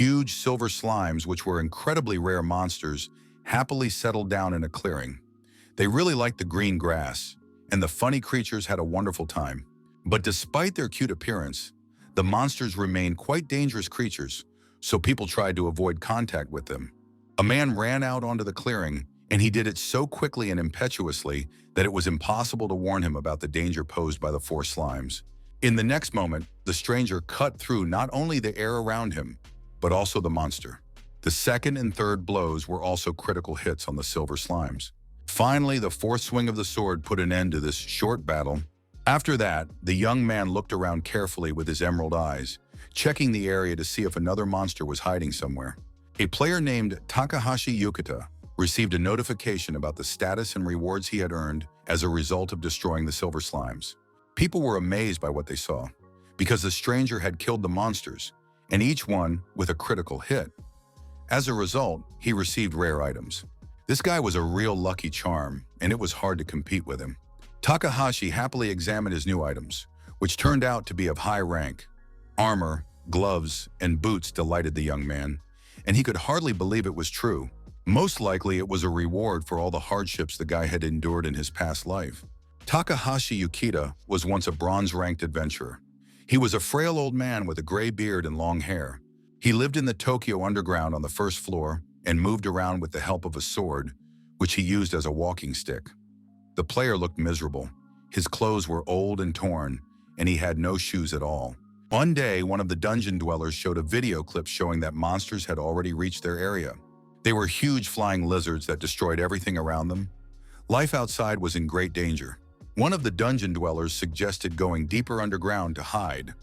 Huge silver slimes, which were incredibly rare monsters, happily settled down in a clearing. They really liked the green grass, and the funny creatures had a wonderful time. But despite their cute appearance, the monsters remained quite dangerous creatures, so people tried to avoid contact with them. A man ran out onto the clearing, and he did it so quickly and impetuously that it was impossible to warn him about the danger posed by the four slimes. In the next moment, the stranger cut through not only the air around him, but also the monster. The second and third blows were also critical hits on the silver slimes. Finally, the fourth swing of the sword put an end to this short battle. After that, the young man looked around carefully with his emerald eyes, checking the area to see if another monster was hiding somewhere. A player named Takahashi Yukita received a notification about the status and rewards he had earned as a result of destroying the silver slimes. People were amazed by what they saw, because the stranger had killed the monsters, and each one with a critical hit. As a result, he received rare items. This guy was a real lucky charm, and it was hard to compete with him. Takahashi happily examined his new items, which turned out to be of high rank. Armor, gloves, and boots delighted the young man, and he could hardly believe it was true. Most likely it was a reward for all the hardships the guy had endured in his past life. Takahashi Yukita was once a bronze-ranked adventurer. He was a frail old man with a gray beard and long hair. He lived in the Tokyo underground on the first floor and moved around with the help of a sword, which he used as a walking stick. The player looked miserable. His clothes were old and torn, and he had no shoes at all. One day, one of the dungeon dwellers showed a video clip showing that monsters had already reached their area. They were huge flying lizards that destroyed everything around them. Life outside was in great danger. One of the dungeon dwellers suggested going deeper underground to hide,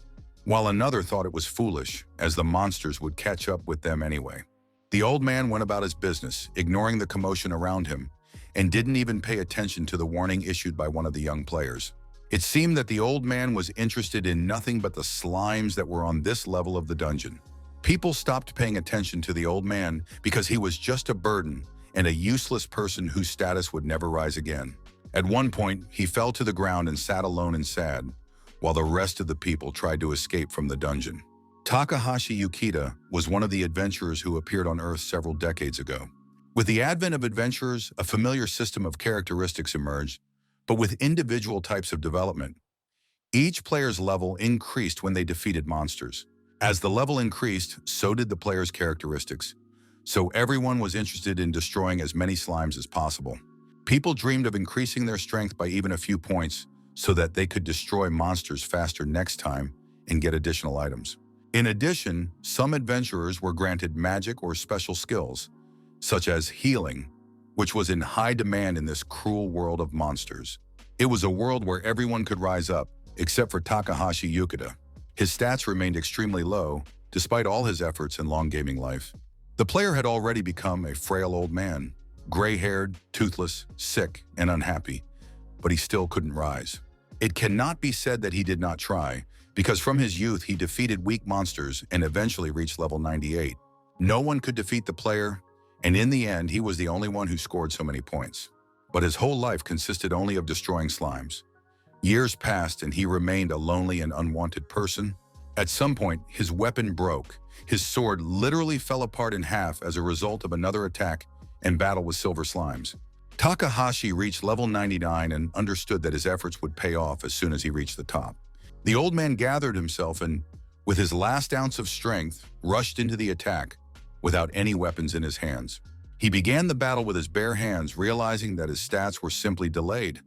while another thought it was foolish, as the monsters would catch up with them anyway. The old man went about his business, ignoring the commotion around him, and didn't even pay attention to the warning issued by one of the young players. It seemed that the old man was interested in nothing but the slimes that were on this level of the dungeon. People stopped paying attention to the old man because he was just a burden and a useless person whose status would never rise again. At one point, he fell to the ground and sat alone and sad, while the rest of the people tried to escape from the dungeon. Takahashi Yukita was one of the adventurers who appeared on Earth several decades ago. With the advent of adventurers, a familiar system of characteristics emerged, but with individual types of development. Each player's level increased when they defeated monsters. As the level increased, so did the player's characteristics. So everyone was interested in destroying as many slimes as possible. People dreamed of increasing their strength by even a few points so that they could destroy monsters faster next time and get additional items. In addition, some adventurers were granted magic or special skills, such as healing, which was in high demand in this cruel world of monsters. It was a world where everyone could rise up, except for Takahashi Yukita. His stats remained extremely low, despite all his efforts and long gaming life. The player had already become a frail old man, gray-haired, toothless, sick, and unhappy, but he still couldn't rise. It cannot be said that he did not try, because from his youth he defeated weak monsters and eventually reached level 98. No one could defeat the player, and in the end he was the only one who scored so many points. But his whole life consisted only of destroying slimes. Years passed and he remained a lonely and unwanted person. At some point, his weapon broke. His sword literally fell apart in half as a result of another attack and battle with silver slimes. Takahashi reached level 99 and understood that his efforts would pay off as soon as he reached the top. The old man gathered himself and, with his last ounce of strength, rushed into the attack without any weapons in his hands. He began the battle with his bare hands, realizing that his stats were simply delayed,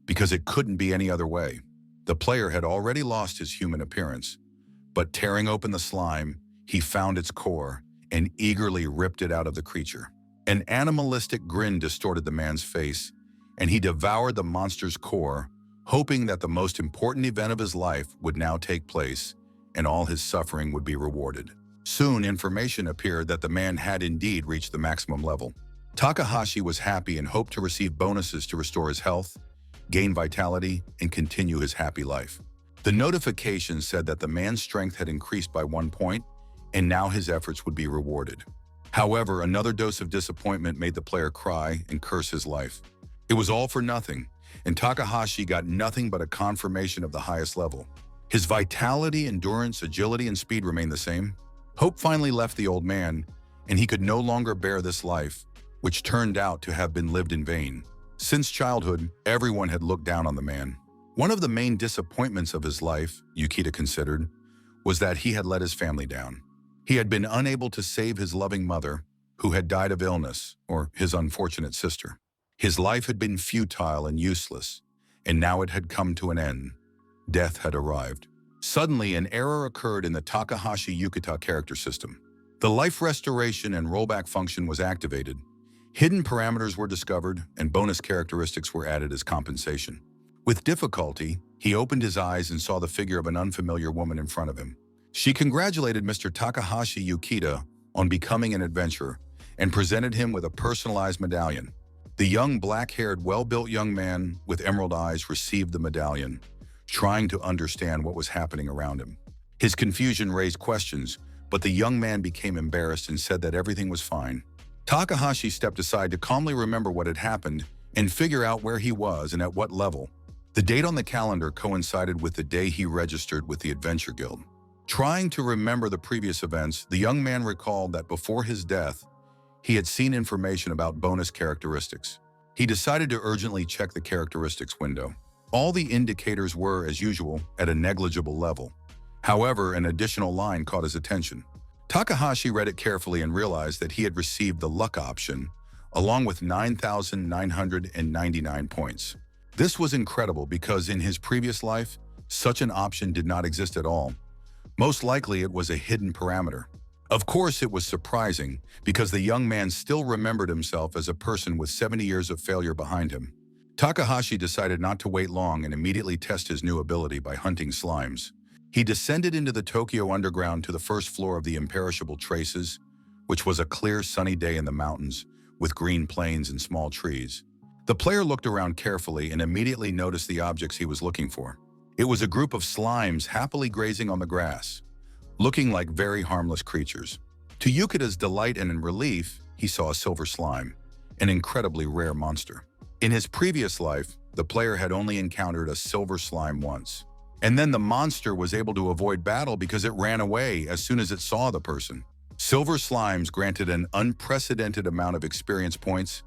because it couldn't be any other way. The player had already lost his human appearance, but tearing open the slime, he found its core and eagerly ripped it out of the creature. An animalistic grin distorted the man's face, and he devoured the monster's core, hoping that the most important event of his life would now take place and all his suffering would be rewarded. Soon, information appeared that the man had indeed reached the maximum level. Takahashi was happy and hoped to receive bonuses to restore his health, gain vitality, and continue his happy life. The notification said that the man's strength had increased by 1 point, and now his efforts would be rewarded. However, another dose of disappointment made the player cry and curse his life. It was all for nothing, and Takahashi got nothing but a confirmation of the highest level. His vitality, endurance, agility, and speed remained the same, Hope finally left the old man, and he could no longer bear this life, which turned out to have been lived in vain. Since childhood, everyone had looked down on the man. One of the main disappointments of his life, Yukita considered, was that he had let his family down. He had been unable to save his loving mother, who had died of illness, or his unfortunate sister. His life had been futile and useless, and now it had come to an end. Death had arrived. Suddenly, an error occurred in the Takahashi Yukita character system. The life restoration and rollback function was activated. Hidden parameters were discovered, and bonus characteristics were added as compensation. With difficulty, he opened his eyes and saw the figure of an unfamiliar woman in front of him. She congratulated Mr. Takahashi Yukita on becoming an adventurer and presented him with a personalized medallion. The young black-haired, well-built young man with emerald eyes received the medallion, trying to understand what was happening around him. His confusion raised questions, but the young man became embarrassed and said that everything was fine. Takahashi stepped aside to calmly remember what had happened and figure out where he was and at what level. The date on the calendar coincided with the day he registered with the Adventure Guild. Trying to remember the previous events, the young man recalled that before his death, he had seen information about bonus characteristics. He decided to urgently check the characteristics window. All the indicators were, as usual, at a negligible level. However, an additional line caught his attention. Takahashi read it carefully and realized that he had received the luck option, along with 9,999 points. This was incredible because in his previous life, such an option did not exist at all. Most likely it was a hidden parameter. Of course, it was surprising because the young man still remembered himself as a person with 70 years of failure behind him. Takahashi decided not to wait long and immediately test his new ability by hunting slimes. He descended into the Tokyo underground to the first floor of the Imperishable Traces, which was a clear sunny day in the mountains, with green plains and small trees. The player looked around carefully and immediately noticed the objects he was looking for. It was a group of slimes happily grazing on the grass, looking like very harmless creatures. To Yukita's delight and in relief, he saw a silver slime, an incredibly rare monster. In his previous life, the player had only encountered a silver slime once. And then the monster was able to avoid battle because it ran away as soon as it saw the person. Silver slimes granted an unprecedented amount of experience points,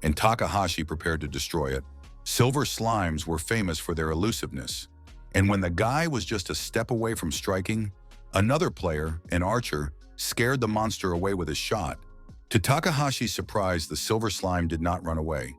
and Takahashi prepared to destroy it. Silver slimes were famous for their elusiveness, and when the guy was just a step away from striking, another player, an archer, scared the monster away with his shot. To Takahashi's surprise, the silver slime did not run away,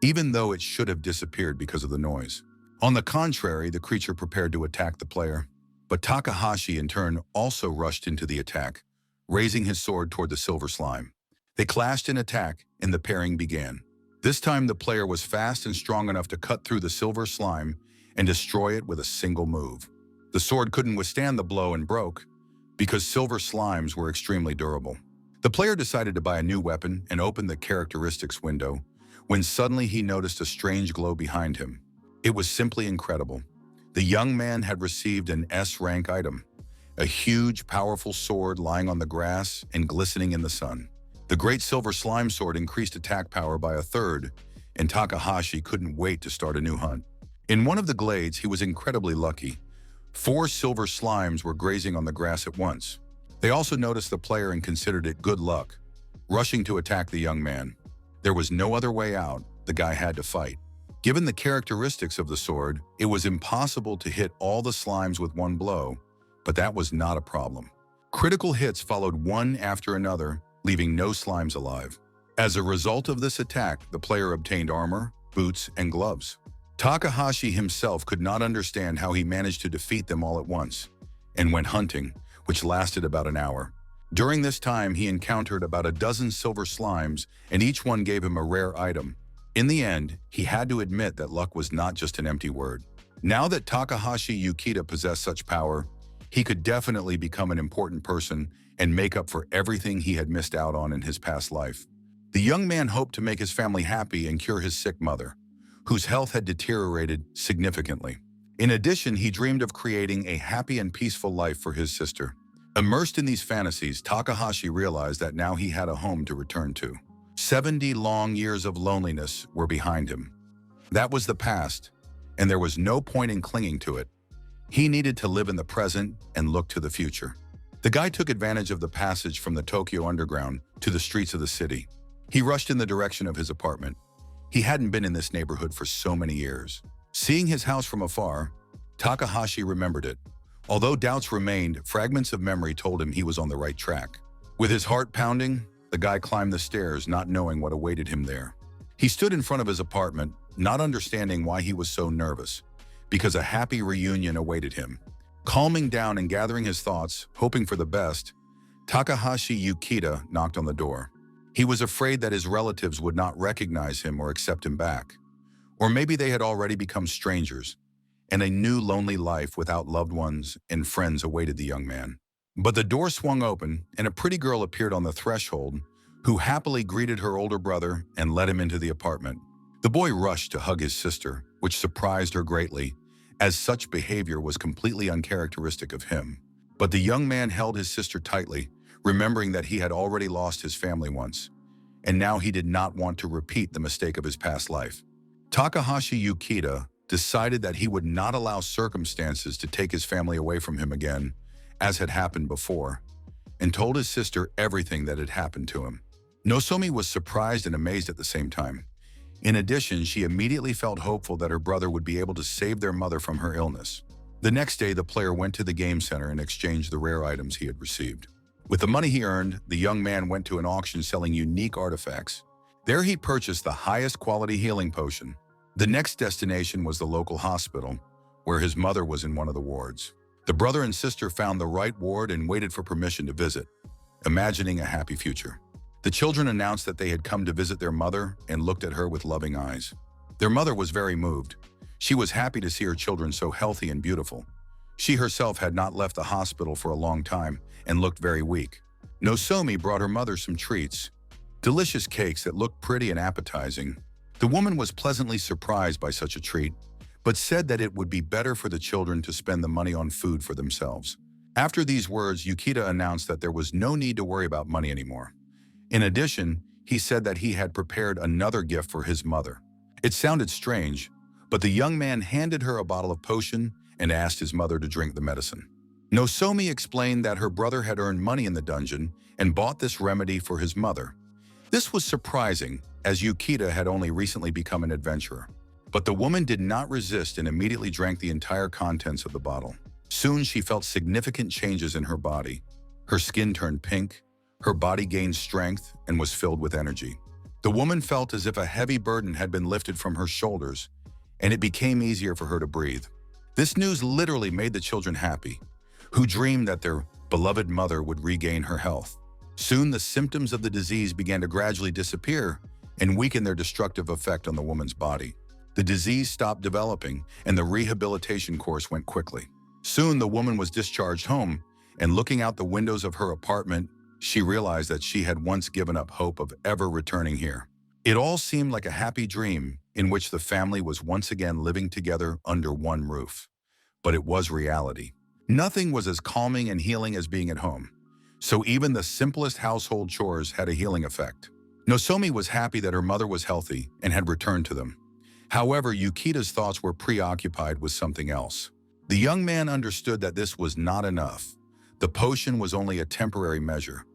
even though it should have disappeared because of the noise. On the contrary, the creature prepared to attack the player, but Takahashi in turn also rushed into the attack, raising his sword toward the silver slime. They clashed in attack, and the pairing began. This time the player was fast and strong enough to cut through the silver slime and destroy it with a single move. The sword couldn't withstand the blow and broke, because silver slimes were extremely durable. The player decided to buy a new weapon and opened the characteristics window, when suddenly he noticed a strange glow behind him. It was simply incredible. The young man had received an S-rank item, a huge, powerful sword lying on the grass and glistening in the sun. The great silver slime sword increased attack power by a third, and Takahashi couldn't wait to start a new hunt. In one of the glades, he was incredibly lucky. 4 silver slimes were grazing on the grass at once. They also noticed the player and considered it good luck, rushing to attack the young man. There was no other way out. The guy had to fight. Given the characteristics of the sword, it was impossible to hit all the slimes with one blow, but that was not a problem. Critical hits followed one after another, leaving no slimes alive. As a result of this attack, the player obtained armor, boots, and gloves. Takahashi himself could not understand how he managed to defeat them all at once, and went hunting, which lasted about an hour. During this time, he encountered about a dozen silver slimes, and each one gave him a rare item. In the end, he had to admit that luck was not just an empty word. Now that Takahashi Yukita possessed such power, he could definitely become an important person and make up for everything he had missed out on in his past life. The young man hoped to make his family happy and cure his sick mother, whose health had deteriorated significantly. In addition, he dreamed of creating a happy and peaceful life for his sister. Immersed in these fantasies, Takahashi realized that now he had a home to return to. 70 long years of loneliness were behind him. That was the past, and there was no point in clinging to it. He needed to live in the present and look to the future. The guy took advantage of the passage from the Tokyo Underground to the streets of the city. He rushed in the direction of his apartment. He hadn't been in this neighborhood for so many years. Seeing his house from afar, Takahashi remembered it. Although doubts remained, fragments of memory told him he was on the right track. With his heart pounding, the guy climbed the stairs, not knowing what awaited him there. He stood in front of his apartment, not understanding why he was so nervous, because a happy reunion awaited him. Calming down and gathering his thoughts, hoping for the best, Takahashi Yukita knocked on the door. He was afraid that his relatives would not recognize him or accept him back. Or maybe they had already become strangers, and a new lonely life without loved ones and friends awaited the young man. But the door swung open, and a pretty girl appeared on the threshold, who happily greeted her older brother and led him into the apartment. The boy rushed to hug his sister, which surprised her greatly, as such behavior was completely uncharacteristic of him. But the young man held his sister tightly, remembering that he had already lost his family once, and now he did not want to repeat the mistake of his past life. Takahashi Yukita decided that he would not allow circumstances to take his family away from him again, as had happened before, and told his sister everything that had happened to him. Nozomi was surprised and amazed at the same time. In addition, she immediately felt hopeful that her brother would be able to save their mother from her illness. The next day, the player went to the game center and exchanged the rare items he had received. With the money he earned, the young man went to an auction selling unique artifacts. There he purchased the highest quality healing potion. The next destination was the local hospital, where his mother was in one of the wards. The brother and sister found the right ward and waited for permission to visit, imagining a happy future. The children announced that they had come to visit their mother and looked at her with loving eyes. Their mother was very moved. She was happy to see her children so healthy and beautiful. She herself had not left the hospital for a long time and looked very weak. Nozomi brought her mother some treats, delicious cakes that looked pretty and appetizing. The woman was pleasantly surprised by such a treat, but said that it would be better for the children to spend the money on food for themselves. After these words, Yukita announced that there was no need to worry about money anymore. In addition, he said that he had prepared another gift for his mother. It sounded strange, but the young man handed her a bottle of potion and asked his mother to drink the medicine. Nozomi explained that her brother had earned money in the dungeon and bought this remedy for his mother. This was surprising, as Yukita had only recently become an adventurer. But the woman did not resist and immediately drank the entire contents of the bottle. Soon she felt significant changes in her body. Her skin turned pink, her body gained strength and was filled with energy. The woman felt as if a heavy burden had been lifted from her shoulders, and it became easier for her to breathe. This news literally made the children happy, who dreamed that their beloved mother would regain her health. Soon the symptoms of the disease began to gradually disappear and weaken their destructive effect on the woman's body. The disease stopped developing, and the rehabilitation course went quickly. Soon the woman was discharged home, and looking out the windows of her apartment, she realized that she had once given up hope of ever returning here. It all seemed like a happy dream in which the family was once again living together under one roof. But it was reality. Nothing was as calming and healing as being at home, so even the simplest household chores had a healing effect. Nozomi was happy that her mother was healthy and had returned to them. However, Yukita's thoughts were preoccupied with something else. The young man understood that this was not enough. The potion was only a temporary measure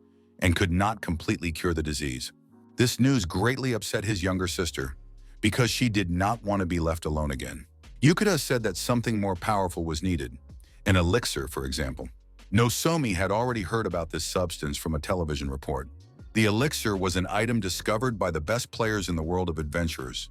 and could not completely cure the disease. This news greatly upset his younger sister because she did not want to be left alone again. Yukita said that something more powerful was needed, an elixir, for example. Nozomi had already heard about this substance from a television report. The elixir was an item discovered by the best players in the world of adventurers.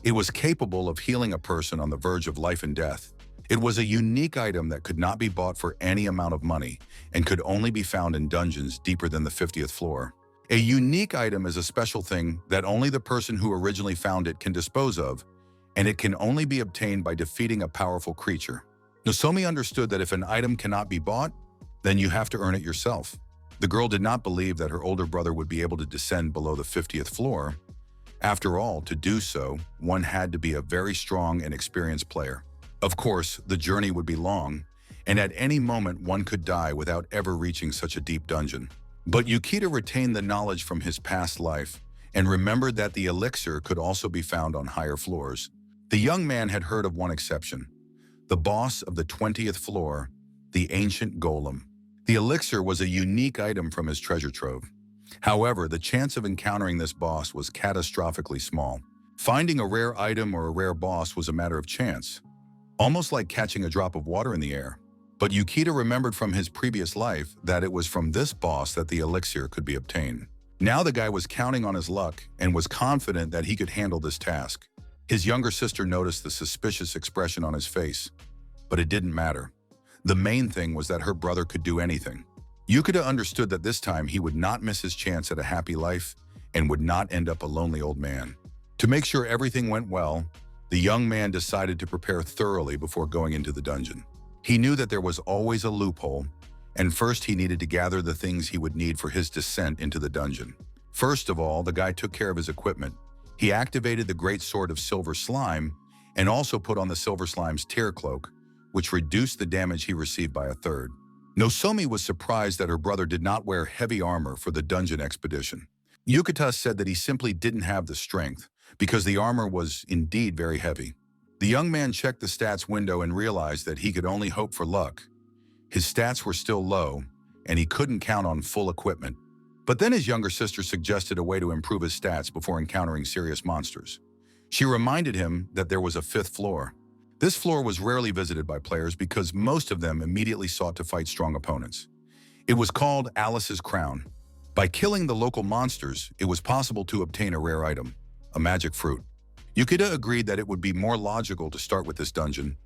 It was capable of healing a person on the verge of life and death. It was a unique item that could not be bought for any amount of money and could only be found in dungeons deeper than the 50th floor. A unique item is a special thing that only the person who originally found it can dispose of, and it can only be obtained by defeating a powerful creature. Nozomi understood that if an item cannot be bought, then you have to earn it yourself. The girl did not believe that her older brother would be able to descend below the 50th floor. After all, to do so, one had to be a very strong and experienced player. Of course, the journey would be long, and at any moment one could die without ever reaching such a deep dungeon. But Yukita retained the knowledge from his past life and remembered that the elixir could also be found on higher floors. The young man had heard of one exception, the boss of the 20th floor, the ancient Gollum. The elixir was a unique item from his treasure trove. However, the chance of encountering this boss was catastrophically small. Finding a rare item or a rare boss was a matter of chance, almost like catching a drop of water in the air. But Yukita remembered from his previous life that it was from this boss that the elixir could be obtained. Now the guy was counting on his luck and was confident that he could handle this task. His younger sister noticed the suspicious expression on his face, but it didn't matter. The main thing was that her brother could do anything. Yukita understood that this time he would not miss his chance at a happy life and would not end up a lonely old man. To make sure everything went well, the young man decided to prepare thoroughly before going into the dungeon. He knew that there was always a loophole, and first he needed to gather the things he would need for his descent into the dungeon. First of all, the guy took care of his equipment. He activated the great sword of silver slime and also put on the silver slime's tear cloak, which reduced the damage he received by a third. Naomi was surprised that her brother did not wear heavy armor for the dungeon expedition. Yukita said that he simply didn't have the strength, because the armor was indeed very heavy. The young man checked the stats window and realized that he could only hope for luck. His stats were still low, and he couldn't count on full equipment. But then his younger sister suggested a way to improve his stats before encountering serious monsters. She reminded him that there was a fifth floor. This floor was rarely visited by players because most of them immediately sought to fight strong opponents. It was called Alice's Crown. By killing the local monsters, it was possible to obtain a rare item, a magic fruit. Yukita agreed that it would be more logical to start with this dungeon,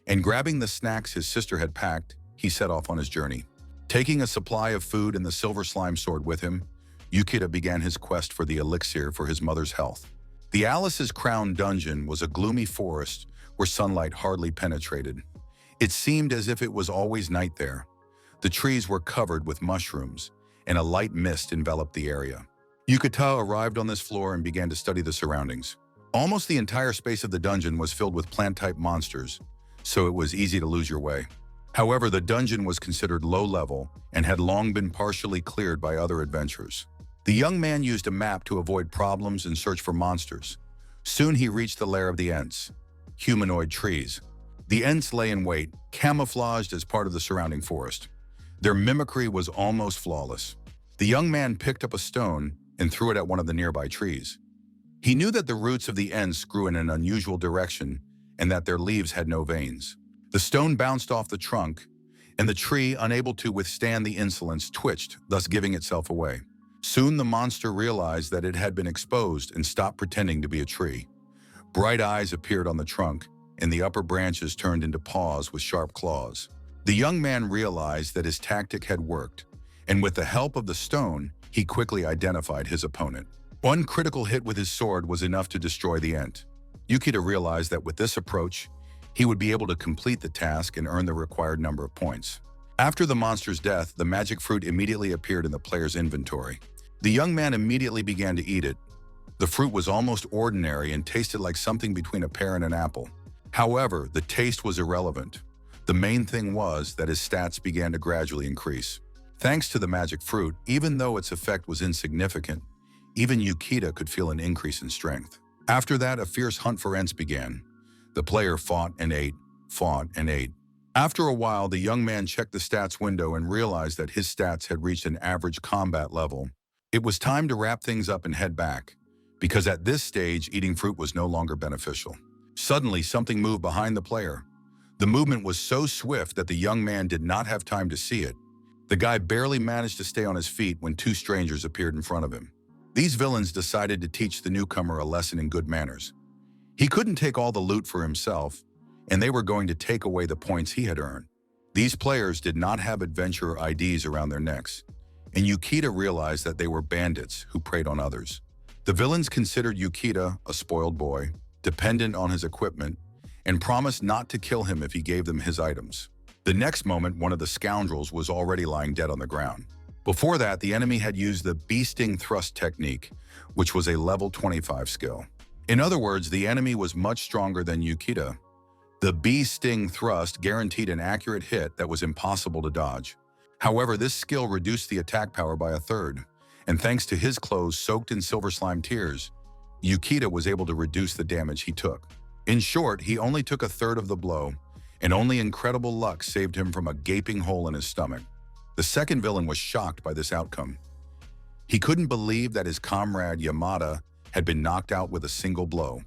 and grabbing the snacks his sister had packed, he set off on his journey. Taking a supply of food and the silver slime sword with him, Yukita began his quest for the elixir for his mother's health. The Alice's Crown dungeon was a gloomy forest where sunlight hardly penetrated. It seemed as if it was always night there. The trees were covered with mushrooms, and a light mist enveloped the area. Yukita arrived on this floor and began to study the surroundings. Almost the entire space of the dungeon was filled with plant-type monsters, so it was easy to lose your way. However, the dungeon was considered low-level and had long been partially cleared by other adventurers. The young man used a map to avoid problems and search for monsters. Soon he reached the lair of the Ents, humanoid trees. The Ents lay in wait, camouflaged as part of the surrounding forest. Their mimicry was almost flawless. The young man picked up a stone and threw it at one of the nearby trees. He knew that the roots of the Ents grew in an unusual direction and that their leaves had no veins. The stone bounced off the trunk, and the tree, unable to withstand the insolence, twitched, thus giving itself away. Soon the monster realized that it had been exposed and stopped pretending to be a tree. Bright eyes appeared on the trunk, and the upper branches turned into paws with sharp claws. The young man realized that his tactic had worked, and with the help of the stone, he quickly identified his opponent. One critical hit with his sword was enough to destroy the Ent. Yukita realized that with this approach, he would be able to complete the task and earn the required number of points. After the monster's death, the magic fruit immediately appeared in the player's inventory. The young man immediately began to eat it. The fruit was almost ordinary and tasted like something between a pear and an apple. However, the taste was irrelevant. The main thing was that his stats began to gradually increase. Thanks to the magic fruit, even though its effect was insignificant, even Yukita could feel an increase in strength. After that, a fierce hunt for Ents began. The player fought and ate, fought and ate. After a while, the young man checked the stats window and realized that his stats had reached an average combat level. It was time to wrap things up and head back, because at this stage, eating fruit was no longer beneficial. Suddenly, something moved behind the player. The movement was so swift that the young man did not have time to see it. The guy barely managed to stay on his feet when two strangers appeared in front of him. These villains decided to teach the newcomer a lesson in good manners. He couldn't take all the loot for himself, and they were going to take away the points he had earned. These players did not have adventurer IDs around their necks, and Yukita realized that they were bandits who preyed on others. The villains considered Yukita a spoiled boy, dependent on his equipment, and promised not to kill him if he gave them his items. The next moment, one of the scoundrels was already lying dead on the ground. Before that, the enemy had used the bee sting thrust technique, which was a level 25 skill. In other words, the enemy was much stronger than Yukita. The bee sting thrust guaranteed an accurate hit that was impossible to dodge. However, this skill reduced the attack power by a third, and thanks to his clothes soaked in silver slime tears, Yukita was able to reduce the damage he took. In short, he only took a third of the blow, and only incredible luck saved him from a gaping hole in his stomach. The second villain was shocked by this outcome. He couldn't believe that his comrade Yamada had been knocked out with a single blow.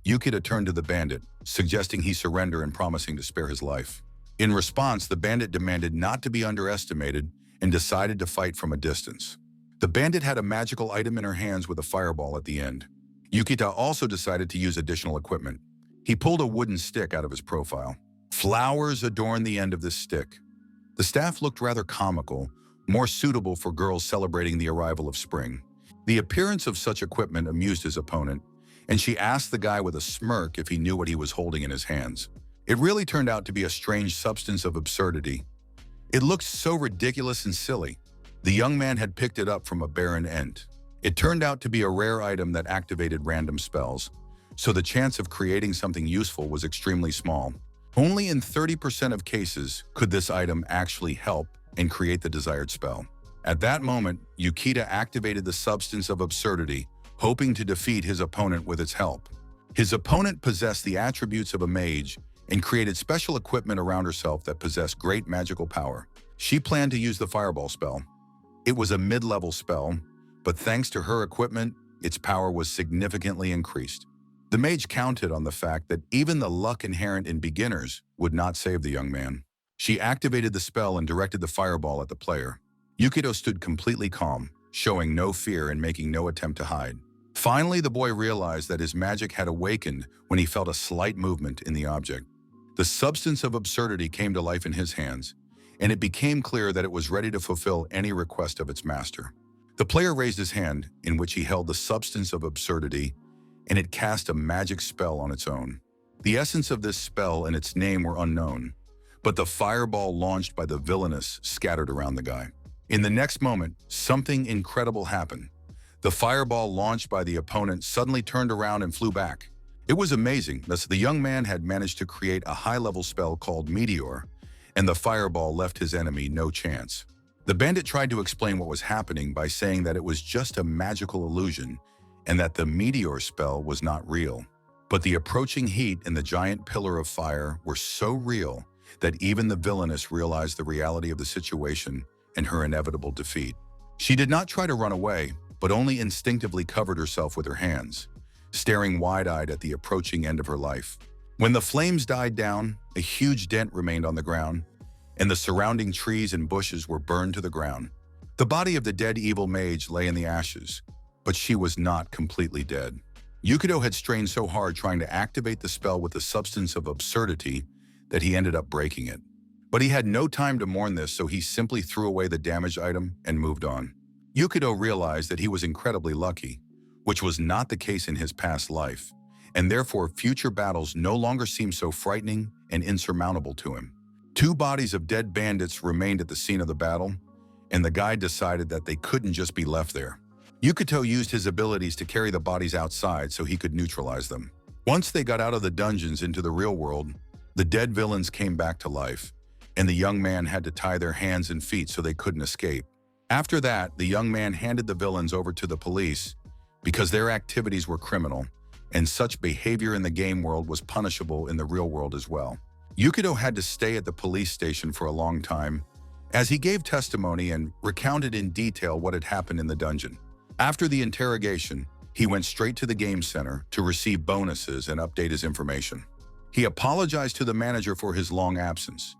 Yukito turned to the bandit, suggesting he surrender and promising to spare his life. In response, the bandit demanded not to be underestimated and decided to fight from a distance. The bandit had a magical item in her hands with a fireball at the end. Yukito also decided to use additional equipment. He pulled a wooden stick out of his profile. Flowers adorned the end of this stick. The staff looked rather comical, more suitable for girls celebrating the arrival of spring. The appearance of such equipment amused his opponent, and she asked the guy with a smirk if he knew what he was holding in his hands. It really turned out to be a strange substance of absurdity. It looked so ridiculous and silly. The young man had picked it up from a barren ent. It turned out to be a rare item that activated random spells, so the chance of creating something useful was extremely small. Only in 30% of cases could this item actually help and create the desired spell. At that moment, Yukito activated the substance of absurdity, hoping to defeat his opponent with its help. His opponent possessed the attributes of a mage and created special equipment around herself that possessed great magical power. She planned to use the fireball spell. It was a mid-level spell, but thanks to her equipment, its power was significantly increased. The mage counted on the fact that even the luck inherent in beginners would not save the young man. She activated the spell and directed the fireball at the player. Yukito stood completely calm, showing no fear and making no attempt to hide. Finally, the boy realized that his magic had awakened when he felt a slight movement in the object. The substance of absurdity came to life in his hands, and it became clear that it was ready to fulfill any request of its master. The player raised his hand, in which he held the substance of absurdity, and it cast a magic spell on its own. The essence of this spell and its name were unknown, but the fireball launched by the villainess scattered around the guy. In the next moment, something incredible happened. The fireball launched by the opponent suddenly turned around and flew back. It was amazing that the young man had managed to create a high-level spell called Meteor, and the fireball left his enemy no chance. The bandit tried to explain what was happening by saying that it was just a magical illusion and that the meteor spell was not real. But the approaching heat and the giant pillar of fire were so real that even the villainess realized the reality of the situation and her inevitable defeat. She did not try to run away, but only instinctively covered herself with her hands, staring wide-eyed at the approaching end of her life. When the flames died down, a huge dent remained on the ground, and the surrounding trees and bushes were burned to the ground. The body of the dead evil mage lay in the ashes, but she was not completely dead. Yukito had strained so hard trying to activate the spell with the substance of absurdity that he ended up breaking it. But he had no time to mourn this, so he simply threw away the damaged item and moved on. Yukito realized that he was incredibly lucky, which was not the case in his past life, and therefore future battles no longer seemed so frightening and insurmountable to him. 2 bodies of dead bandits remained at the scene of the battle, and the guide decided that they couldn't just be left there. Yukito used his abilities to carry the bodies outside so he could neutralize them. Once they got out of the dungeons into the real world, the dead villains came back to life, and the young man had to tie their hands and feet so they couldn't escape. After that, the young man handed the villains over to the police because their activities were criminal, and such behavior in the game world was punishable in the real world as well. Yukito had to stay at the police station for a long time as he gave testimony and recounted in detail what had happened in the dungeon. After the interrogation, he went straight to the game center to receive bonuses and update his information. He apologized to the manager for his long absence,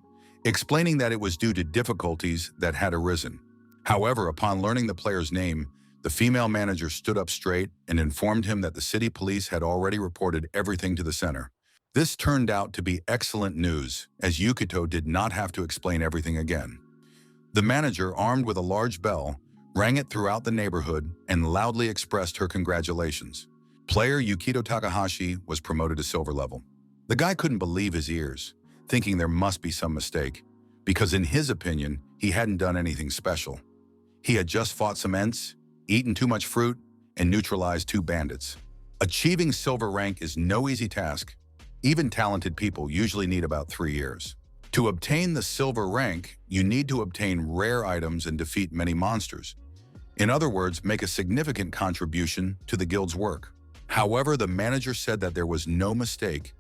explaining that it was due to difficulties that had arisen. However, upon learning the player's name, the female manager stood up straight and informed him that the city police had already reported everything to the center. This turned out to be excellent news, as Yukito did not have to explain everything again. The manager, armed with a large bell, rang it throughout the neighborhood and loudly expressed her congratulations. Player Yukito Takahashi was promoted to silver level. The guy couldn't believe his ears, thinking there must be some mistake, because in his opinion, he hadn't done anything special. He had just fought some ents, eaten too much fruit, and neutralized 2 bandits. Achieving silver rank is no easy task. Even talented people usually need about 3 years. To obtain the silver rank, you need to obtain rare items and defeat many monsters. In other words, make a significant contribution to the guild's work. However, the manager said that there was no mistake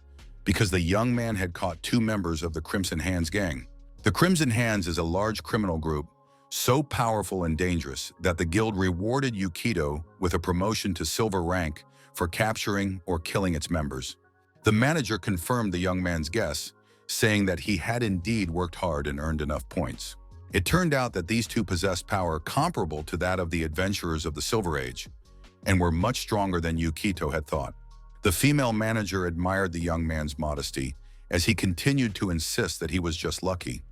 because the young man had caught 2 members of the Crimson Hands gang. The Crimson Hands is a large criminal group so powerful and dangerous that the guild rewarded Yukito with a promotion to silver rank for capturing or killing its members. The manager confirmed the young man's guess, saying that he had indeed worked hard and earned enough points. It turned out that these two possessed power comparable to that of the adventurers of the Silver Age, and were much stronger than Yukito had thought. The female manager admired the young man's modesty, as he continued to insist that he was just lucky.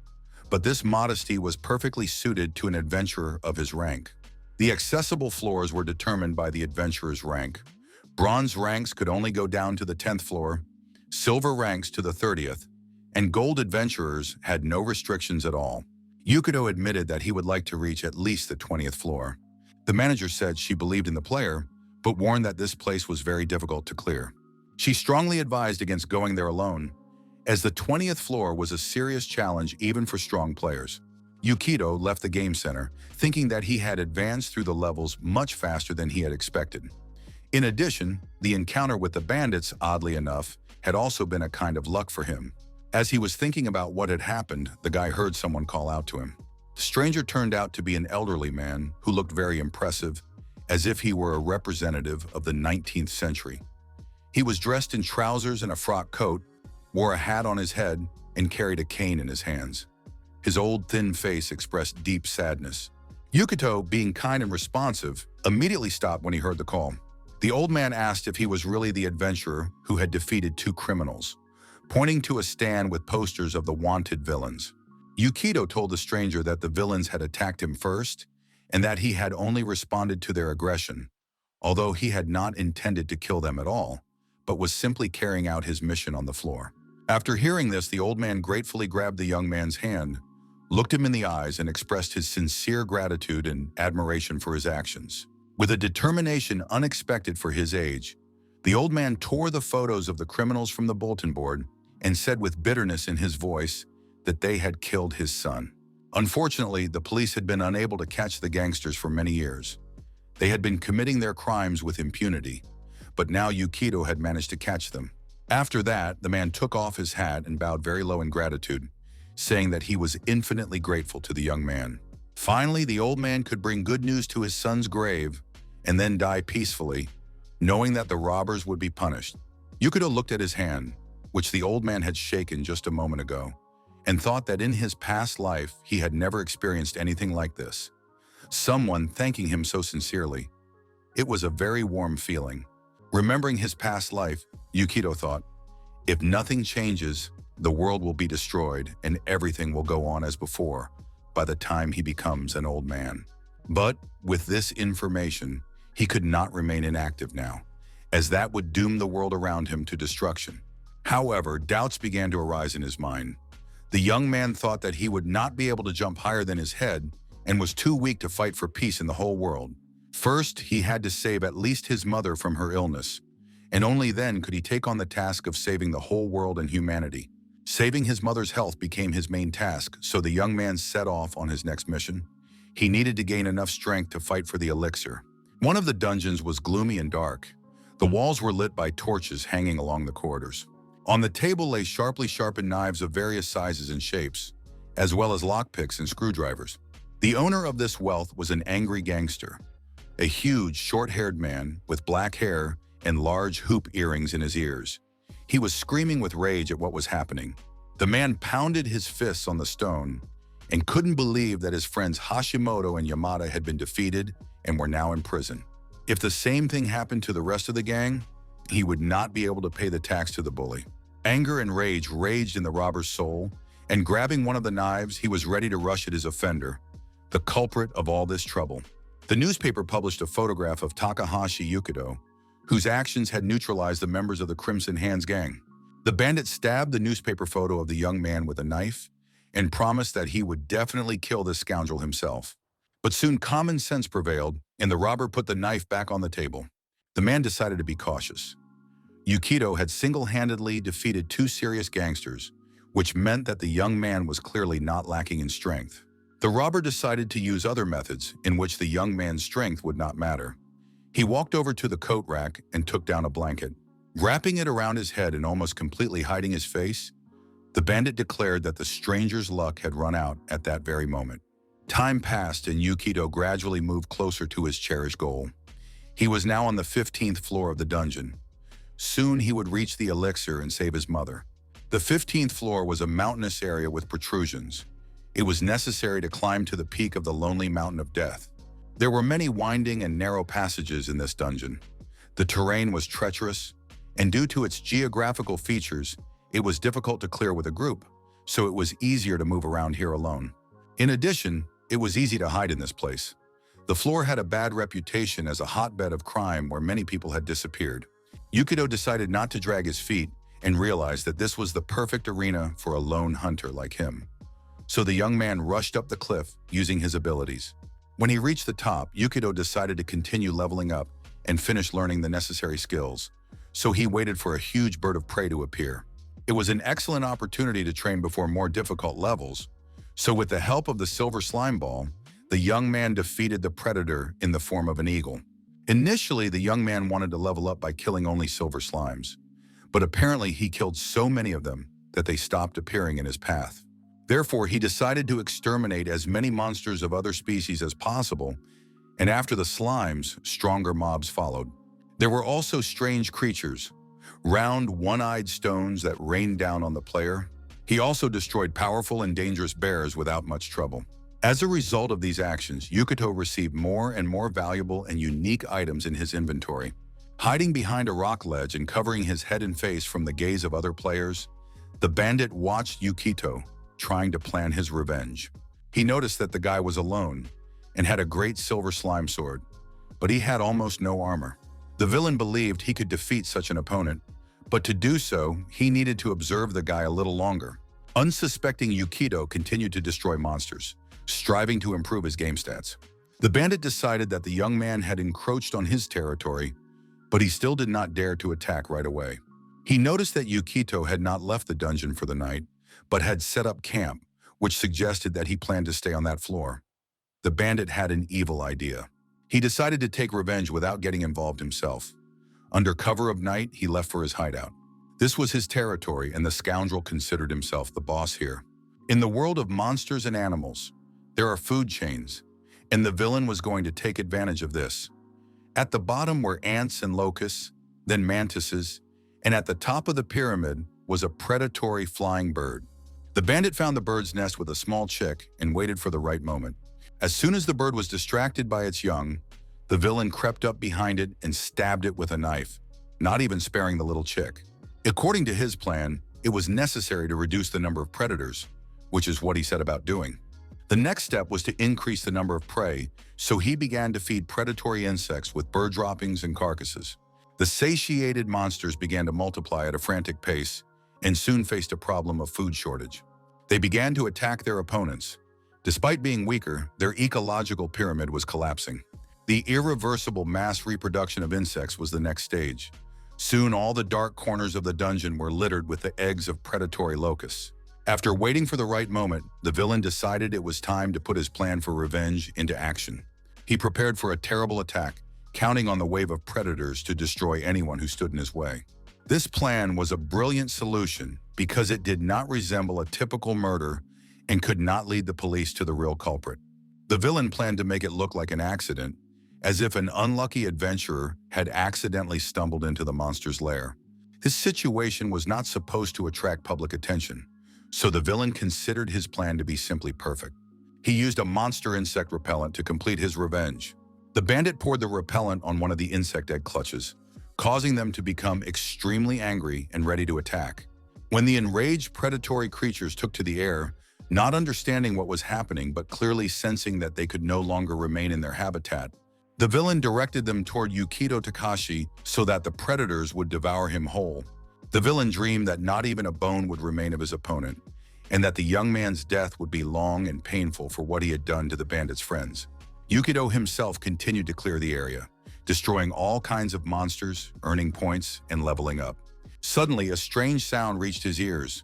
But this modesty was perfectly suited to an adventurer of his rank. The accessible floors were determined by the adventurer's rank. Bronze ranks could only go down to the 10th floor, silver ranks to the 30th, and gold adventurers had no restrictions at all. Yukito admitted that he would like to reach at least the 20th floor. The manager said she believed in the player, but warned that this place was very difficult to clear. She strongly advised against going there alone, as the 20th floor was a serious challenge even for strong players. Yukito left the game center, thinking that he had advanced through the levels much faster than he had expected. In addition, the encounter with the bandits, oddly enough, had also been a kind of luck for him. As he was thinking about what had happened, the guy heard someone call out to him. The stranger turned out to be an elderly man who looked very impressive, as if he were a representative of the 19th century. He was dressed in trousers and a frock coat, wore a hat on his head, and carried a cane in his hands. His old, thin face expressed deep sadness. Yukito, being kind and responsive, immediately stopped when he heard the call. The old man asked if he was really the adventurer who had defeated two criminals, pointing to a stand with posters of the wanted villains. Yukito told the stranger that the villains had attacked him first, and that he had only responded to their aggression, although he had not intended to kill them at all, but was simply carrying out his mission on the floor. After hearing this, the old man gratefully grabbed the young man's hand, looked him in the eyes, and expressed his sincere gratitude and admiration for his actions. With a determination unexpected for his age, the old man tore the photos of the criminals from the bulletin board and said with bitterness in his voice that they had killed his son. Unfortunately, the police had been unable to catch the gangsters for many years. They had been committing their crimes with impunity, but now Yukito had managed to catch them. After that, the man took off his hat and bowed very low in gratitude, saying that he was infinitely grateful to the young man. Finally, the old man could bring good news to his son's grave and then die peacefully, knowing that the robbers would be punished. Yukito looked at his hand, which the old man had shaken just a moment ago, and thought that in his past life he had never experienced anything like this. Someone thanking him so sincerely. It was a very warm feeling. Remembering his past life, Yukito thought, if nothing changes, the world will be destroyed and everything will go on as before by the time he becomes an old man. But with this information, he could not remain inactive now, as that would doom the world around him to destruction. However, doubts began to arise in his mind. The young man thought that he would not be able to jump higher than his head and was too weak to fight for peace in the whole world. First, he had to save at least his mother from her illness, and only then could he take on the task of saving the whole world and humanity. Saving his mother's health became his main task, so the young man set off on his next mission. He needed to gain enough strength to fight for the elixir. One of the dungeons was gloomy and dark. The walls were lit by torches hanging along the corridors. On the table lay sharply sharpened knives of various sizes and shapes, as well as lockpicks and screwdrivers. The owner of this wealth was an angry gangster, a huge, short-haired man with black hair and large hoop earrings in his ears. He was screaming with rage at what was happening. The man pounded his fists on the stone and couldn't believe that his friends Hashimoto and Yamada had been defeated and were now in prison. If the same thing happened to the rest of the gang, he would not be able to pay the tax to the bully. Anger and rage raged in the robber's soul, and grabbing one of the knives, he was ready to rush at his offender, the culprit of all this trouble. The newspaper published a photograph of Takahashi Yukito, whose actions had neutralized the members of the Crimson Hands gang. The bandit stabbed the newspaper photo of the young man with a knife and promised that he would definitely kill this scoundrel himself. But soon common sense prevailed, and the robber put the knife back on the table. The man decided to be cautious. Yukito had single-handedly defeated two serious gangsters, which meant that the young man was clearly not lacking in strength. The robber decided to use other methods in which the young man's strength would not matter. He walked over to the coat rack and took down a blanket. Wrapping it around his head and almost completely hiding his face, the bandit declared that the stranger's luck had run out at that very moment. Time passed and Yukito gradually moved closer to his cherished goal. He was now on the 15th floor of the dungeon. Soon he would reach the elixir and save his mother. The 15th floor was a mountainous area with protrusions. It was necessary to climb to the peak of the lonely mountain of death. There were many winding and narrow passages in this dungeon. The terrain was treacherous, and due to its geographical features, it was difficult to clear with a group, so it was easier to move around here alone. In addition, it was easy to hide in this place. The floor had a bad reputation as a hotbed of crime where many people had disappeared. Yukito decided not to drag his feet and realized that this was the perfect arena for a lone hunter like him. So the young man rushed up the cliff using his abilities. When he reached the top, Yukito decided to continue leveling up and finish learning the necessary skills. So he waited for a huge bird of prey to appear. It was an excellent opportunity to train before more difficult levels. So with the help of the silver slime ball, the young man defeated the predator in the form of an eagle. Initially, the young man wanted to level up by killing only silver slimes, but apparently he killed so many of them that they stopped appearing in his path. Therefore, he decided to exterminate as many monsters of other species as possible, and after the slimes, stronger mobs followed. There were also strange creatures, round, one-eyed stones that rained down on the player. He also destroyed powerful and dangerous bears without much trouble. As a result of these actions, Yukito received more and more valuable and unique items in his inventory. Hiding behind a rock ledge and covering his head and face from the gaze of other players, the bandit watched Yukito, trying to plan his revenge. He noticed that the guy was alone and had a great silver slime sword, but he had almost no armor. The villain believed he could defeat such an opponent, but to do so, he needed to observe the guy a little longer. Unsuspecting Yukito continued to destroy monsters, striving to improve his game stats. The bandit decided that the young man had encroached on his territory, but he still did not dare to attack right away. He noticed that Yukito had not left the dungeon for the night, but had set up camp, which suggested that he planned to stay on that floor. The bandit had an evil idea. He decided to take revenge without getting involved himself. Under cover of night, he left for his hideout. This was his territory, and the scoundrel considered himself the boss here. In the world of monsters and animals, there are food chains, and the villain was going to take advantage of this. At the bottom were ants and locusts, then mantises, and at the top of the pyramid was a predatory flying bird. The bandit found the bird's nest with a small chick and waited for the right moment. As soon as the bird was distracted by its young, the villain crept up behind it and stabbed it with a knife, not even sparing the little chick. According to his plan, it was necessary to reduce the number of predators, which is what he set about doing. The next step was to increase the number of prey, so he began to feed predatory insects with bird droppings and carcasses. The satiated monsters began to multiply at a frantic pace and soon faced a problem of food shortage. They began to attack their opponents. Despite being weaker, their ecological pyramid was collapsing. The irreversible mass reproduction of insects was the next stage. Soon all the dark corners of the dungeon were littered with the eggs of predatory locusts. After waiting for the right moment, the villain decided it was time to put his plan for revenge into action. He prepared for a terrible attack, counting on the wave of predators to destroy anyone who stood in his way. This plan was a brilliant solution because it did not resemble a typical murder and could not lead the police to the real culprit. The villain planned to make it look like an accident, as if an unlucky adventurer had accidentally stumbled into the monster's lair. This situation was not supposed to attract public attention, so the villain considered his plan to be simply perfect. He used a monster insect repellent to complete his revenge. The bandit poured the repellent on one of the insect egg clutches, causing them to become extremely angry and ready to attack. When the enraged predatory creatures took to the air, not understanding what was happening but clearly sensing that they could no longer remain in their habitat, the villain directed them toward Yukito Takashi so that the predators would devour him whole. The villain dreamed that not even a bone would remain of his opponent, and that the young man's death would be long and painful for what he had done to the bandit's friends. Yukito himself continued to clear the area, destroying all kinds of monsters, earning points, and leveling up. Suddenly, a strange sound reached his ears,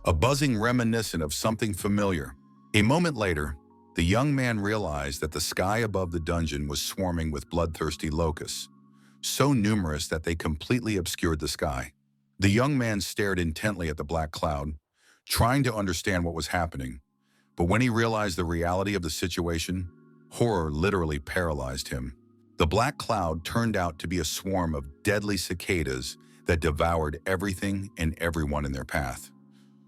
a buzzing reminiscent of something familiar. A moment later, the young man realized that the sky above the dungeon was swarming with bloodthirsty locusts, so numerous that they completely obscured the sky. The young man stared intently at the black cloud, trying to understand what was happening, But when he realized the reality of the situation, horror literally paralyzed him. The black cloud turned out to be a swarm of deadly cicadas that devoured everything and everyone in their path.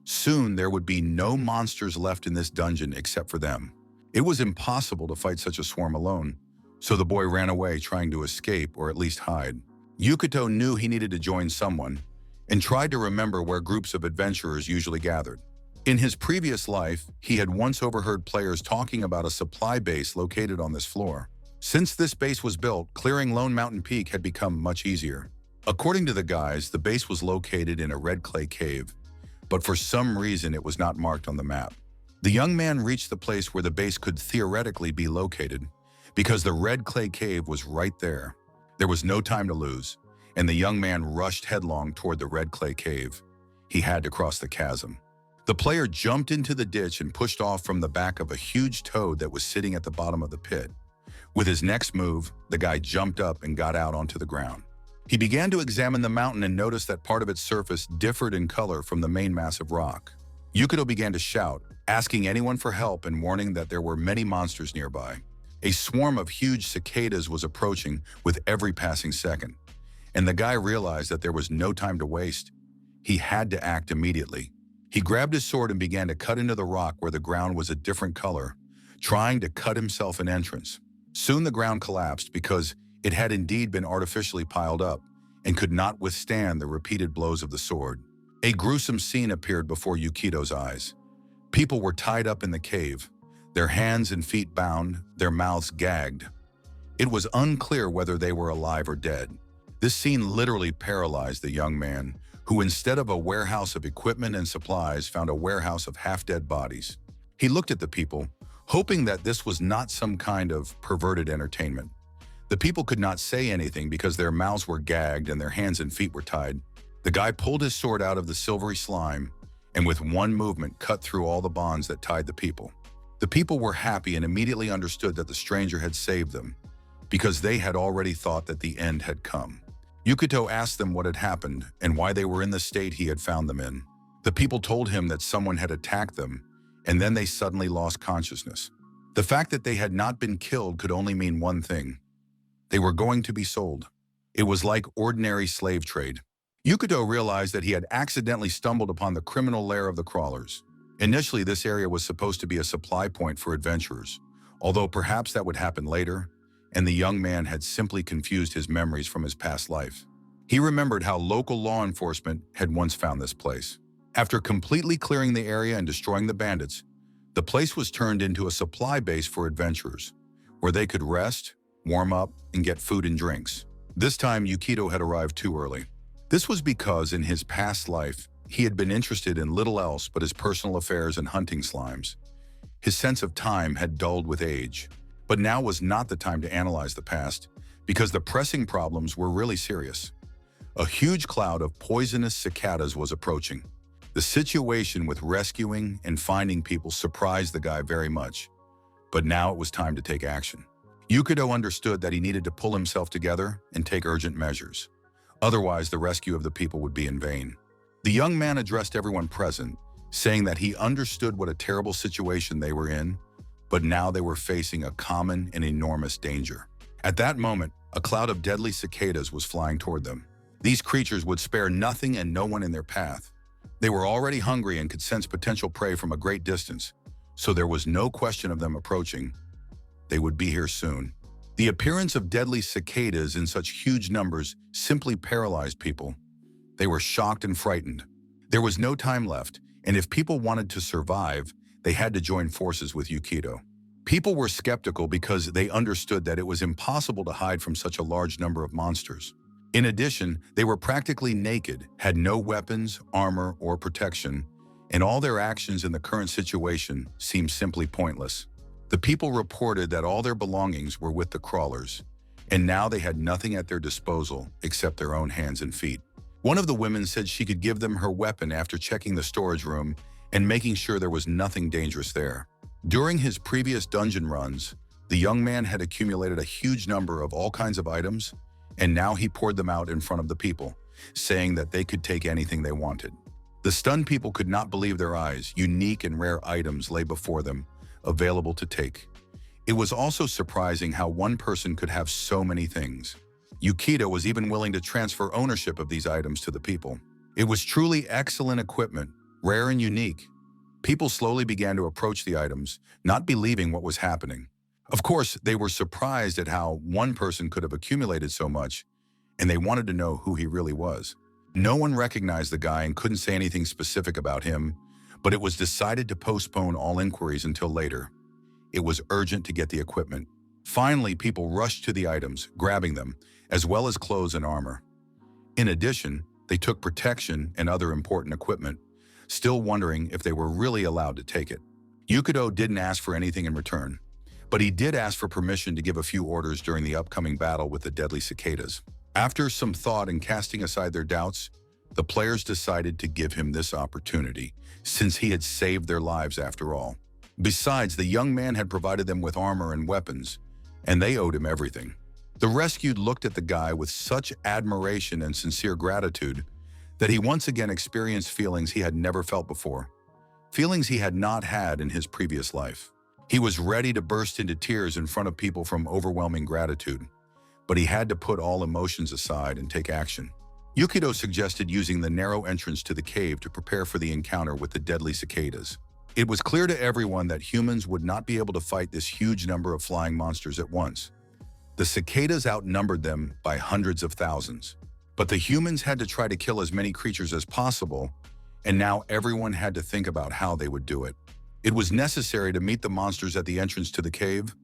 Soon there would be no monsters left in this dungeon except for them. It was impossible to fight such a swarm alone, so the boy ran away trying to escape or at least hide. Yukito knew he needed to join someone and tried to remember where groups of adventurers usually gathered. In his previous life, he had once overheard players talking about a supply base located on this floor. Since this base was built, clearing Lone Mountain Peak had become much easier. According to the guys, the base was located in a red clay cave, but for some reason it was not marked on the map. The young man reached the place where the base could theoretically be located, because the red clay cave was right there. There was no time to lose, and the young man rushed headlong toward the red clay cave. He had to cross the chasm. The player jumped into the ditch and pushed off from the back of a huge toad that was sitting at the bottom of the pit. With his next move, the guy jumped up and got out onto the ground. He began to examine the mountain and noticed that part of its surface differed in color from the main mass of rock. Yukito began to shout, asking anyone for help and warning that there were many monsters nearby. A swarm of huge cicadas was approaching with every passing second, and the guy realized that there was no time to waste. He had to act immediately. He grabbed his sword and began to cut into the rock where the ground was a different color, trying to cut himself an entrance. Soon the ground collapsed because it had indeed been artificially piled up and could not withstand the repeated blows of the sword. A gruesome scene appeared before Yukito's eyes. People were tied up in the cave, their hands and feet bound, their mouths gagged. It was unclear whether they were alive or dead. This scene literally paralyzed the young man, who instead of a warehouse of equipment and supplies found a warehouse of half-dead bodies. He looked at the people, hoping that this was not some kind of perverted entertainment. The people could not say anything because their mouths were gagged and their hands and feet were tied. The guy pulled his sword out of the silvery slime and with one movement cut through all the bonds that tied the people. The people were happy and immediately understood that the stranger had saved them because they had already thought that the end had come. Yukito asked them what had happened and why they were in the state he had found them in. The people told him that someone had attacked them, and then they suddenly lost consciousness. The fact that they had not been killed could only mean one thing. They were going to be sold. It was like ordinary slave trade. Yukito realized that he had accidentally stumbled upon the criminal lair of the crawlers. Initially, this area was supposed to be a supply point for adventurers, although perhaps that would happen later, and the young man had simply confused his memories from his past life. He remembered how local law enforcement had once found this place. After completely clearing the area and destroying the bandits, the place was turned into a supply base for adventurers, where they could rest, warm up, and get food and drinks. This time, Yukito had arrived too early. This was because in his past life, he had been interested in little else but his personal affairs and hunting slimes. His sense of time had dulled with age. But now was not the time to analyze the past, because the pressing problems were really serious. A huge cloud of poisonous cicadas was approaching. The situation with rescuing and finding people surprised the guy very much. But now it was time to take action. Yukito understood that he needed to pull himself together and take urgent measures. Otherwise, the rescue of the people would be in vain. The young man addressed everyone present, saying that he understood what a terrible situation they were in, but now they were facing a common and enormous danger. At that moment, a cloud of deadly cicadas was flying toward them. These creatures would spare nothing and no one in their path. They were already hungry and could sense potential prey from a great distance, so there was no question of them approaching. They would be here soon. The appearance of deadly cicadas in such huge numbers simply paralyzed people. They were shocked and frightened. There was no time left, and if people wanted to survive, they had to join forces with Yukito. People were skeptical because they understood that it was impossible to hide from such a large number of monsters. In addition, they were practically naked, had no weapons, armor, or protection, and all their actions in the current situation seemed simply pointless. The people reported that all their belongings were with the crawlers, and now they had nothing at their disposal except their own hands and feet. One of the women said she could give them her weapon after checking the storage room and making sure there was nothing dangerous there. During his previous dungeon runs, the young man had accumulated a huge number of all kinds of items, and now he poured them out in front of the people, saying that they could take anything they wanted. The stunned people could not believe their eyes. Unique and rare items lay before them, available to take. It was also surprising how one person could have so many things. Yukito was even willing to transfer ownership of these items to the people. It was truly excellent equipment, rare and unique. People slowly began to approach the items, not believing what was happening. Of course, they were surprised at how one person could have accumulated so much, and they wanted to know who he really was. No one recognized the guy and couldn't say anything specific about him, but it was decided to postpone all inquiries until later. It was urgent to get the equipment. Finally, people rushed to the items, grabbing them, as well as clothes and armor. In addition, they took protection and other important equipment, still wondering if they were really allowed to take it. Yukito didn't ask for anything in return, but he did ask for permission to give a few orders during the upcoming battle with the deadly cicadas. After some thought and casting aside their doubts, the players decided to give him this opportunity, since he had saved their lives after all. Besides, the young man had provided them with armor and weapons, and they owed him everything. The rescued looked at the guy with such admiration and sincere gratitude that he once again experienced feelings he had never felt before, feelings he had not had in his previous life. He was ready to burst into tears in front of people from overwhelming gratitude, but he had to put all emotions aside and take action. Yukito suggested using the narrow entrance to the cave to prepare for the encounter with the deadly cicadas. It was clear to everyone that humans would not be able to fight this huge number of flying monsters at once. The cicadas outnumbered them by hundreds of thousands. But the humans had to try to kill as many creatures as possible, and now everyone had to think about how they would do it. It was necessary to meet the monsters at the entrance to the cave,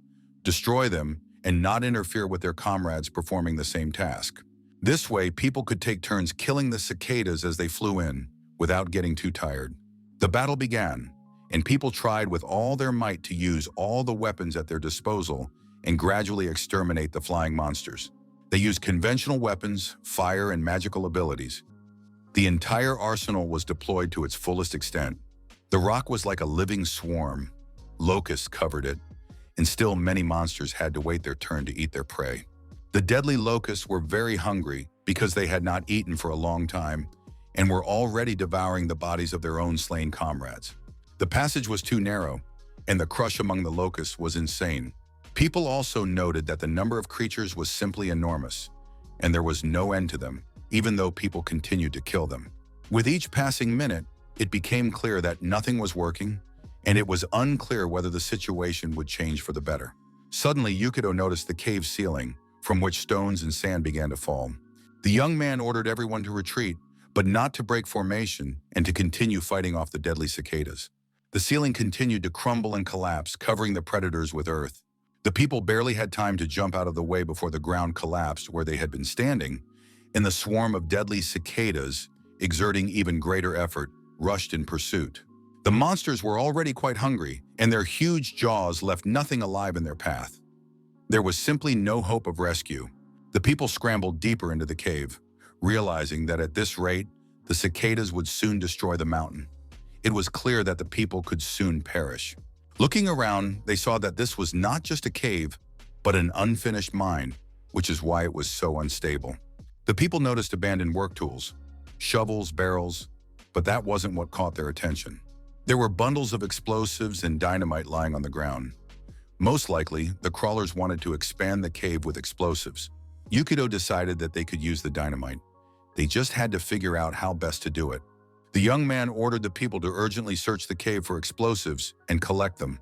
destroy them, and not interfere with their comrades performing the same task. This way, people could take turns killing the cicadas as they flew in, without getting too tired. The battle began, and people tried with all their might to use all the weapons at their disposal and gradually exterminate the flying monsters. They used conventional weapons, fire, and magical abilities. The entire arsenal was deployed to its fullest extent. The rock was like a living swarm. Locusts covered it, and still many monsters had to wait their turn to eat their prey. The deadly locusts were very hungry because they had not eaten for a long time and were already devouring the bodies of their own slain comrades. The passage was too narrow, and the crush among the locusts was insane. People also noted that the number of creatures was simply enormous, and there was no end to them, even though people continued to kill them. With each passing minute, it became clear that nothing was working, and it was unclear whether the situation would change for the better. Suddenly, Yukito noticed the cave ceiling, from which stones and sand began to fall. The young man ordered everyone to retreat, but not to break formation and to continue fighting off the deadly cicadas. The ceiling continued to crumble and collapse, covering the predators with earth. The people barely had time to jump out of the way before the ground collapsed where they had been standing, and the swarm of deadly cicadas, exerting even greater effort, rushed in pursuit. The monsters were already quite hungry, and their huge jaws left nothing alive in their path. There was simply no hope of rescue. The people scrambled deeper into the cave, realizing that at this rate, the cicadas would soon destroy the mountain. It was clear that the people could soon perish. Looking around, they saw that this was not just a cave, but an unfinished mine, which is why it was so unstable. The people noticed abandoned work tools, shovels, barrels, but that wasn't what caught their attention. There were bundles of explosives and dynamite lying on the ground. Most likely, the crawlers wanted to expand the cave with explosives. Yukito decided that they could use the dynamite. They just had to figure out how best to do it. The young man ordered the people to urgently search the cave for explosives and collect them.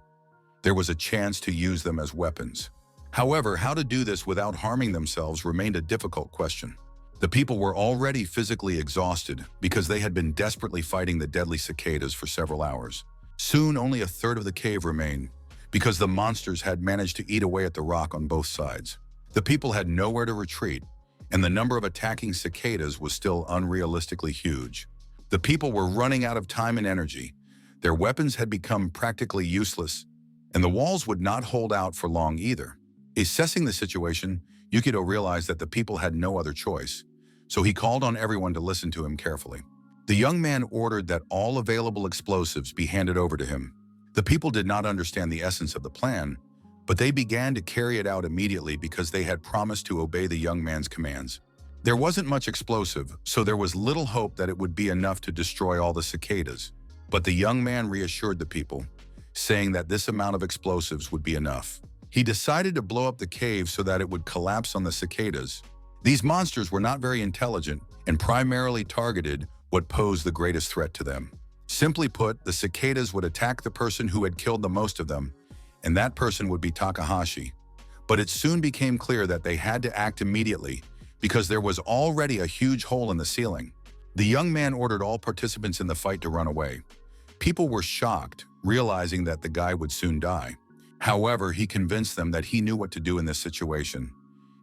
There was a chance to use them as weapons. However, how to do this without harming themselves remained a difficult question. The people were already physically exhausted because they had been desperately fighting the deadly cicadas for several hours. Soon, only a third of the cave remained, because the monsters had managed to eat away at the rock on both sides. The people had nowhere to retreat, and the number of attacking cicadas was still unrealistically huge. The people were running out of time and energy. Their weapons had become practically useless, and the walls would not hold out for long either. Assessing the situation, Yukito realized that the people had no other choice, so he called on everyone to listen to him carefully. The young man ordered that all available explosives be handed over to him. The people did not understand the essence of the plan, but they began to carry it out immediately because they had promised to obey the young man's commands. There wasn't much explosive, so there was little hope that it would be enough to destroy all the cicadas. But the young man reassured the people, saying that this amount of explosives would be enough. He decided to blow up the cave so that it would collapse on the cicadas. These monsters were not very intelligent and primarily targeted what posed the greatest threat to them. Simply put, the cicadas would attack the person who had killed the most of them, and that person would be Takahashi. But it soon became clear that they had to act immediately because there was already a huge hole in the ceiling. The young man ordered all participants in the fight to run away. People were shocked, realizing that the guy would soon die. However, he convinced them that he knew what to do in this situation,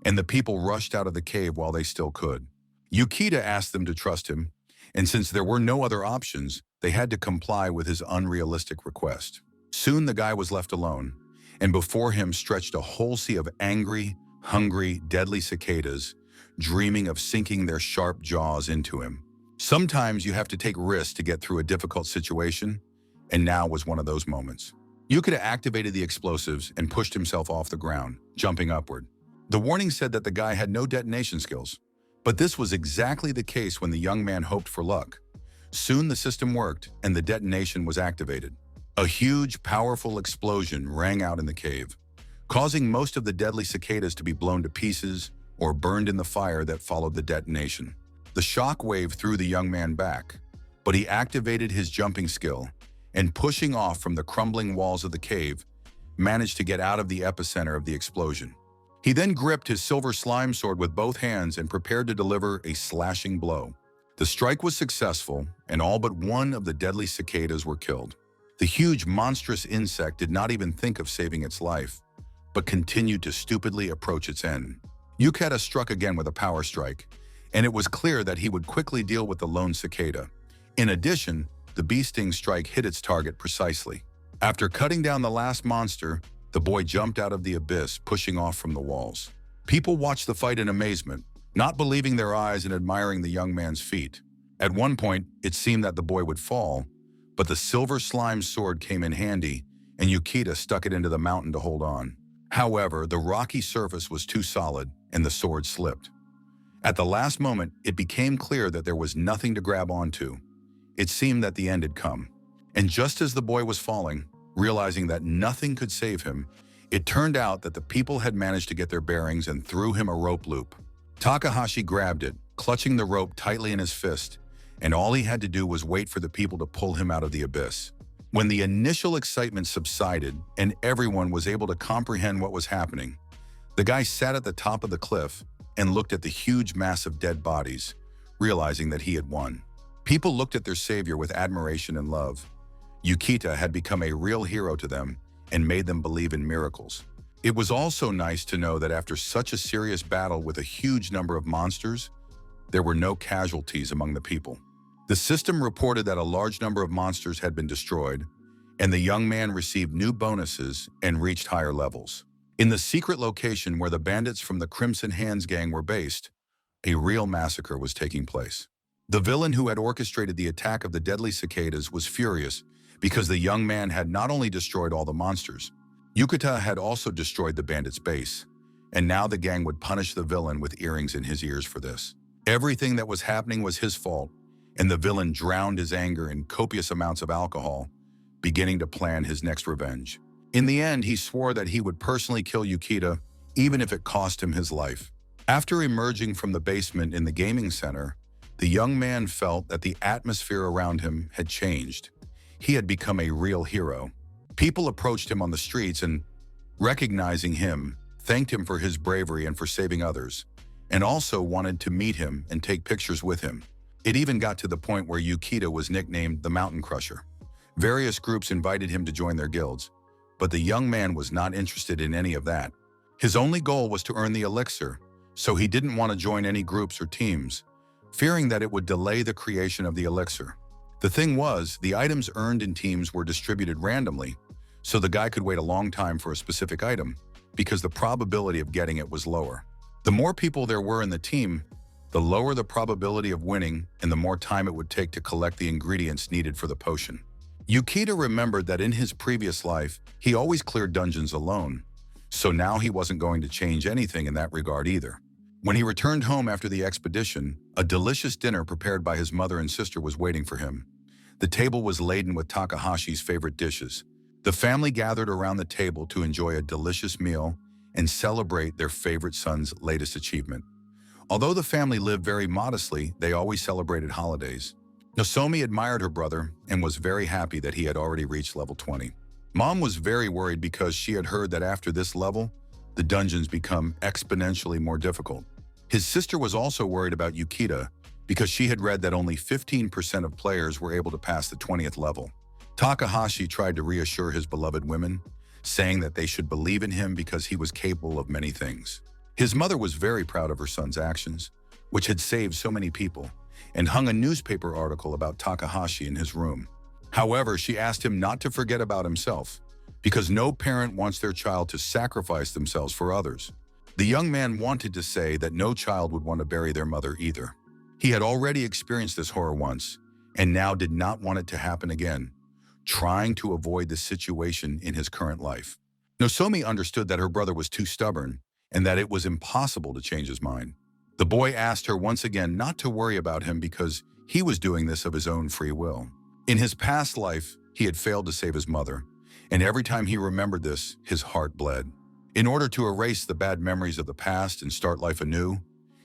and the people rushed out of the cave while they still could. Yukita asked them to trust him, and since there were no other options, they had to comply with his unrealistic request. Soon the guy was left alone, and before him stretched a whole sea of angry, hungry, deadly cicadas, dreaming of sinking their sharp jaws into him. Sometimes you have to take risks to get through a difficult situation, and now was one of those moments. Yukita activated the explosives and pushed himself off the ground, jumping upward. The warning said that the guy had no detonation skills, but this was exactly the case when the young man hoped for luck. Soon the system worked, and the detonation was activated. A huge, powerful explosion rang out in the cave, causing most of the deadly cicadas to be blown to pieces or burned in the fire that followed the detonation. The shock wave threw the young man back, but he activated his jumping skill and, pushing off from the crumbling walls of the cave, managed to get out of the epicenter of the explosion. He then gripped his silver slime sword with both hands and prepared to deliver a slashing blow. The strike was successful, and all but one of the deadly cicadas were killed. The huge, monstrous insect did not even think of saving its life, but continued to stupidly approach its end. Yukita struck again with a power strike, and it was clear that he would quickly deal with the lone cicada. In addition, the bee-sting strike hit its target precisely. After cutting down the last monster, the boy jumped out of the abyss, pushing off from the walls. People watched the fight in amazement, not believing their eyes and admiring the young man's feat. At one point, it seemed that the boy would fall, but the silver slime sword came in handy, and Yukita stuck it into the mountain to hold on. However, the rocky surface was too solid, and the sword slipped. At the last moment, it became clear that there was nothing to grab onto. It seemed that the end had come. And just as the boy was falling, realizing that nothing could save him, it turned out that the people had managed to get their bearings and threw him a rope loop. Takahashi grabbed it, clutching the rope tightly in his fist, and all he had to do was wait for the people to pull him out of the abyss. When the initial excitement subsided and everyone was able to comprehend what was happening, the guy sat at the top of the cliff and looked at the huge mass of dead bodies, realizing that he had won. People looked at their savior with admiration and love. Yukita had become a real hero to them and made them believe in miracles. It was also nice to know that after such a serious battle with a huge number of monsters, there were no casualties among the people. The system reported that a large number of monsters had been destroyed, and the young man received new bonuses and reached higher levels. In the secret location where the bandits from the Crimson Hands gang were based, a real massacre was taking place. The villain who had orchestrated the attack of the deadly cicadas was furious because the young man had not only destroyed all the monsters, Yukita had also destroyed the bandits' base, and now the gang would punish the villain with earrings in his ears for this. Everything that was happening was his fault, and the villain drowned his anger in copious amounts of alcohol, beginning to plan his next revenge. In the end, he swore that he would personally kill Yukita, even if it cost him his life. After emerging from the basement in the gaming center, the young man felt that the atmosphere around him had changed. He had become a real hero. People approached him on the streets and, recognizing him, thanked him for his bravery and for saving others, and also wanted to meet him and take pictures with him. It even got to the point where Yukita was nicknamed the Mountain Crusher. Various groups invited him to join their guilds, but the young man was not interested in any of that. His only goal was to earn the elixir, so he didn't want to join any groups or teams, fearing that it would delay the creation of the elixir. The thing was, the items earned in teams were distributed randomly, so the guy could wait a long time for a specific item, because the probability of getting it was lower. The more people there were in the team, the lower the probability of winning and the more time it would take to collect the ingredients needed for the potion. Yukita remembered that in his previous life, he always cleared dungeons alone, so now he wasn't going to change anything in that regard either. When he returned home after the expedition, a delicious dinner prepared by his mother and sister was waiting for him. The table was laden with Takahashi's favorite dishes. The family gathered around the table to enjoy a delicious meal and celebrate their favorite son's latest achievement. Although the family lived very modestly, they always celebrated holidays. Naomi admired her brother and was very happy that he had already reached level 20. Mom was very worried because she had heard that after this level, the dungeons become exponentially more difficult. His sister was also worried about Yukita because she had read that only 15% of players were able to pass the 20th level. Takahashi tried to reassure his beloved women, saying that they should believe in him because he was capable of many things. His mother was very proud of her son's actions, which had saved so many people, and hung a newspaper article about Takahashi in his room. However, she asked him not to forget about himself, because no parent wants their child to sacrifice themselves for others. The young man wanted to say that no child would want to bury their mother either. He had already experienced this horror once, and now did not want it to happen again, trying to avoid the situation in his current life. Nozomi understood that her brother was too stubborn, and that it was impossible to change his mind. The boy asked her once again not to worry about him because he was doing this of his own free will. In his past life, he had failed to save his mother, and every time he remembered this, his heart bled. In order to erase the bad memories of the past and start life anew,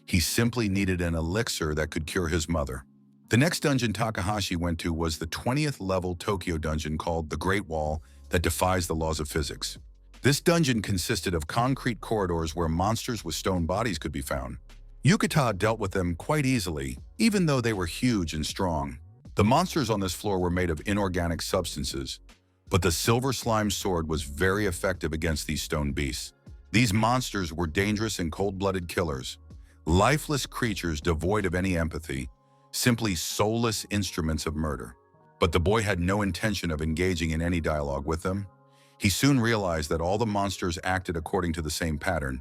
he simply needed an elixir that could cure his mother. The next dungeon Takahashi went to was the 20th level Tokyo dungeon called the Great Wall that defies the laws of physics. This dungeon consisted of concrete corridors where monsters with stone bodies could be found. Yukita dealt with them quite easily, even though they were huge and strong. The monsters on this floor were made of inorganic substances, but the silver slime sword was very effective against these stone beasts. These monsters were dangerous and cold-blooded killers, lifeless creatures devoid of any empathy, simply soulless instruments of murder. But the boy had no intention of engaging in any dialogue with them. He soon realized that all the monsters acted according to the same pattern,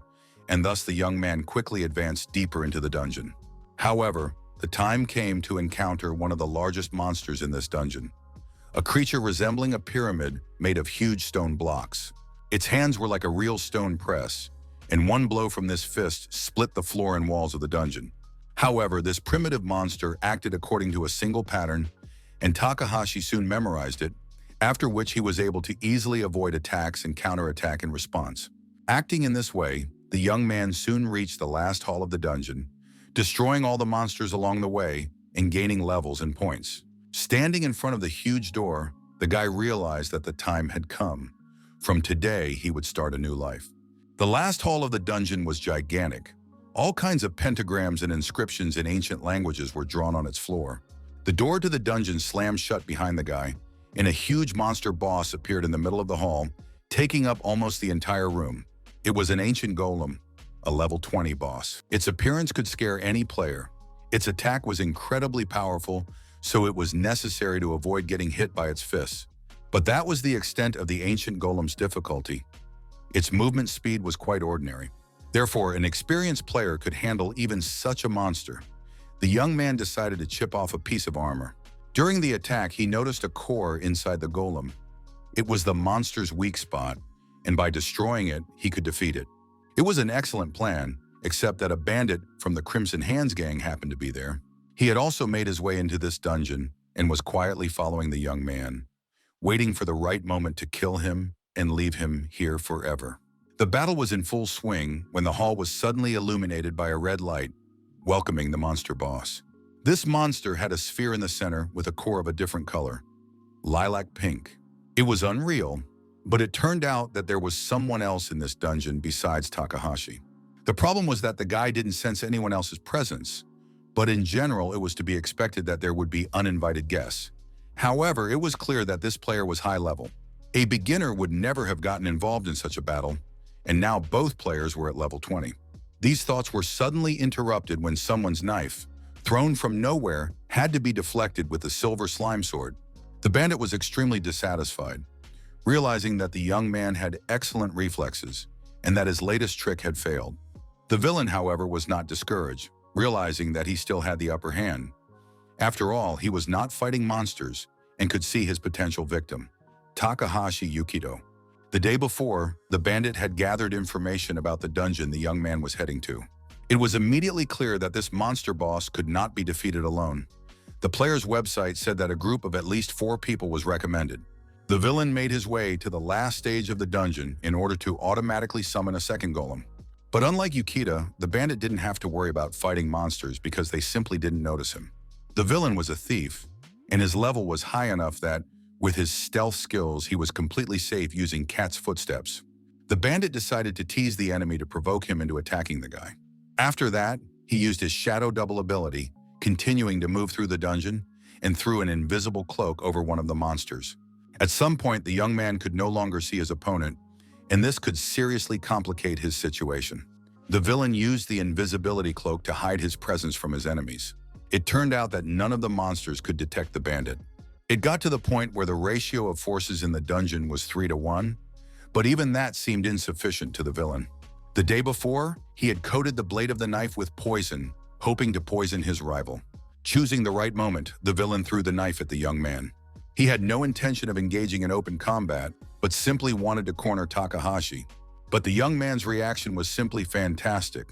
and thus the young man quickly advanced deeper into the dungeon. However, the time came to encounter one of the largest monsters in this dungeon, a creature resembling a pyramid made of huge stone blocks. Its hands were like a real stone press, and one blow from this fist split the floor and walls of the dungeon. However, this primitive monster acted according to a single pattern, and Takahashi soon memorized it, after which he was able to easily avoid attacks and counterattack in response. Acting in this way, the young man soon reached the last hall of the dungeon, destroying all the monsters along the way and gaining levels and points. Standing in front of the huge door, the guy realized that the time had come. From today, he would start a new life. The last hall of the dungeon was gigantic. All kinds of pentagrams and inscriptions in ancient languages were drawn on its floor. The door to the dungeon slammed shut behind the guy, and a huge monster boss appeared in the middle of the hall, taking up almost the entire room. It was an ancient Gollum, a level 20 boss. Its appearance could scare any player. Its attack was incredibly powerful, so it was necessary to avoid getting hit by its fists. But that was the extent of the ancient Golem's difficulty. Its movement speed was quite ordinary. Therefore, an experienced player could handle even such a monster. The young man decided to chip off a piece of armor. During the attack, he noticed a core inside the Golem. It was the monster's weak spot, and by destroying it, he could defeat it. It was an excellent plan, except that a bandit from the Crimson Hands gang happened to be there. He had also made his way into this dungeon and was quietly following the young man, waiting for the right moment to kill him and leave him here forever. The battle was in full swing when the hall was suddenly illuminated by a red light, welcoming the monster boss. This monster had a sphere in the center with a core of a different color, lilac pink. It was unreal, but it turned out that there was someone else in this dungeon besides Takahashi. The problem was that the guy didn't sense anyone else's presence, but in general it was to be expected that there would be uninvited guests. However, it was clear that this player was high level. A beginner would never have gotten involved in such a battle, and now both players were at level 20. These thoughts were suddenly interrupted when someone's knife, thrown from nowhere, had to be deflected with the silver slime sword. The bandit was extremely dissatisfied, realizing that the young man had excellent reflexes and that his latest trick had failed. The villain, however, was not discouraged, realizing that he still had the upper hand. After all, he was not fighting monsters and could see his potential victim, Takahashi Yukito. The day before, the bandit had gathered information about the dungeon the young man was heading to. It was immediately clear that this monster boss could not be defeated alone. The player's website said that a group of at least 4 people was recommended. The villain made his way to the last stage of the dungeon in order to automatically summon a second golem. But unlike Yukita, the bandit didn't have to worry about fighting monsters because they simply didn't notice him. The villain was a thief, and his level was high enough that, with his stealth skills, he was completely safe using cat's footsteps. The bandit decided to tease the enemy to provoke him into attacking the guy. After that, he used his shadow double ability, continuing to move through the dungeon, and threw an invisible cloak over one of the monsters. At some point, the young man could no longer see his opponent, and this could seriously complicate his situation. The villain used the invisibility cloak to hide his presence from his enemies. It turned out that none of the monsters could detect the bandit. It got to the point where the ratio of forces in the dungeon was 3-to-1, but even that seemed insufficient to the villain. The day before, he had coated the blade of the knife with poison, hoping to poison his rival. Choosing the right moment, the villain threw the knife at the young man. He had no intention of engaging in open combat, but simply wanted to corner Takahashi. But the young man's reaction was simply fantastic.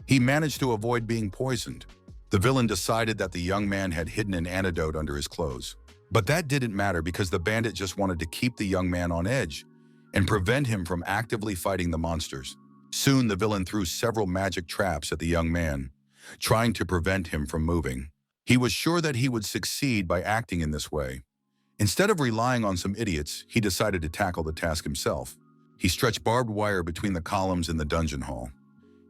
He managed to avoid being poisoned. The villain decided that the young man had hidden an antidote under his clothes. But that didn't matter because the bandit just wanted to keep the young man on edge and prevent him from actively fighting the monsters. Soon, the villain threw several magic traps at the young man, trying to prevent him from moving. He was sure that he would succeed by acting in this way. Instead of relying on some idiots, he decided to tackle the task himself. He stretched barbed wire between the columns in the dungeon hall.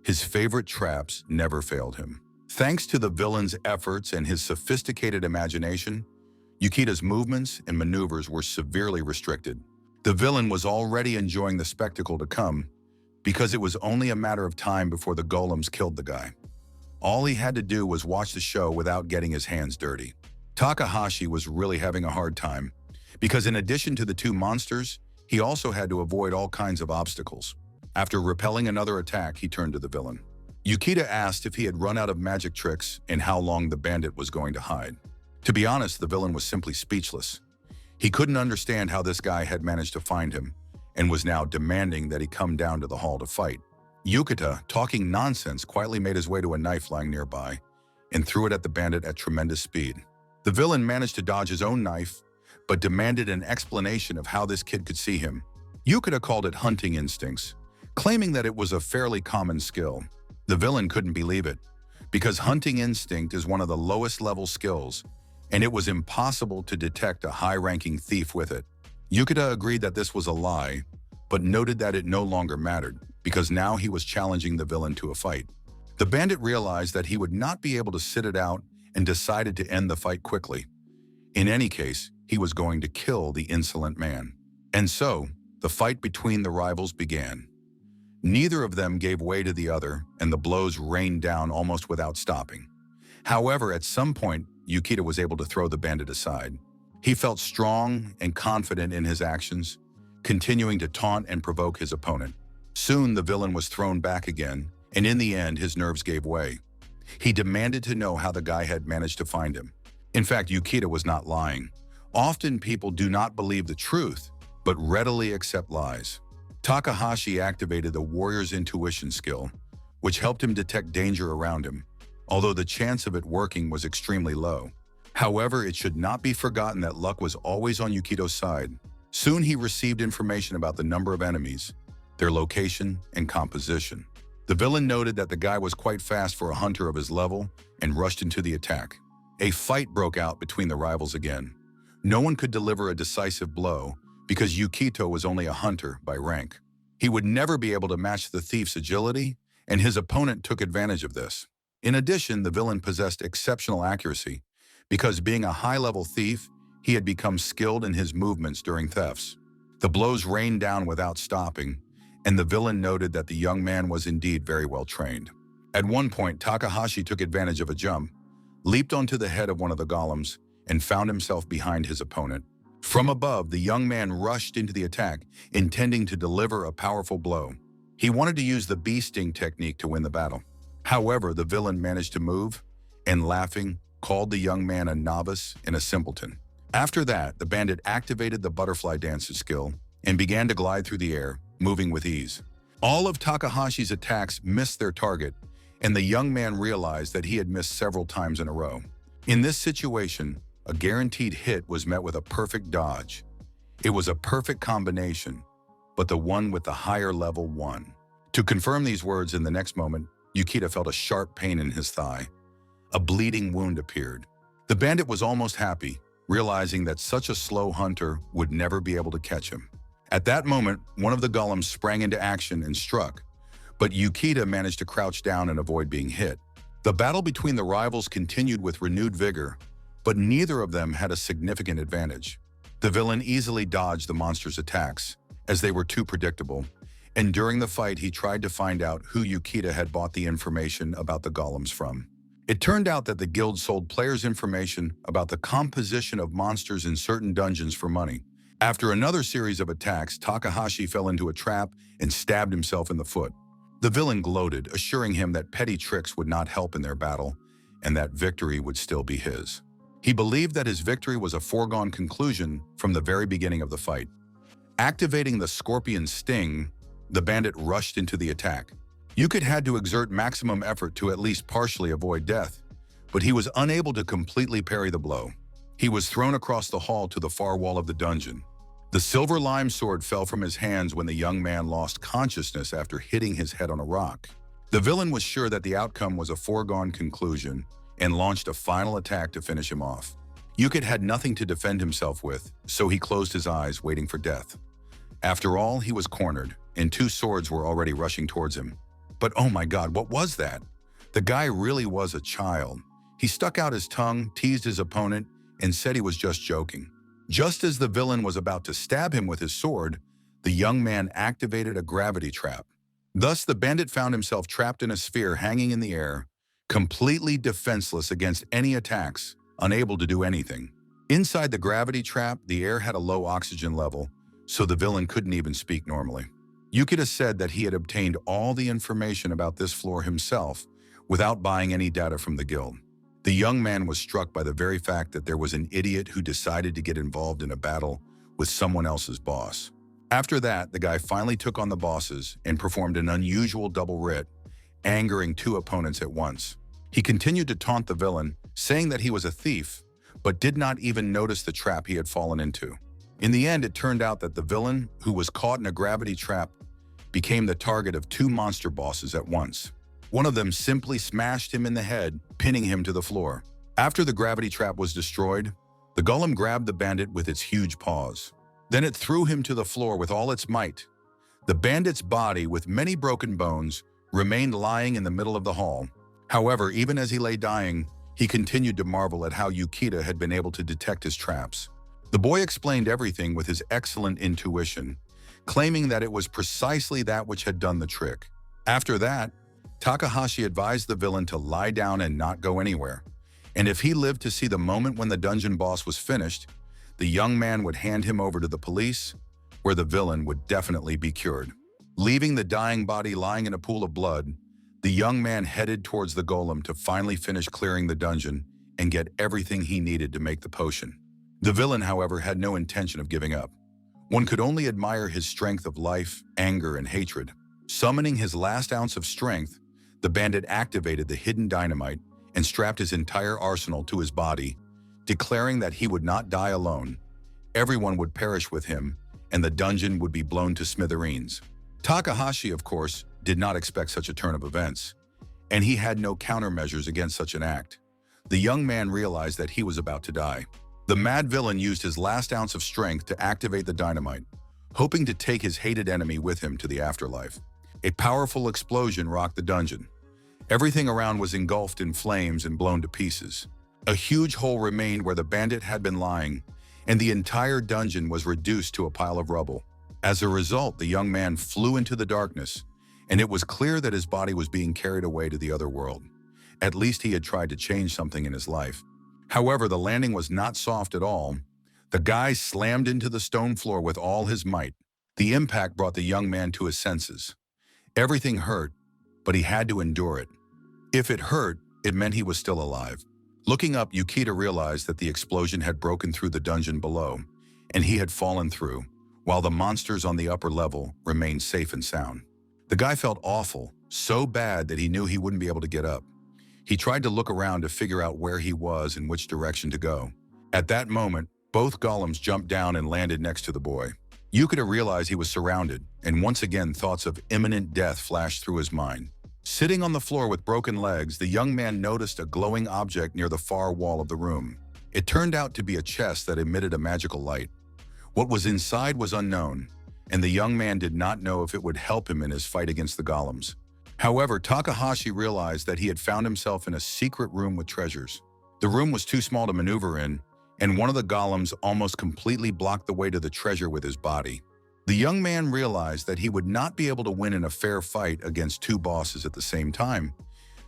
His favorite traps never failed him. Thanks to the villain's efforts and his sophisticated imagination, Yukita's movements and maneuvers were severely restricted. The villain was already enjoying the spectacle to come because it was only a matter of time before the golems killed the guy. All he had to do was watch the show without getting his hands dirty. Takahashi was really having a hard time because in addition to the 2 monsters, he also had to avoid all kinds of obstacles. After repelling another attack, he turned to the villain. Yukita asked if he had run out of magic tricks and how long the bandit was going to hide. To be honest, the villain was simply speechless. He couldn't understand how this guy had managed to find him and was now demanding that he come down to the hall to fight. Yukita, talking nonsense, quietly made his way to a knife lying nearby and threw it at the bandit at tremendous speed. The villain managed to dodge his own knife, but demanded an explanation of how this kid could see him. Yukita called it hunting instincts, claiming that it was a fairly common skill. The villain couldn't believe it, because hunting instinct is one of the lowest level skills, and it was impossible to detect a high-ranking thief with it. Yukita agreed that this was a lie, but noted that it no longer mattered, because now he was challenging the villain to a fight. The bandit realized that he would not be able to sit it out and decided to end the fight quickly. In any case, he was going to kill the insolent man. And so, the fight between the rivals began. Neither of them gave way to the other, and the blows rained down almost without stopping. However, at some point, Yukita was able to throw the bandit aside. He felt strong and confident in his actions, continuing to taunt and provoke his opponent. Soon, the villain was thrown back again, and in the end, his nerves gave way. He demanded to know how the guy had managed to find him. In fact, Yukita was not lying. Often people do not believe the truth, but readily accept lies. Takahashi activated the warrior's intuition skill, which helped him detect danger around him, although the chance of it working was extremely low. However, it should not be forgotten that luck was always on Yukito's side. Soon he received information about the number of enemies, their location, and composition. The villain noted that the guy was quite fast for a hunter of his level and rushed into the attack. A fight broke out between the rivals again. No one could deliver a decisive blow because Yukito was only a hunter by rank. He would never be able to match the thief's agility, and his opponent took advantage of this. In addition, the villain possessed exceptional accuracy because being a high-level thief, he had become skilled in his movements during thefts. The blows rained down without stopping, and the villain noted that the young man was indeed very well trained. At one point, Takahashi took advantage of a jump, leaped onto the head of one of the golems, and found himself behind his opponent. From above, the young man rushed into the attack, intending to deliver a powerful blow. He wanted to use the bee sting technique to win the battle. However, the villain managed to move, and laughing, called the young man a novice and a simpleton. After that, the bandit activated the butterfly dancer skill and began to glide through the air, moving with ease. All of Takahashi's attacks missed their target, and the young man realized that he had missed several times in a row. In this situation, a guaranteed hit was met with a perfect dodge. It was a perfect combination, but the one with the higher level won. To confirm these words in the next moment, Yukita felt a sharp pain in his thigh. A bleeding wound appeared. The bandit was almost happy, realizing that such a slow hunter would never be able to catch him. At that moment, one of the golems sprang into action and struck, but Yukita managed to crouch down and avoid being hit. The battle between the rivals continued with renewed vigor, but neither of them had a significant advantage. The villain easily dodged the monster's attacks, as they were too predictable, and during the fight he tried to find out who Yukita had bought the information about the golems from. It turned out that the guild sold players information about the composition of monsters in certain dungeons for money. After another series of attacks, Takahashi fell into a trap and stabbed himself in the foot. The villain gloated, assuring him that petty tricks would not help in their battle and that victory would still be his. He believed that his victory was a foregone conclusion from the very beginning of the fight. Activating the scorpion sting, the bandit rushed into the attack. Yukita had to exert maximum effort to at least partially avoid death, but he was unable to completely parry the blow. He was thrown across the hall to the far wall of the dungeon. The silver lime sword fell from his hands when the young man lost consciousness after hitting his head on a rock. The villain was sure that the outcome was a foregone conclusion and launched a final attack to finish him off. Yukita had nothing to defend himself with, so he closed his eyes, waiting for death. After all, he was cornered, and two swords were already rushing towards him. But oh my God, what was that? The guy really was a child. He stuck out his tongue, teased his opponent, and said he was just joking. Just as the villain was about to stab him with his sword, the young man activated a gravity trap. Thus, the bandit found himself trapped in a sphere hanging in the air, completely defenseless against any attacks, unable to do anything. Inside the gravity trap, the air had a low oxygen level, so the villain couldn't even speak normally. Yukita said that he had obtained all the information about this floor himself without buying any data from the guild. The young man was struck by the very fact that there was an idiot who decided to get involved in a battle with someone else's boss. After that, the guy finally took on the bosses and performed an unusual double writ, angering two opponents at once. He continued to taunt the villain, saying that he was a thief, but did not even notice the trap he had fallen into. In the end, it turned out that the villain, who was caught in a gravity trap, became the target of two monster bosses at once. One of them simply smashed him in the head, pinning him to the floor. After the gravity trap was destroyed, the golem grabbed the bandit with its huge paws. Then it threw him to the floor with all its might. The bandit's body, with many broken bones, remained lying in the middle of the hall. However, even as he lay dying, he continued to marvel at how Yukita had been able to detect his traps. The boy explained everything with his excellent intuition, claiming that it was precisely that which had done the trick. After that, Takahashi advised the villain to lie down and not go anywhere, and if he lived to see the moment when the dungeon boss was finished, the young man would hand him over to the police, where the villain would definitely be cured. Leaving the dying body lying in a pool of blood, the young man headed towards the golem to finally finish clearing the dungeon and get everything he needed to make the potion. The villain, however, had no intention of giving up. One could only admire his strength of life, anger, and hatred. Summoning his last ounce of strength, the bandit activated the hidden dynamite and strapped his entire arsenal to his body, declaring that he would not die alone. Everyone would perish with him, and the dungeon would be blown to smithereens. Takahashi, of course, did not expect such a turn of events, and he had no countermeasures against such an act. The young man realized that he was about to die. The mad villain used his last ounce of strength to activate the dynamite, hoping to take his hated enemy with him to the afterlife. A powerful explosion rocked the dungeon. Everything around was engulfed in flames and blown to pieces. A huge hole remained where the bandit had been lying, and the entire dungeon was reduced to a pile of rubble. As a result, the young man flew into the darkness, and it was clear that his body was being carried away to the other world. At least he had tried to change something in his life. However, the landing was not soft at all. The guy slammed into the stone floor with all his might. The impact brought the young man to his senses. Everything hurt, but he had to endure it. If it hurt, it meant he was still alive. Looking up, Yukita realized that the explosion had broken through the dungeon below, and he had fallen through, while the monsters on the upper level remained safe and sound. The guy felt awful, so bad that he knew he wouldn't be able to get up. He tried to look around to figure out where he was and which direction to go. At that moment, both golems jumped down and landed next to the boy. Yukita realized he was surrounded, and once again thoughts of imminent death flashed through his mind. Sitting on the floor with broken legs, the young man noticed a glowing object near the far wall of the room. It turned out to be a chest that emitted a magical light. What was inside was unknown, and the young man did not know if it would help him in his fight against the golems. However, Takahashi realized that he had found himself in a secret room with treasures. The room was too small to maneuver in, and one of the golems almost completely blocked the way to the treasure with his body. The young man realized that he would not be able to win in a fair fight against two bosses at the same time,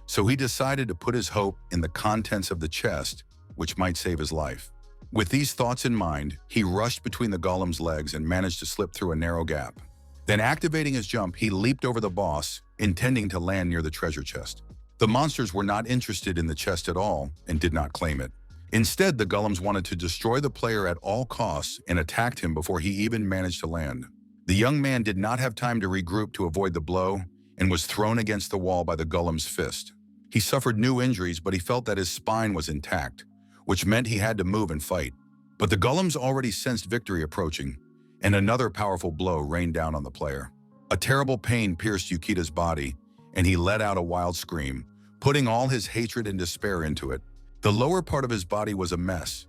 so he decided to put his hope in the contents of the chest, which might save his life. With these thoughts in mind, he rushed between the golem's legs and managed to slip through a narrow gap. Then, activating his jump, he leaped over the boss, intending to land near the treasure chest. The monsters were not interested in the chest at all and did not claim it. Instead, the golems wanted to destroy the player at all costs and attacked him before he even managed to land. The young man did not have time to regroup to avoid the blow and was thrown against the wall by the golem's fist. He suffered new injuries, but he felt that his spine was intact, which meant he had to move and fight. But the golems already sensed victory approaching, and another powerful blow rained down on the player. A terrible pain pierced Yukita's body, and he let out a wild scream, putting all his hatred and despair into it. The lower part of his body was a mess.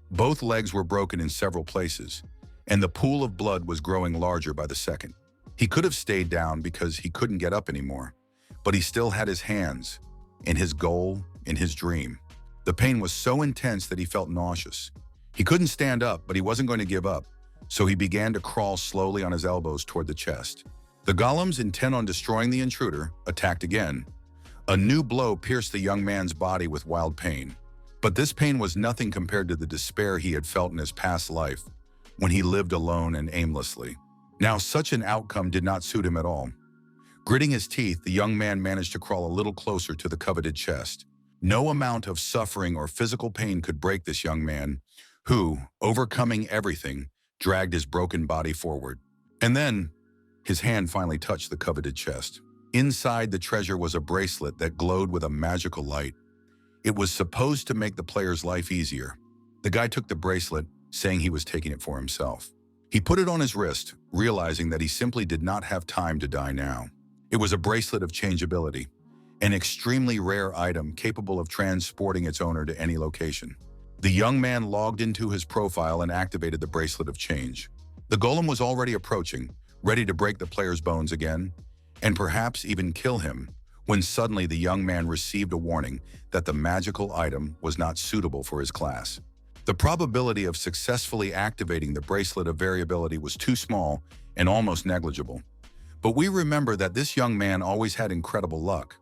Both legs were broken in several places, and the pool of blood was growing larger by the second. He could have stayed down because he couldn't get up anymore, but he still had his hands, and his goal, and his dream. The pain was so intense that he felt nauseous. He couldn't stand up, but he wasn't going to give up, so he began to crawl slowly on his elbows toward the chest. The golems, intent on destroying the intruder, attacked again. A new blow pierced the young man's body with wild pain. But this pain was nothing compared to the despair he had felt in his past life, when he lived alone and aimlessly. Now, such an outcome did not suit him at all. Gritting his teeth, the young man managed to crawl a little closer to the coveted chest. No amount of suffering or physical pain could break this young man, who, overcoming everything, dragged his broken body forward. And then, his hand finally touched the coveted chest. Inside the treasure was a bracelet that glowed with a magical light. It was supposed to make the player's life easier. The guy took the bracelet, saying he was taking it for himself. He put it on his wrist, realizing that he simply did not have time to die now. It was a bracelet of changeability, an extremely rare item capable of transporting its owner to any location. The young man logged into his profile and activated the bracelet of change. The golem was already approaching, ready to break the player's bones again, and perhaps even kill him, when suddenly the young man received a warning that the magical item was not suitable for his class. The probability of successfully activating the bracelet of variability was too small and almost negligible. But we remember that this young man always had incredible luck.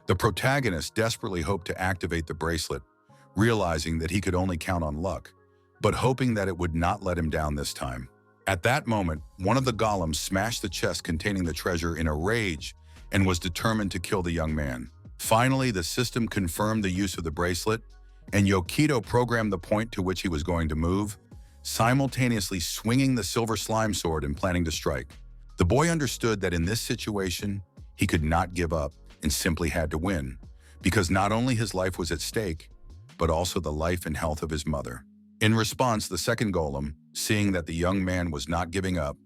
The protagonist desperately hoped to activate the bracelet, realizing that he could only count on luck, but hoping that it would not let him down this time. At that moment, one of the golems smashed the chest containing the treasure in a rage and was determined to kill the young man. Finally, the system confirmed the use of the bracelet, and Yukita programmed the point to which he was going to move, simultaneously swinging the silver slime sword and planning to strike. The boy understood that in this situation, he could not give up and simply had to win, because not only his life was at stake, but also the life and health of his mother. In response, the second golem, seeing that the young man was not giving up,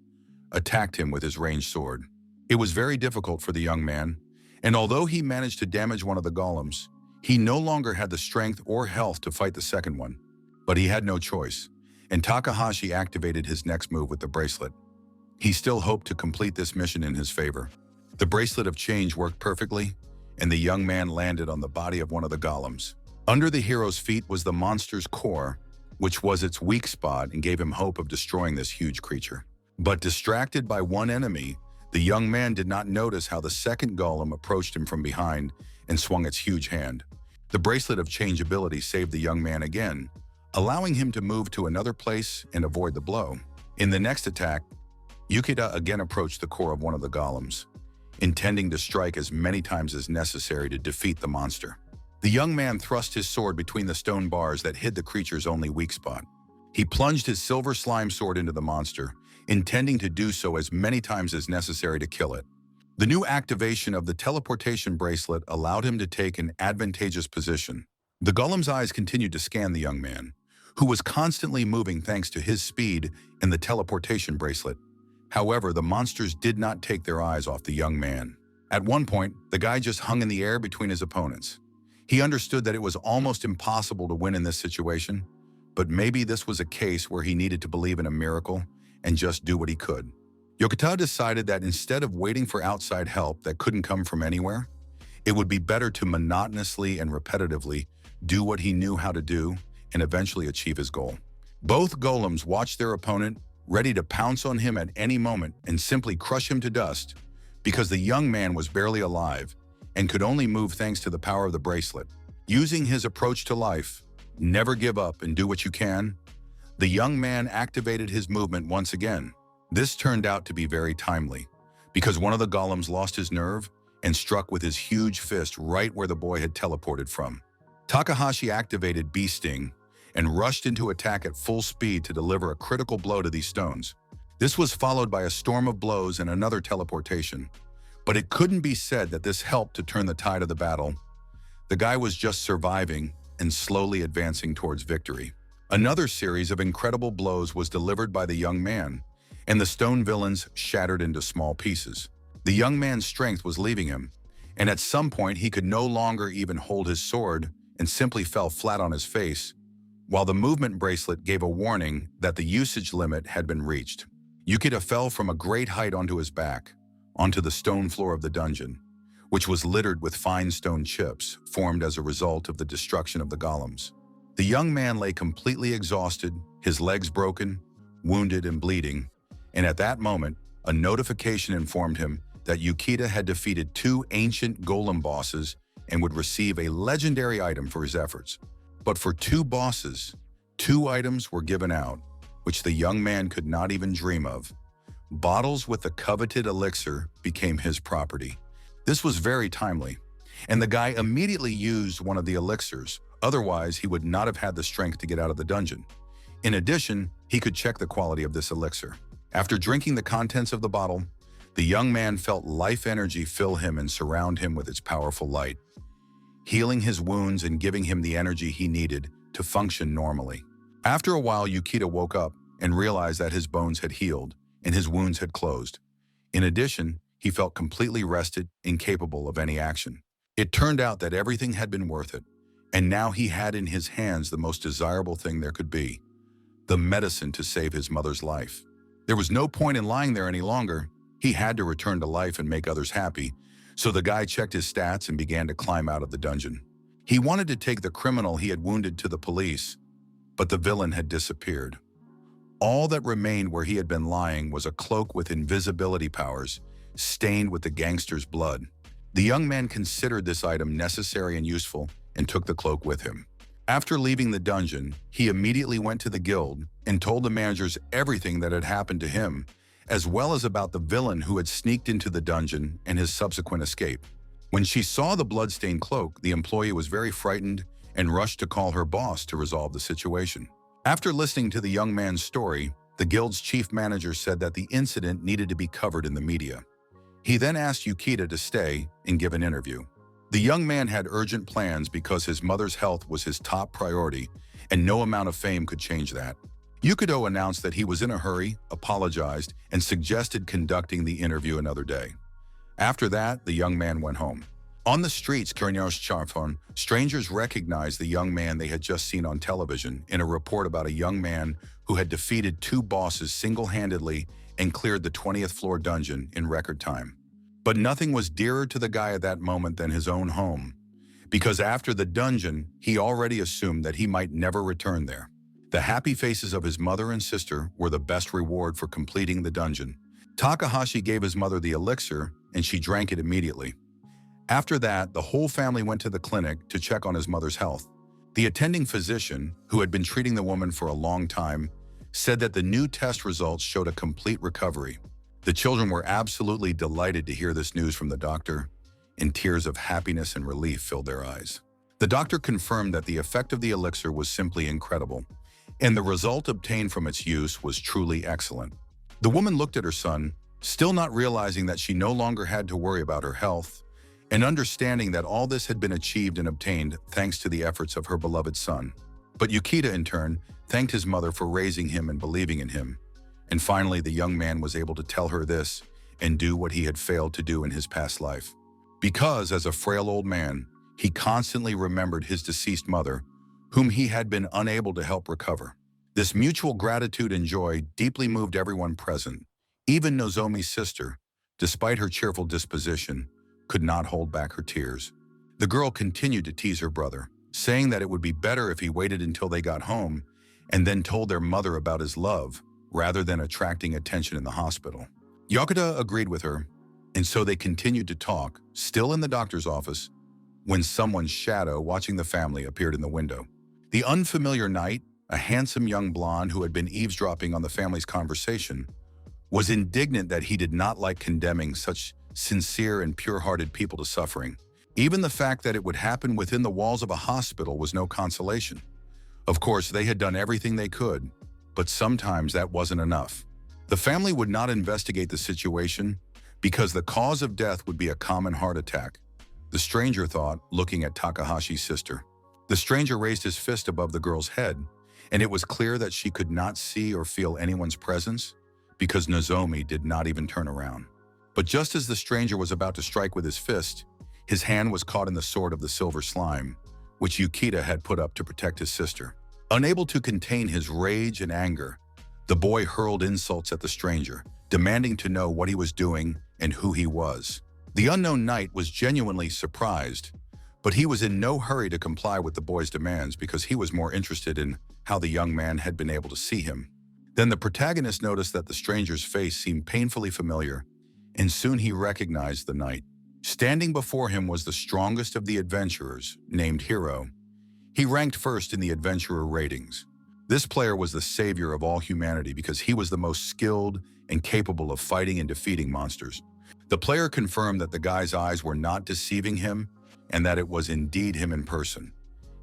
attacked him with his ranged sword. It was very difficult for the young man, and although he managed to damage one of the golems, he no longer had the strength or health to fight the second one. But he had no choice, and Takahashi activated his next move with the bracelet. He still hoped to complete this mission in his favor. The bracelet of change worked perfectly, and the young man landed on the body of one of the golems. Under the hero's feet was the monster's core, which was its weak spot and gave him hope of destroying this huge creature. But distracted by one enemy, the young man did not notice how the second golem approached him from behind and swung its huge hand. The bracelet of changeability saved the young man again, allowing him to move to another place and avoid the blow. In the next attack, Yukita again approached the core of one of the golems, intending to strike as many times as necessary to defeat the monster. The young man thrust his sword between the stone bars that hid the creature's only weak spot. He plunged his silver slime sword into the monster, intending to do so as many times as necessary to kill it. The new activation of the teleportation bracelet allowed him to take an advantageous position. The Golem's eyes continued to scan the young man, who was constantly moving thanks to his speed and the teleportation bracelet. However, the monsters did not take their eyes off the young man. At one point, the guy just hung in the air between his opponents. He understood that it was almost impossible to win in this situation, but maybe this was a case where he needed to believe in a miracle and just do what he could. Yokota decided that instead of waiting for outside help that couldn't come from anywhere, it would be better to monotonously and repetitively do what he knew how to do and eventually achieve his goal. Both golems watched their opponent, ready to pounce on him at any moment and simply crush him to dust, because the young man was barely alive and could only move thanks to the power of the bracelet. Using his approach to life, never give up and do what you can, the young man activated his movement once again. This turned out to be very timely, because one of the golems lost his nerve and struck with his huge fist right where the boy had teleported from. Takahashi activated Bee Sting and rushed into attack at full speed to deliver a critical blow to these stones. This was followed by a storm of blows and another teleportation. But it couldn't be said that this helped to turn the tide of the battle. The guy was just surviving and slowly advancing towards victory. Another series of incredible blows was delivered by the young man, and the stone villains shattered into small pieces. The young man's strength was leaving him, and at some point he could no longer even hold his sword and simply fell flat on his face, while the movement bracelet gave a warning that the usage limit had been reached. Yukita fell from a great height onto his back, onto the stone floor of the dungeon, which was littered with fine stone chips formed as a result of the destruction of the golems. The young man lay completely exhausted, his legs broken, wounded and bleeding, and at that moment, a notification informed him that Yukita had defeated 2 ancient golem bosses and would receive a legendary item for his efforts. But for 2 bosses, 2 items were given out, which the young man could not even dream of. Bottles with the coveted elixir became his property. This was very timely, and the guy immediately used one of the elixirs, otherwise he would not have had the strength to get out of the dungeon. In addition, he could check the quality of this elixir. After drinking the contents of the bottle, the young man felt life energy fill him and surround him with its powerful light, healing his wounds and giving him the energy he needed to function normally. After a while, Yukita woke up and realized that his bones had healed and his wounds had closed. In addition, he felt completely rested, incapable of any action. It turned out that everything had been worth it, and now he had in his hands the most desirable thing there could be, the medicine to save his mother's life. There was no point in lying there any longer. He had to return to life and make others happy, so the guy checked his stats and began to climb out of the dungeon. He wanted to take the criminal he had wounded to the police, but the villain had disappeared. All that remained where he had been lying was a cloak with invisibility powers, stained with the gangster's blood. The young man considered this item necessary and useful and took the cloak with him. After leaving the dungeon, he immediately went to the guild and told the managers everything that had happened to him, as well as about the villain who had sneaked into the dungeon and his subsequent escape. When she saw the bloodstained cloak, the employee was very frightened and rushed to call her boss to resolve the situation. After listening to the young man's story, the guild's chief manager said that the incident needed to be covered in the media. He then asked Yukita to stay and give an interview. The young man had urgent plans because his mother's health was his top priority, and no amount of fame could change that. Yukito announced that he was in a hurry, apologized, and suggested conducting the interview another day. After that, the young man went home. On the streets, strangers recognized the young man they had just seen on television in a report about a young man who had defeated 2 bosses single-handedly and cleared the 20th floor dungeon in record time. But nothing was dearer to the guy at that moment than his own home, because after the dungeon, he already assumed that he might never return there. The happy faces of his mother and sister were the best reward for completing the dungeon. Takahashi gave his mother the elixir, and she drank it immediately. After that, the whole family went to the clinic to check on his mother's health. The attending physician, who had been treating the woman for a long time, said that the new test results showed a complete recovery. The children were absolutely delighted to hear this news from the doctor, and tears of happiness and relief filled their eyes. The doctor confirmed that the effect of the elixir was simply incredible, and the result obtained from its use was truly excellent. The woman looked at her son, still not realizing that she no longer had to worry about her health, and understanding that all this had been achieved and obtained thanks to the efforts of her beloved son. But Yukita, in turn, thanked his mother for raising him and believing in him. And finally, the young man was able to tell her this and do what he had failed to do in his past life. Because, as a frail old man, he constantly remembered his deceased mother, whom he had been unable to help recover. This mutual gratitude and joy deeply moved everyone present. Even Nozomi's sister, despite her cheerful disposition, could not hold back her tears. The girl continued to tease her brother, saying that it would be better if he waited until they got home and then told their mother about his love, rather than attracting attention in the hospital. Yokota agreed with her, and so they continued to talk, still in the doctor's office, when someone's shadow watching the family appeared in the window. The unfamiliar knight, a handsome young blonde who had been eavesdropping on the family's conversation, was indignant that he did not like condemning such sincere and pure-hearted people to suffering. Even the fact that it would happen within the walls of a hospital was no consolation. Of course, they had done everything they could, but sometimes that wasn't enough. The family would not investigate the situation because the cause of death would be a common heart attack, the stranger thought, looking at Takahashi's sister. The stranger raised his fist above the girl's head, and it was clear that she could not see or feel anyone's presence because Nozomi did not even turn around. But just as the stranger was about to strike with his fist, his hand was caught in the sword of the silver slime, which Yukita had put up to protect his sister. Unable to contain his rage and anger, the boy hurled insults at the stranger, demanding to know what he was doing and who he was. The unknown knight was genuinely surprised, but he was in no hurry to comply with the boy's demands because he was more interested in how the young man had been able to see him. Then the protagonist noticed that the stranger's face seemed painfully familiar, and soon he recognized the knight. Standing before him was the strongest of the adventurers, named Hero. He ranked first in the adventurer ratings. This player was the savior of all humanity because he was the most skilled and capable of fighting and defeating monsters. The player confirmed that the guy's eyes were not deceiving him and that it was indeed him in person.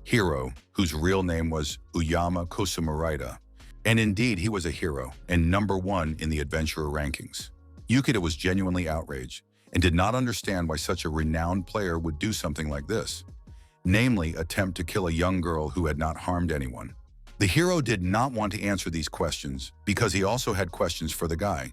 Hero, whose real name was Uyama Kosumurita, and indeed he was a hero and number one in the adventurer rankings. Yukita was genuinely outraged and did not understand why such a renowned player would do something like this, namely attempt to kill a young girl who had not harmed anyone. The hero did not want to answer these questions because he also had questions for the guy,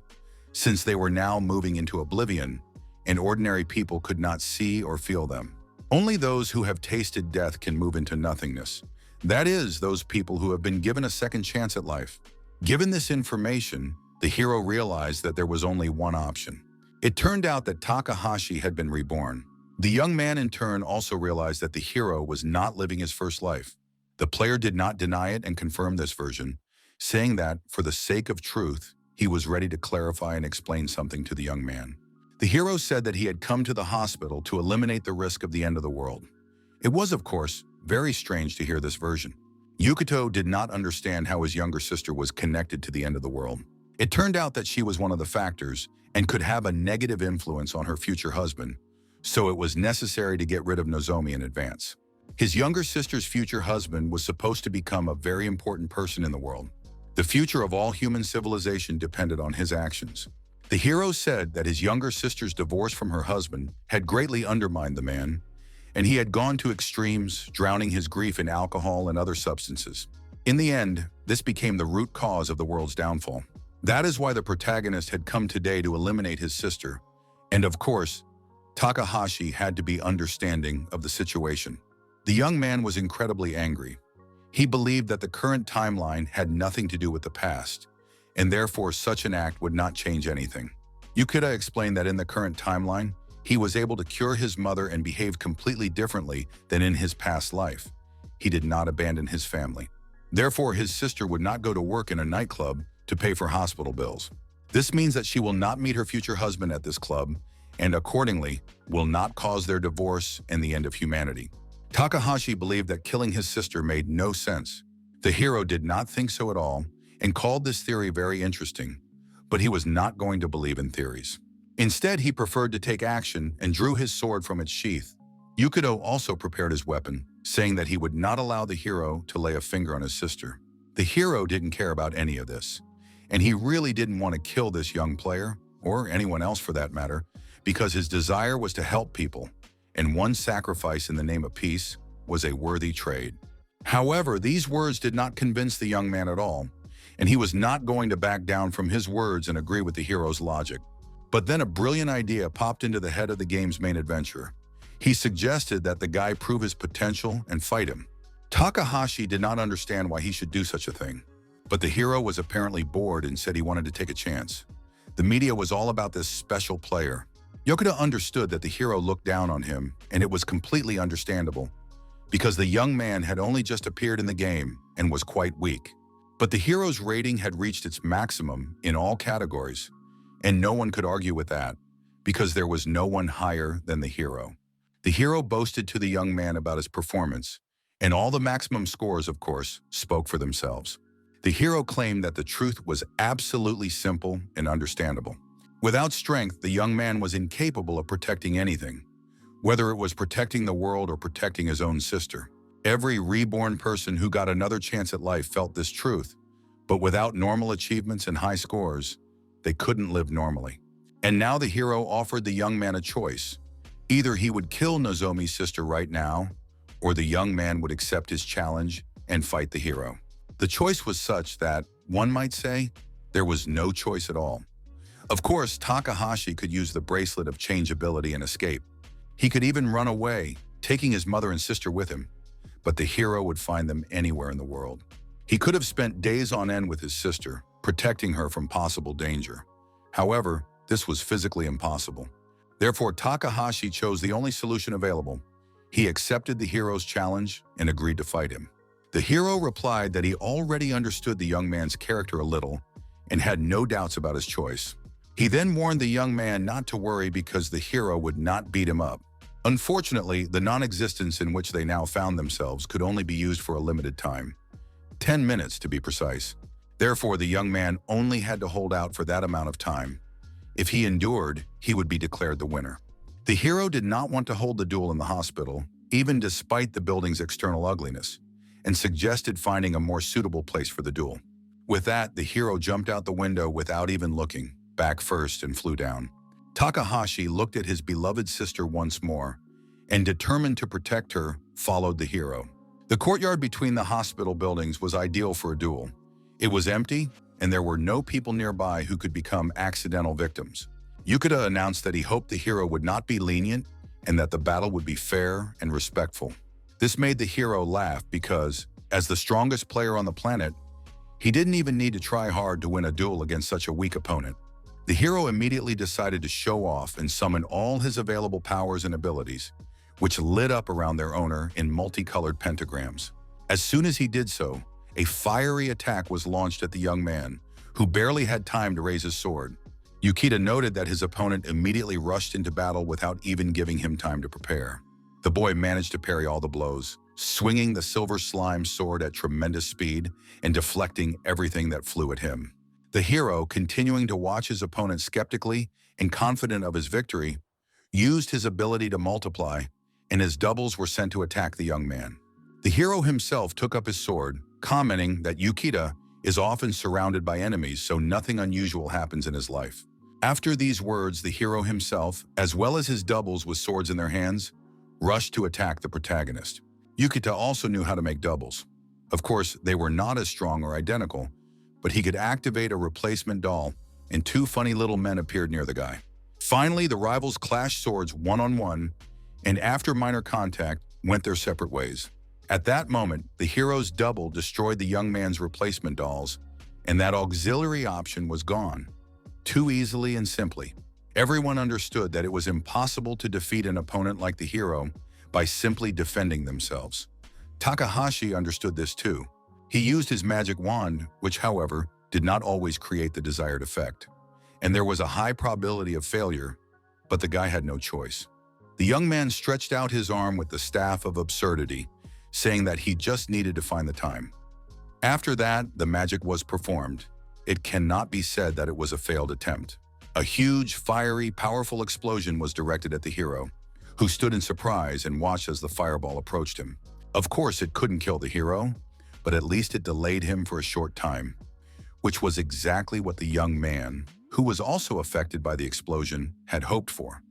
since they were now moving into oblivion and ordinary people could not see or feel them. Only those who have tasted death can move into nothingness. That is, those people who have been given a second chance at life. Given this information, the hero realized that there was only one option. It turned out that Takahashi had been reborn. The young man in turn also realized that the hero was not living his first life. The player did not deny it and confirm this version, saying that, for the sake of truth, he was ready to clarify and explain something to the young man. The hero said that he had come to the hospital to eliminate the risk of the end of the world. It was, of course, very strange to hear this version. Yukito did not understand how his younger sister was connected to the end of the world. It turned out that she was one of the factors and could have a negative influence on her future husband, so it was necessary to get rid of Nozomi in advance. His younger sister's future husband was supposed to become a very important person in the world. The future of all human civilization depended on his actions. The hero said that his younger sister's divorce from her husband had greatly undermined the man, and he had gone to extremes, drowning his grief in alcohol and other substances. In the end, this became the root cause of the world's downfall. That is why the protagonist had come today to eliminate his sister, and of course, Takahashi had to be understanding of the situation. The young man was incredibly angry. He believed that the current timeline had nothing to do with the past, and therefore such an act would not change anything. Yukita explained that in the current timeline, he was able to cure his mother and behave completely differently than in his past life. He did not abandon his family. Therefore, his sister would not go to work in a nightclub to pay for hospital bills. This means that she will not meet her future husband at this club, and accordingly, will not cause their divorce and the end of humanity. Takahashi believed that killing his sister made no sense. The hero did not think so at all, and called this theory very interesting, but he was not going to believe in theories. Instead, he preferred to take action and drew his sword from its sheath. Yukito also prepared his weapon, saying that he would not allow the hero to lay a finger on his sister. The hero didn't care about any of this, and he really didn't want to kill this young player or anyone else for that matter, because his desire was to help people, and one sacrifice in the name of peace was a worthy trade. However, these words did not convince the young man at all, and he was not going to back down from his words and agree with the hero's logic. But then a brilliant idea popped into the head of the game's main adventurer. He suggested that the guy prove his potential and fight him. Takahashi did not understand why he should do such a thing, but the hero was apparently bored and said he wanted to take a chance. The media was all about this special player. Yokota understood that the hero looked down on him, and it was completely understandable, because the young man had only just appeared in the game and was quite weak. But the hero's rating had reached its maximum in all categories, and no one could argue with that, because there was no one higher than the hero. The hero boasted to the young man about his performance, and all the maximum scores, of course, spoke for themselves. The hero claimed that the truth was absolutely simple and understandable. Without strength, the young man was incapable of protecting anything, whether it was protecting the world or protecting his own sister. Every reborn person who got another chance at life felt this truth, but without normal achievements and high scores, they couldn't live normally. And now the hero offered the young man a choice. Either he would kill Nozomi's sister right now, or the young man would accept his challenge and fight the hero. The choice was such that, one might say, there was no choice at all. Of course, Takahashi could use the bracelet of changeability and escape. He could even run away, taking his mother and sister with him, but the hero would find them anywhere in the world. He could have spent days on end with his sister, protecting her from possible danger. However, this was physically impossible. Therefore, Takahashi chose the only solution available. He accepted the hero's challenge and agreed to fight him. The hero replied that he already understood the young man's character a little and had no doubts about his choice. He then warned the young man not to worry because the hero would not beat him up. Unfortunately, the non-existence in which they now found themselves could only be used for a limited time. 10 minutes to be precise. Therefore, the young man only had to hold out for that amount of time. If he endured, he would be declared the winner. The hero did not want to hold the duel in the hospital, even despite the building's external ugliness, and suggested finding a more suitable place for the duel. With that, the hero jumped out the window without even looking, back first, and flew down. Takahashi looked at his beloved sister once more, and determined to protect her, followed the hero. The courtyard between the hospital buildings was ideal for a duel. It was empty, and there were no people nearby who could become accidental victims. Yokota announced that he hoped the hero would not be lenient and that the battle would be fair and respectful. This made the hero laugh because, as the strongest player on the planet, he didn't even need to try hard to win a duel against such a weak opponent. The hero immediately decided to show off and summon all his available powers and abilities, which lit up around their owner in multicolored pentagrams. As soon as he did so, a fiery attack was launched at the young man, who barely had time to raise his sword. Yokota noted that his opponent immediately rushed into battle without even giving him time to prepare. The boy managed to parry all the blows, swinging the silver slime sword at tremendous speed and deflecting everything that flew at him. The hero, continuing to watch his opponent skeptically and confident of his victory, used his ability to multiply, and his doubles were sent to attack the young man. The hero himself took up his sword, commenting that Yokota is often surrounded by enemies, so nothing unusual happens in his life. After these words, the hero himself, as well as his doubles with swords in their hands, rushed to attack the protagonist. Yokota also knew how to make doubles. Of course, they were not as strong or identical, but he could activate a replacement doll, and two funny little men appeared near the guy. Finally, the rivals clashed swords one-on-one, and after minor contact, went their separate ways. At that moment, the hero's double destroyed the young man's replacement dolls, and that auxiliary option was gone. Too easily and simply. Everyone understood that it was impossible to defeat an opponent like the hero by simply defending themselves. Takahashi understood this too. He used his magic wand, which, however, did not always create the desired effect. And there was a high probability of failure, but the guy had no choice. The young man stretched out his arm with the staff of absurdity, saying that he just needed to find the time. After that, the magic was performed. It cannot be said that it was a failed attempt. A huge, fiery, powerful explosion was directed at the hero, who stood in surprise and watched as the fireball approached him. Of course, it couldn't kill the hero, but at least it delayed him for a short time, which was exactly what the young man, who was also affected by the explosion, had hoped for.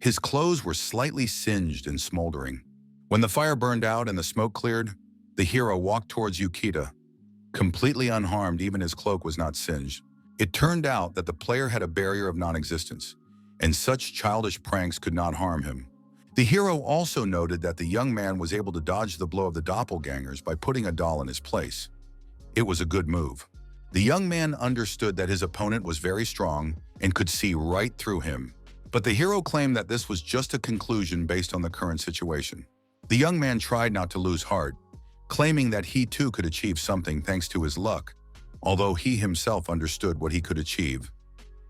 His clothes were slightly singed and smoldering. When the fire burned out and the smoke cleared, the hero walked towards Yukita. Completely unharmed, even his cloak was not singed. It turned out that the player had a barrier of non-existence, and such childish pranks could not harm him. The hero also noted that the young man was able to dodge the blow of the doppelgangers by putting a doll in his place. It was a good move. The young man understood that his opponent was very strong and could see right through him. But the hero claimed that this was just a conclusion based on the current situation. The young man tried not to lose heart, claiming that he too could achieve something thanks to his luck, although he himself understood what he could achieve,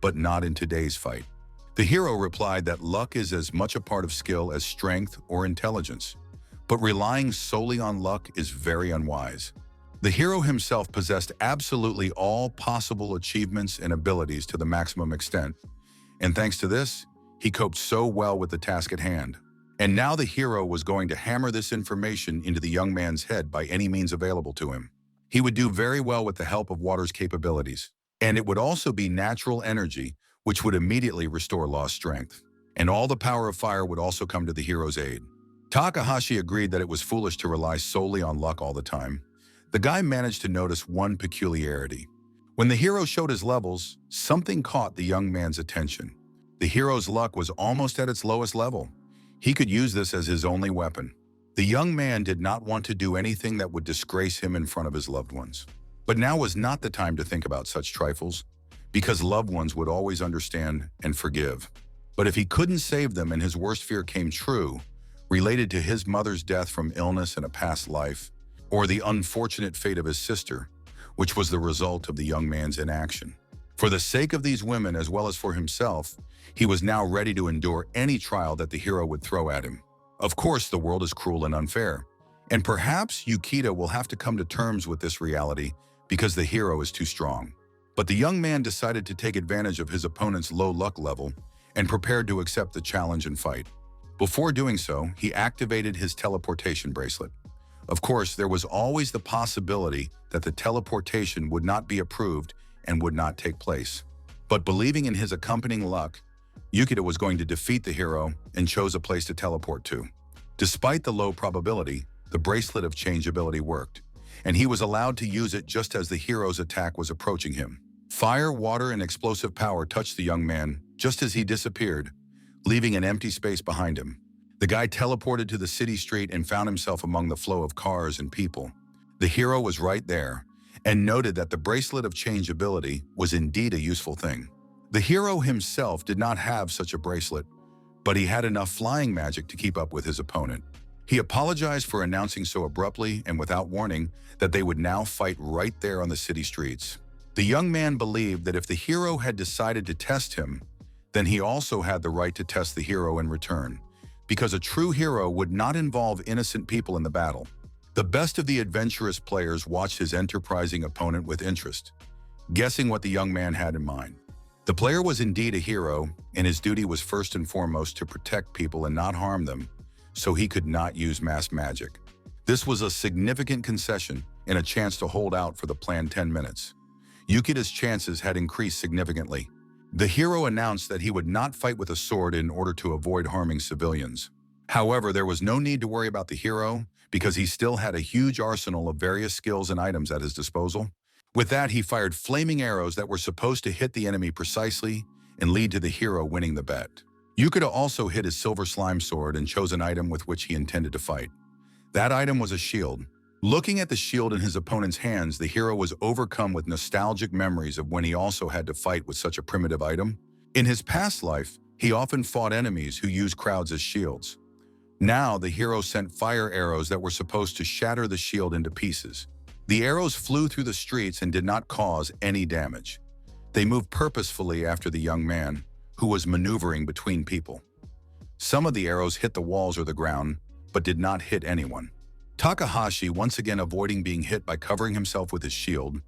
but not in today's fight. The hero replied that luck is as much a part of skill as strength or intelligence, but relying solely on luck is very unwise. The hero himself possessed absolutely all possible achievements and abilities to the maximum extent, and thanks to this, he coped so well with the task at hand. And now the hero was going to hammer this information into the young man's head by any means available to him. He would do very well with the help of water's capabilities, and it would also be natural energy, which would immediately restore lost strength. And all the power of fire would also come to the hero's aid. Takahashi agreed that it was foolish to rely solely on luck all the time. The guy managed to notice one peculiarity. When the hero showed his levels, something caught the young man's attention. The hero's luck was almost at its lowest level. He could use this as his only weapon. The young man did not want to do anything that would disgrace him in front of his loved ones. But now was not the time to think about such trifles, because loved ones would always understand and forgive. But if he couldn't save them and his worst fear came true, related to his mother's death from illness in a past life, or the unfortunate fate of his sister, which was the result of the young man's inaction. For the sake of these women as well as for himself, he was now ready to endure any trial that the hero would throw at him. Of course, the world is cruel and unfair, and perhaps Yukita will have to come to terms with this reality because the hero is too strong. But the young man decided to take advantage of his opponent's low luck level and prepared to accept the challenge and fight. Before doing so, he activated his teleportation bracelet. Of course, there was always the possibility that the teleportation would not be approved and would not take place. But believing in his accompanying luck, Yukita was going to defeat the hero and chose a place to teleport to. Despite the low probability, the bracelet of changeability worked, and he was allowed to use it just as the hero's attack was approaching him. Fire, water, and explosive power touched the young man just as he disappeared, leaving an empty space behind him. The guy teleported to the city street and found himself among the flow of cars and people. The hero was right there and noted that the bracelet of changeability was indeed a useful thing. The hero himself did not have such a bracelet, but he had enough flying magic to keep up with his opponent. He apologized for announcing so abruptly and without warning that they would now fight right there on the city streets. The young man believed that if the hero had decided to test him, then he also had the right to test the hero in return, because a true hero would not involve innocent people in the battle. The best of the adventurous players watched his enterprising opponent with interest, guessing what the young man had in mind. The player was indeed a hero, and his duty was first and foremost to protect people and not harm them, so he could not use mass magic. This was a significant concession and a chance to hold out for the planned 10 minutes. Yukita's chances had increased significantly. The hero announced that he would not fight with a sword in order to avoid harming civilians. However, there was no need to worry about the hero because he still had a huge arsenal of various skills and items at his disposal. With that, he fired flaming arrows that were supposed to hit the enemy precisely and lead to the hero winning the bet. Yukita also hit his silver slime sword and chose an item with which he intended to fight. That item was a shield. Looking at the shield in his opponent's hands, the hero was overcome with nostalgic memories of when he also had to fight with such a primitive item. In his past life, he often fought enemies who used crowds as shields. Now, the hero sent fire arrows that were supposed to shatter the shield into pieces. The arrows flew through the streets and did not cause any damage. They moved purposefully after the young man, who was maneuvering between people. Some of the arrows hit the walls or the ground, but did not hit anyone. Takahashi, once again avoiding being hit by covering himself with his shield,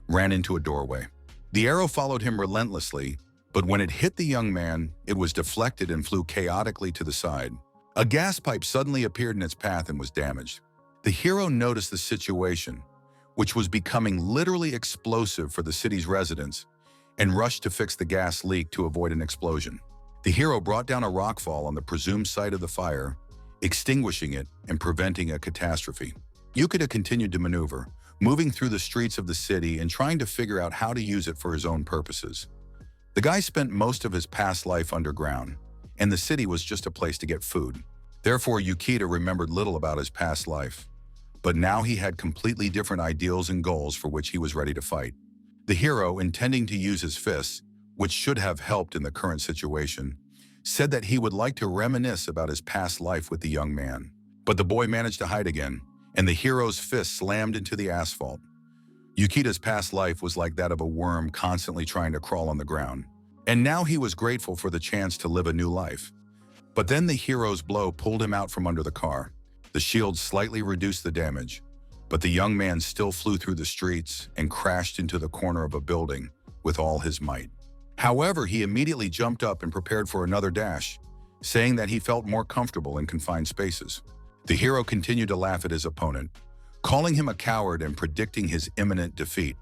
ran into a doorway. The arrow followed him relentlessly, but when it hit the young man, it was deflected and flew chaotically to the side. A gas pipe suddenly appeared in its path and was damaged. The hero noticed the situation, which was becoming literally explosive for the city's residents, and rushed to fix the gas leak to avoid an explosion. The hero brought down a rockfall on the presumed site of the fire, extinguishing it and preventing a catastrophe. Yukita continued to maneuver, moving through the streets of the city and trying to figure out how to use it for his own purposes. The guy spent most of his past life underground, and the city was just a place to get food. Therefore, Yukita remembered little about his past life. But now he had completely different ideals and goals for which he was ready to fight. The hero, intending to use his fists, which should have helped in the current situation, said that he would like to reminisce about his past life with the young man. But the boy managed to hide again, and the hero's fist slammed into the asphalt. Yukita's past life was like that of a worm constantly trying to crawl on the ground. And now he was grateful for the chance to live a new life. But then the hero's blow pulled him out from under the car. The shield slightly reduced the damage, but the young man still flew through the streets and crashed into the corner of a building with all his might. However, he immediately jumped up and prepared for another dash, saying that he felt more comfortable in confined spaces. The hero continued to laugh at his opponent, calling him a coward and predicting his imminent defeat.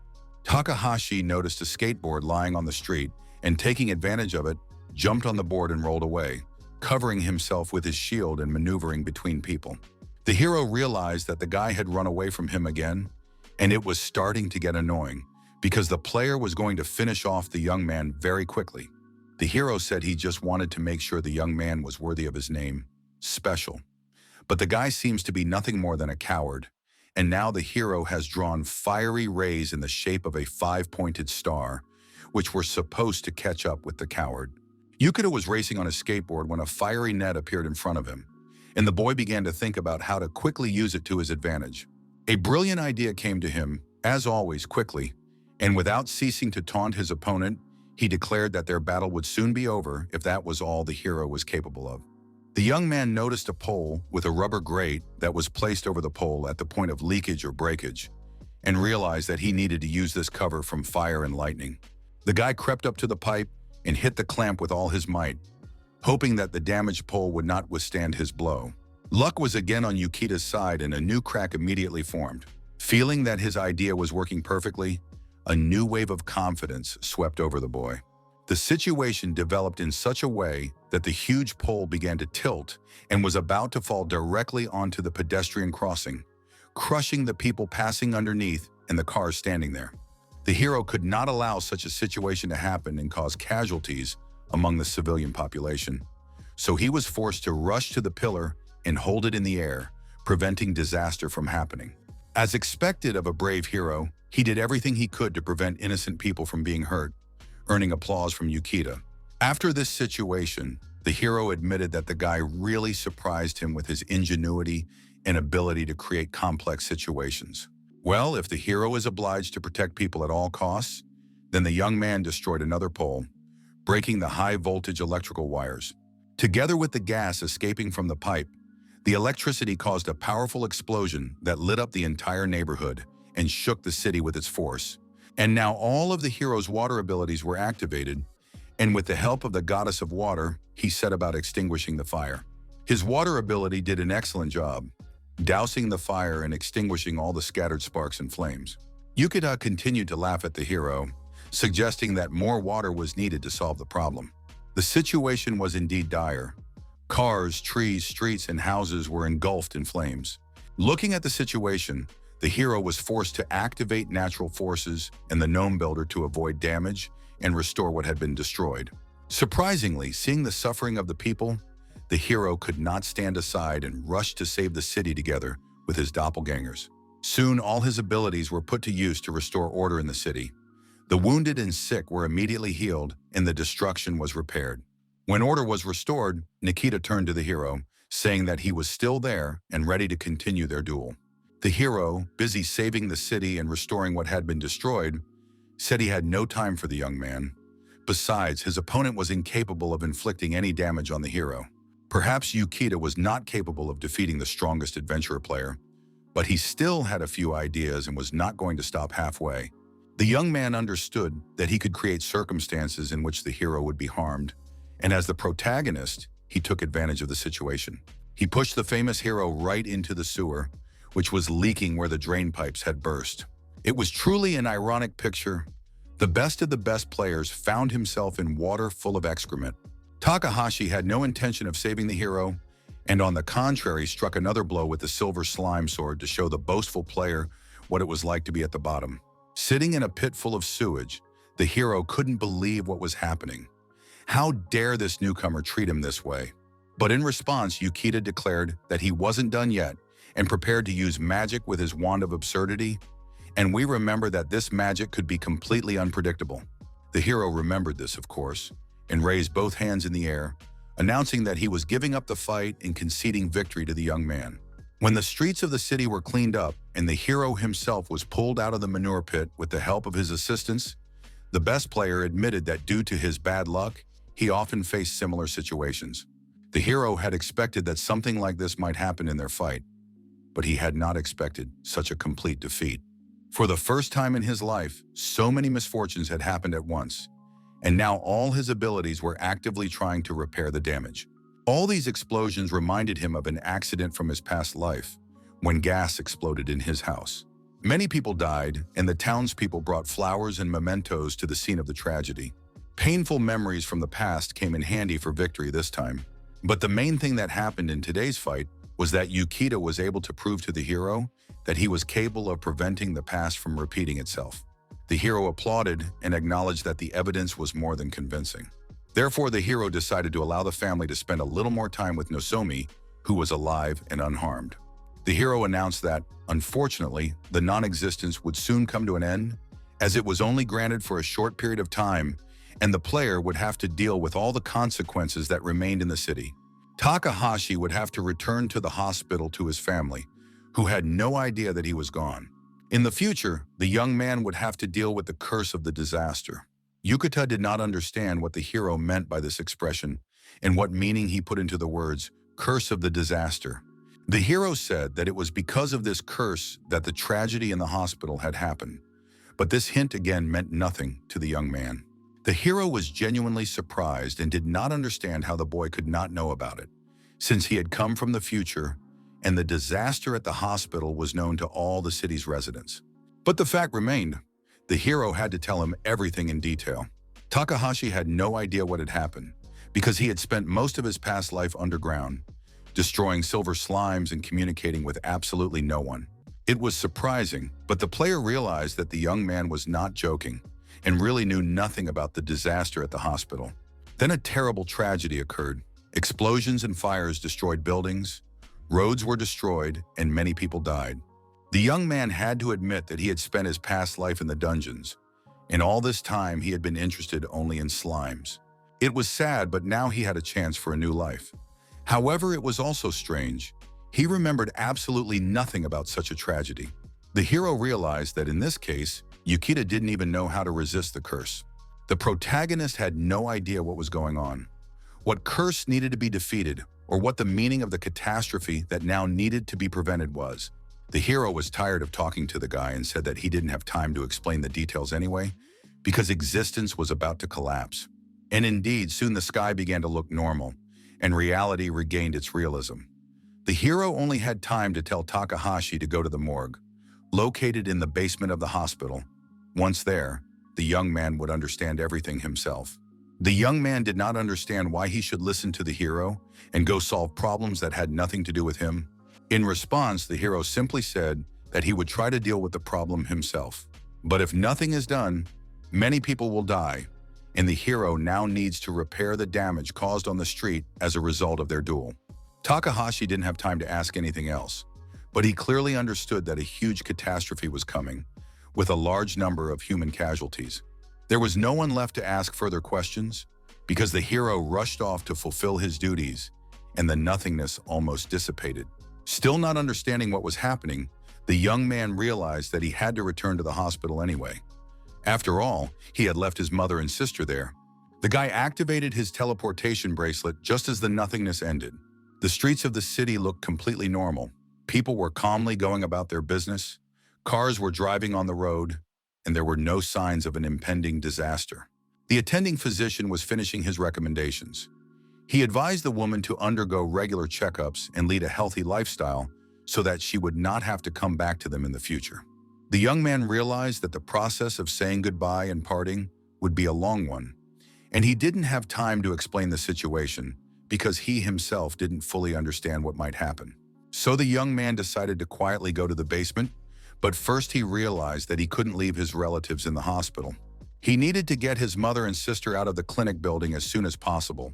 Takahashi noticed a skateboard lying on the street and, taking advantage of it, jumped on the board and rolled away, covering himself with his shield and maneuvering between people. The hero realized that the guy had run away from him again, and it was starting to get annoying because the player was going to finish off the young man very quickly. The hero said he just wanted to make sure the young man was worthy of his name, special. But the guy seems to be nothing more than a coward, and now the hero has drawn fiery rays in the shape of a 5-pointed star, which were supposed to catch up with the coward. Yukita was racing on a skateboard when a fiery net appeared in front of him, and the boy began to think about how to quickly use it to his advantage. A brilliant idea came to him, as always, quickly, and without ceasing to taunt his opponent, he declared that their battle would soon be over if that was all the hero was capable of. The young man noticed a pole with a rubber grate that was placed over the pole at the point of leakage or breakage, and realized that he needed to use this cover from fire and lightning. The guy crept up to the pipe and hit the clamp with all his might, hoping that the damaged pole would not withstand his blow. Luck was again on Yukita's side and a new crack immediately formed. Feeling that his idea was working perfectly, a new wave of confidence swept over the boy. The situation developed in such a way that the huge pole began to tilt and was about to fall directly onto the pedestrian crossing, crushing the people passing underneath and the cars standing there. The hero could not allow such a situation to happen and cause casualties among the civilian population, so he was forced to rush to the pillar and hold it in the air, preventing disaster from happening. As expected of a brave hero, he did everything he could to prevent innocent people from being hurt, earning applause from Yukita. After this situation, the hero admitted that the guy really surprised him with his ingenuity and ability to create complex situations. Well, if the hero is obliged to protect people at all costs, then the young man destroyed another pole, breaking the high-voltage electrical wires. Together with the gas escaping from the pipe, the electricity caused a powerful explosion that lit up the entire neighborhood and shook the city with its force. And now all of the hero's water abilities were activated, and with the help of the goddess of water, he set about extinguishing the fire. His water ability did an excellent job, dousing the fire and extinguishing all the scattered sparks and flames. Yukita continued to laugh at the hero, suggesting that more water was needed to solve the problem. The situation was indeed dire. Cars, trees, streets, and houses were engulfed in flames. Looking at the situation, the hero was forced to activate natural forces and the gnome builder to avoid damage and restore what had been destroyed. Surprisingly, seeing the suffering of the people, the hero could not stand aside and rushed to save the city together with his doppelgangers. Soon, all his abilities were put to use to restore order in the city. The wounded and sick were immediately healed, and the destruction was repaired. When order was restored, Nikita turned to the hero, saying that he was still there and ready to continue their duel. The hero, busy saving the city and restoring what had been destroyed, said he had no time for the young man. Besides, his opponent was incapable of inflicting any damage on the hero. Perhaps Yukita was not capable of defeating the strongest adventurer player, but he still had a few ideas and was not going to stop halfway. The young man understood that he could create circumstances in which the hero would be harmed, and as the protagonist, he took advantage of the situation. He pushed the famous hero right into the sewer, which was leaking where the drain pipes had burst. It was truly an ironic picture, The best of the best players found himself in water full of excrement. Takahashi had no intention of saving the hero, and on the contrary struck another blow with the silver slime sword to show the boastful player what it was like to be at the bottom. Sitting in a pit full of sewage, the hero couldn't believe what was happening. How dare this newcomer treat him this way? But in response, Yukita declared that he wasn't done yet and prepared to use magic with his wand of absurdity, and we remember that this magic could be completely unpredictable. The hero remembered this, of course, and raised both hands in the air, announcing that he was giving up the fight and conceding victory to the young man. When the streets of the city were cleaned up and the hero himself was pulled out of the manure pit with the help of his assistants, the best player admitted that due to his bad luck, he often faced similar situations. The hero had expected that something like this might happen in their fight, but he had not expected such a complete defeat. For the first time in his life, so many misfortunes had happened at once, and now all his abilities were actively trying to repair the damage. All these explosions reminded him of an accident from his past life, when gas exploded in his house. Many people died, and the townspeople brought flowers and mementos to the scene of the tragedy. Painful memories from the past came in handy for victory this time. But the main thing that happened in today's fight was that Yukita was able to prove to the hero that he was capable of preventing the past from repeating itself. The hero applauded and acknowledged that the evidence was more than convincing. Therefore, the hero decided to allow the family to spend a little more time with Naomi, who was alive and unharmed. The hero announced that, unfortunately, the non-existence would soon come to an end, as it was only granted for a short period of time, and the player would have to deal with all the consequences that remained in the city. Takahashi would have to return to the hospital to his family, who had no idea that he was gone. In the future, the young man would have to deal with the curse of the disaster. Yukita did not understand what the hero meant by this expression and what meaning he put into the words, curse of the disaster. The hero said that it was because of this curse that the tragedy in the hospital had happened, but this hint again meant nothing to the young man. The hero was genuinely surprised and did not understand how the boy could not know about it, since he had come from the future and the disaster at the hospital was known to all the city's residents. But the fact remained, the hero had to tell him everything in detail. Takahashi had no idea what had happened, because he had spent most of his past life underground, destroying silver slimes and communicating with absolutely no one. It was surprising, but the player realized that the young man was not joking and really knew nothing about the disaster at the hospital. Then a terrible tragedy occurred. Explosions and fires destroyed buildings, roads were destroyed, and many people died. The young man had to admit that he had spent his past life in the dungeons, and all this time he had been interested only in slimes. It was sad, but now he had a chance for a new life. However, it was also strange. He remembered absolutely nothing about such a tragedy. The hero realized that in this case, Yukita didn't even know how to resist the curse. The protagonist had no idea what was going on, what curse needed to be defeated, or what the meaning of the catastrophe that now needed to be prevented was. The hero was tired of talking to the guy and said that he didn't have time to explain the details anyway, because existence was about to collapse. And indeed, soon the sky began to look normal, and reality regained its realism. The hero only had time to tell Takahashi to go to the morgue, located in the basement of the hospital. Once there, the young man would understand everything himself. The young man did not understand why he should listen to the hero and go solve problems that had nothing to do with him. In response, the hero simply said that he would try to deal with the problem himself. But if nothing is done, many people will die, and the hero now needs to repair the damage caused on the street as a result of their duel. Takahashi didn't have time to ask anything else, but he clearly understood that a huge catastrophe was coming, with a large number of human casualties. There was no one left to ask further questions, because the hero rushed off to fulfill his duties, and the nothingness almost dissipated. Still not understanding what was happening, the young man realized that he had to return to the hospital anyway. After all, he had left his mother and sister there. The guy activated his teleportation bracelet just as the nothingness ended. The streets of the city looked completely normal. People were calmly going about their business. Cars were driving on the road, and there were no signs of an impending disaster. The attending physician was finishing his recommendations. He advised the woman to undergo regular checkups and lead a healthy lifestyle so that she would not have to come back to them in the future. The young man realized that the process of saying goodbye and parting would be a long one, and he didn't have time to explain the situation because he himself didn't fully understand what might happen. So the young man decided to quietly go to the basement, but first he realized that he couldn't leave his relatives in the hospital. He needed to get his mother and sister out of the clinic building as soon as possible.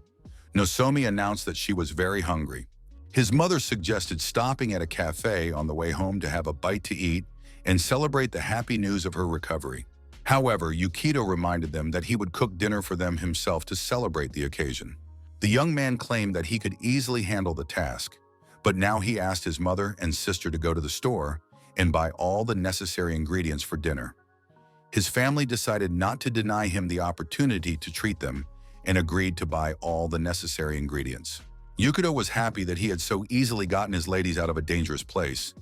Naomi announced that she was very hungry. His mother suggested stopping at a cafe on the way home to have a bite to eat and celebrate the happy news of her recovery. However, Yukito reminded them that he would cook dinner for them himself to celebrate the occasion. The young man claimed that he could easily handle the task, but now he asked his mother and sister to go to the store and buy all the necessary ingredients for dinner. His family decided not to deny him the opportunity to treat them and agreed to buy all the necessary ingredients. Yukito was happy that he had so easily gotten his ladies out of a dangerous place,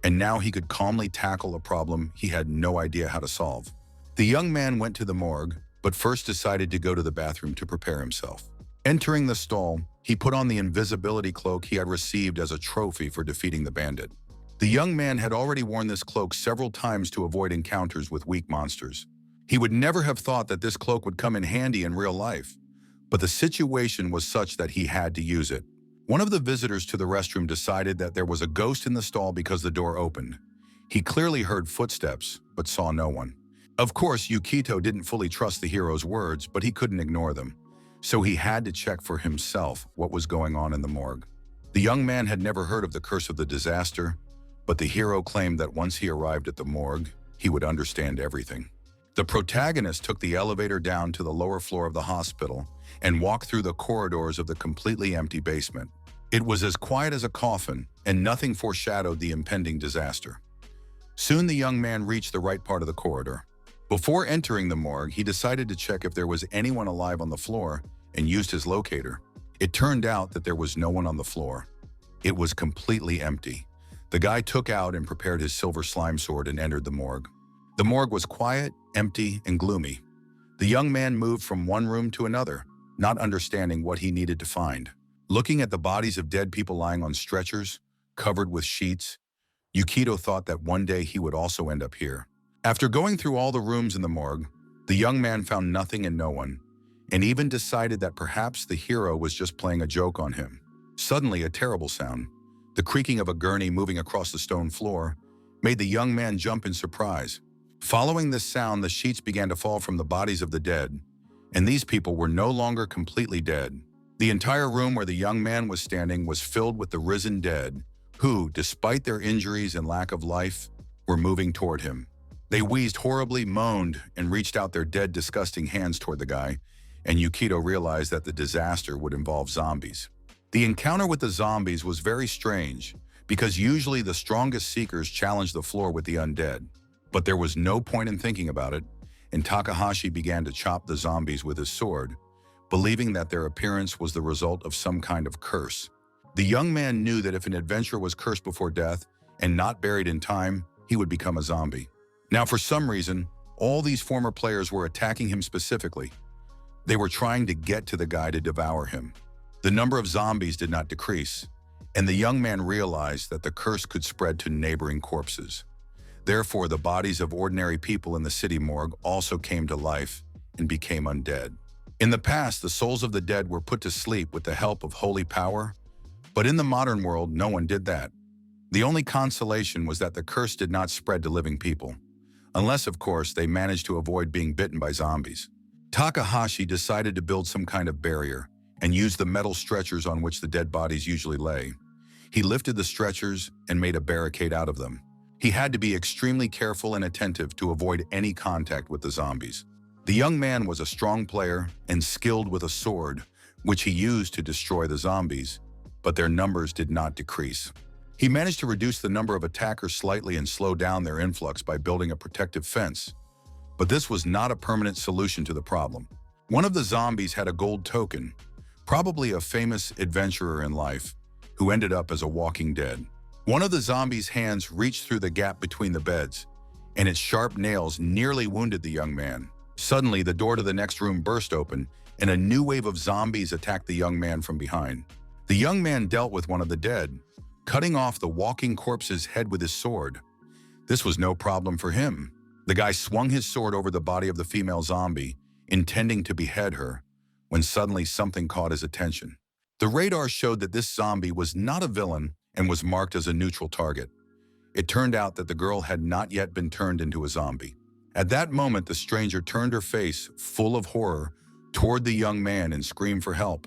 and now he could calmly tackle a problem he had no idea how to solve. The young man went to the morgue, but first decided to go to the bathroom to prepare himself. Entering the stall, he put on the invisibility cloak he had received as a trophy for defeating the bandit. The young man had already worn this cloak several times to avoid encounters with weak monsters. He would never have thought that this cloak would come in handy in real life, but the situation was such that he had to use it. One of the visitors to the restroom decided that there was a ghost in the stall because the door opened. He clearly heard footsteps, but saw no one. Of course, Yukito didn't fully trust the hero's words, but he couldn't ignore them. So he had to check for himself what was going on in the morgue. The young man had never heard of the curse of the disaster, but the hero claimed that once he arrived at the morgue, he would understand everything. The protagonist took the elevator down to the lower floor of the hospital and walked through the corridors of the completely empty basement. It was as quiet as a coffin, and nothing foreshadowed the impending disaster. Soon the young man reached the right part of the corridor. Before entering the morgue, he decided to check if there was anyone alive on the floor and used his locator. It turned out that there was no one on the floor. It was completely empty. The guy took out and prepared his silver slime sword and entered the morgue. The morgue was quiet, empty, and gloomy. The young man moved from one room to another, not understanding what he needed to find. Looking at the bodies of dead people lying on stretchers, covered with sheets, Yukito thought that one day he would also end up here. After going through all the rooms in the morgue, the young man found nothing and no one, and even decided that perhaps the hero was just playing a joke on him. Suddenly, a terrible sound, the creaking of a gurney moving across the stone floor, made the young man jump in surprise. Following this sound, the sheets began to fall from the bodies of the dead, and these people were no longer completely dead. The entire room where the young man was standing was filled with the risen dead, who, despite their injuries and lack of life, were moving toward him. They wheezed horribly, moaned, and reached out their dead, disgusting hands toward the guy, and Yukito realized that the disaster would involve zombies. The encounter with the zombies was very strange, because usually the strongest seekers challenged the floor with the undead. But there was no point in thinking about it, and Takahashi began to chop the zombies with his sword, believing that their appearance was the result of some kind of curse. The young man knew that if an adventurer was cursed before death and not buried in time, he would become a zombie. Now, for some reason, all these former players were attacking him specifically. They were trying to get to the guy to devour him. The number of zombies did not decrease, and the young man realized that the curse could spread to neighboring corpses. Therefore, the bodies of ordinary people in the city morgue also came to life and became undead. In the past, the souls of the dead were put to sleep with the help of holy power, but in the modern world, no one did that. The only consolation was that the curse did not spread to living people, unless, of course, they managed to avoid being bitten by zombies. Takahashi decided to build some kind of barrier and used the metal stretchers on which the dead bodies usually lay. He lifted the stretchers and made a barricade out of them. He had to be extremely careful and attentive to avoid any contact with the zombies. The young man was a strong player and skilled with a sword, which he used to destroy the zombies, but their numbers did not decrease. He managed to reduce the number of attackers slightly and slow down their influx by building a protective fence. But this was not a permanent solution to the problem. One of the zombies had a gold token, probably a famous adventurer in life, who ended up as a walking dead. One of the zombies' hands reached through the gap between the beds, and its sharp nails nearly wounded the young man. Suddenly, the door to the next room burst open, and a new wave of zombies attacked the young man from behind. The young man dealt with one of the dead, cutting off the walking corpse's head with his sword. This was no problem for him. The guy swung his sword over the body of the female zombie, intending to behead her, when suddenly something caught his attention. The radar showed that this zombie was not a villain and was marked as a neutral target. It turned out that the girl had not yet been turned into a zombie. At that moment, the stranger turned her face, full of horror, toward the young man and screamed for help.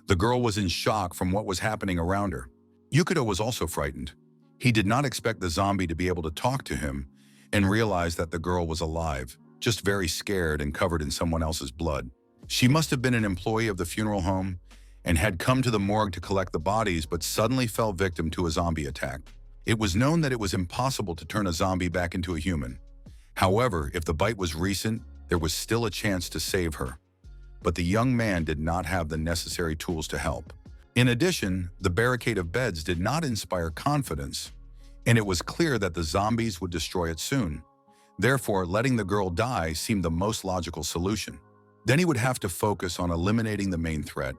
The girl was in shock from what was happening around her. Yukito was also frightened. He did not expect the zombie to be able to talk to him and realized that the girl was alive, just very scared and covered in someone else's blood. She must have been an employee of the funeral home and had come to the morgue to collect the bodies, but suddenly fell victim to a zombie attack. It was known that it was impossible to turn a zombie back into a human. However, if the bite was recent, there was still a chance to save her. But the young man did not have the necessary tools to help. In addition, the barricade of beds did not inspire confidence, and it was clear that the zombies would destroy it soon. Therefore, letting the girl die seemed the most logical solution. Then he would have to focus on eliminating the main threat,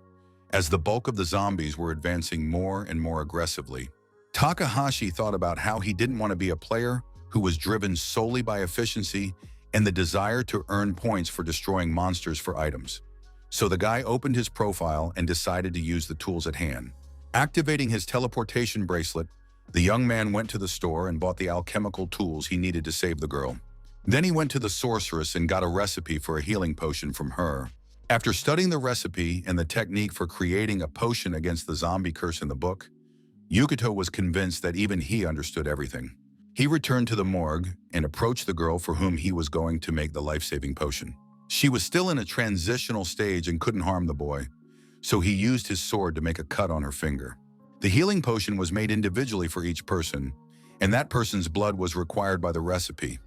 as the bulk of the zombies were advancing more and more aggressively. Takahashi thought about how he didn't want to be a player who was driven solely by efficiency and the desire to earn points for destroying monsters for items. So the guy opened his profile and decided to use the tools at hand. Activating his teleportation bracelet, the young man went to the store and bought the alchemical tools he needed to save the girl. Then he went to the sorceress and got a recipe for a healing potion from her. After studying the recipe and the technique for creating a potion against the zombie curse in the book, Yukito was convinced that even he understood everything. He returned to the morgue and approached the girl for whom he was going to make the life-saving potion. She was still in a transitional stage and couldn't harm the boy, so he used his sword to make a cut on her finger. The healing potion was made individually for each person, and that person's blood was required by the recipe.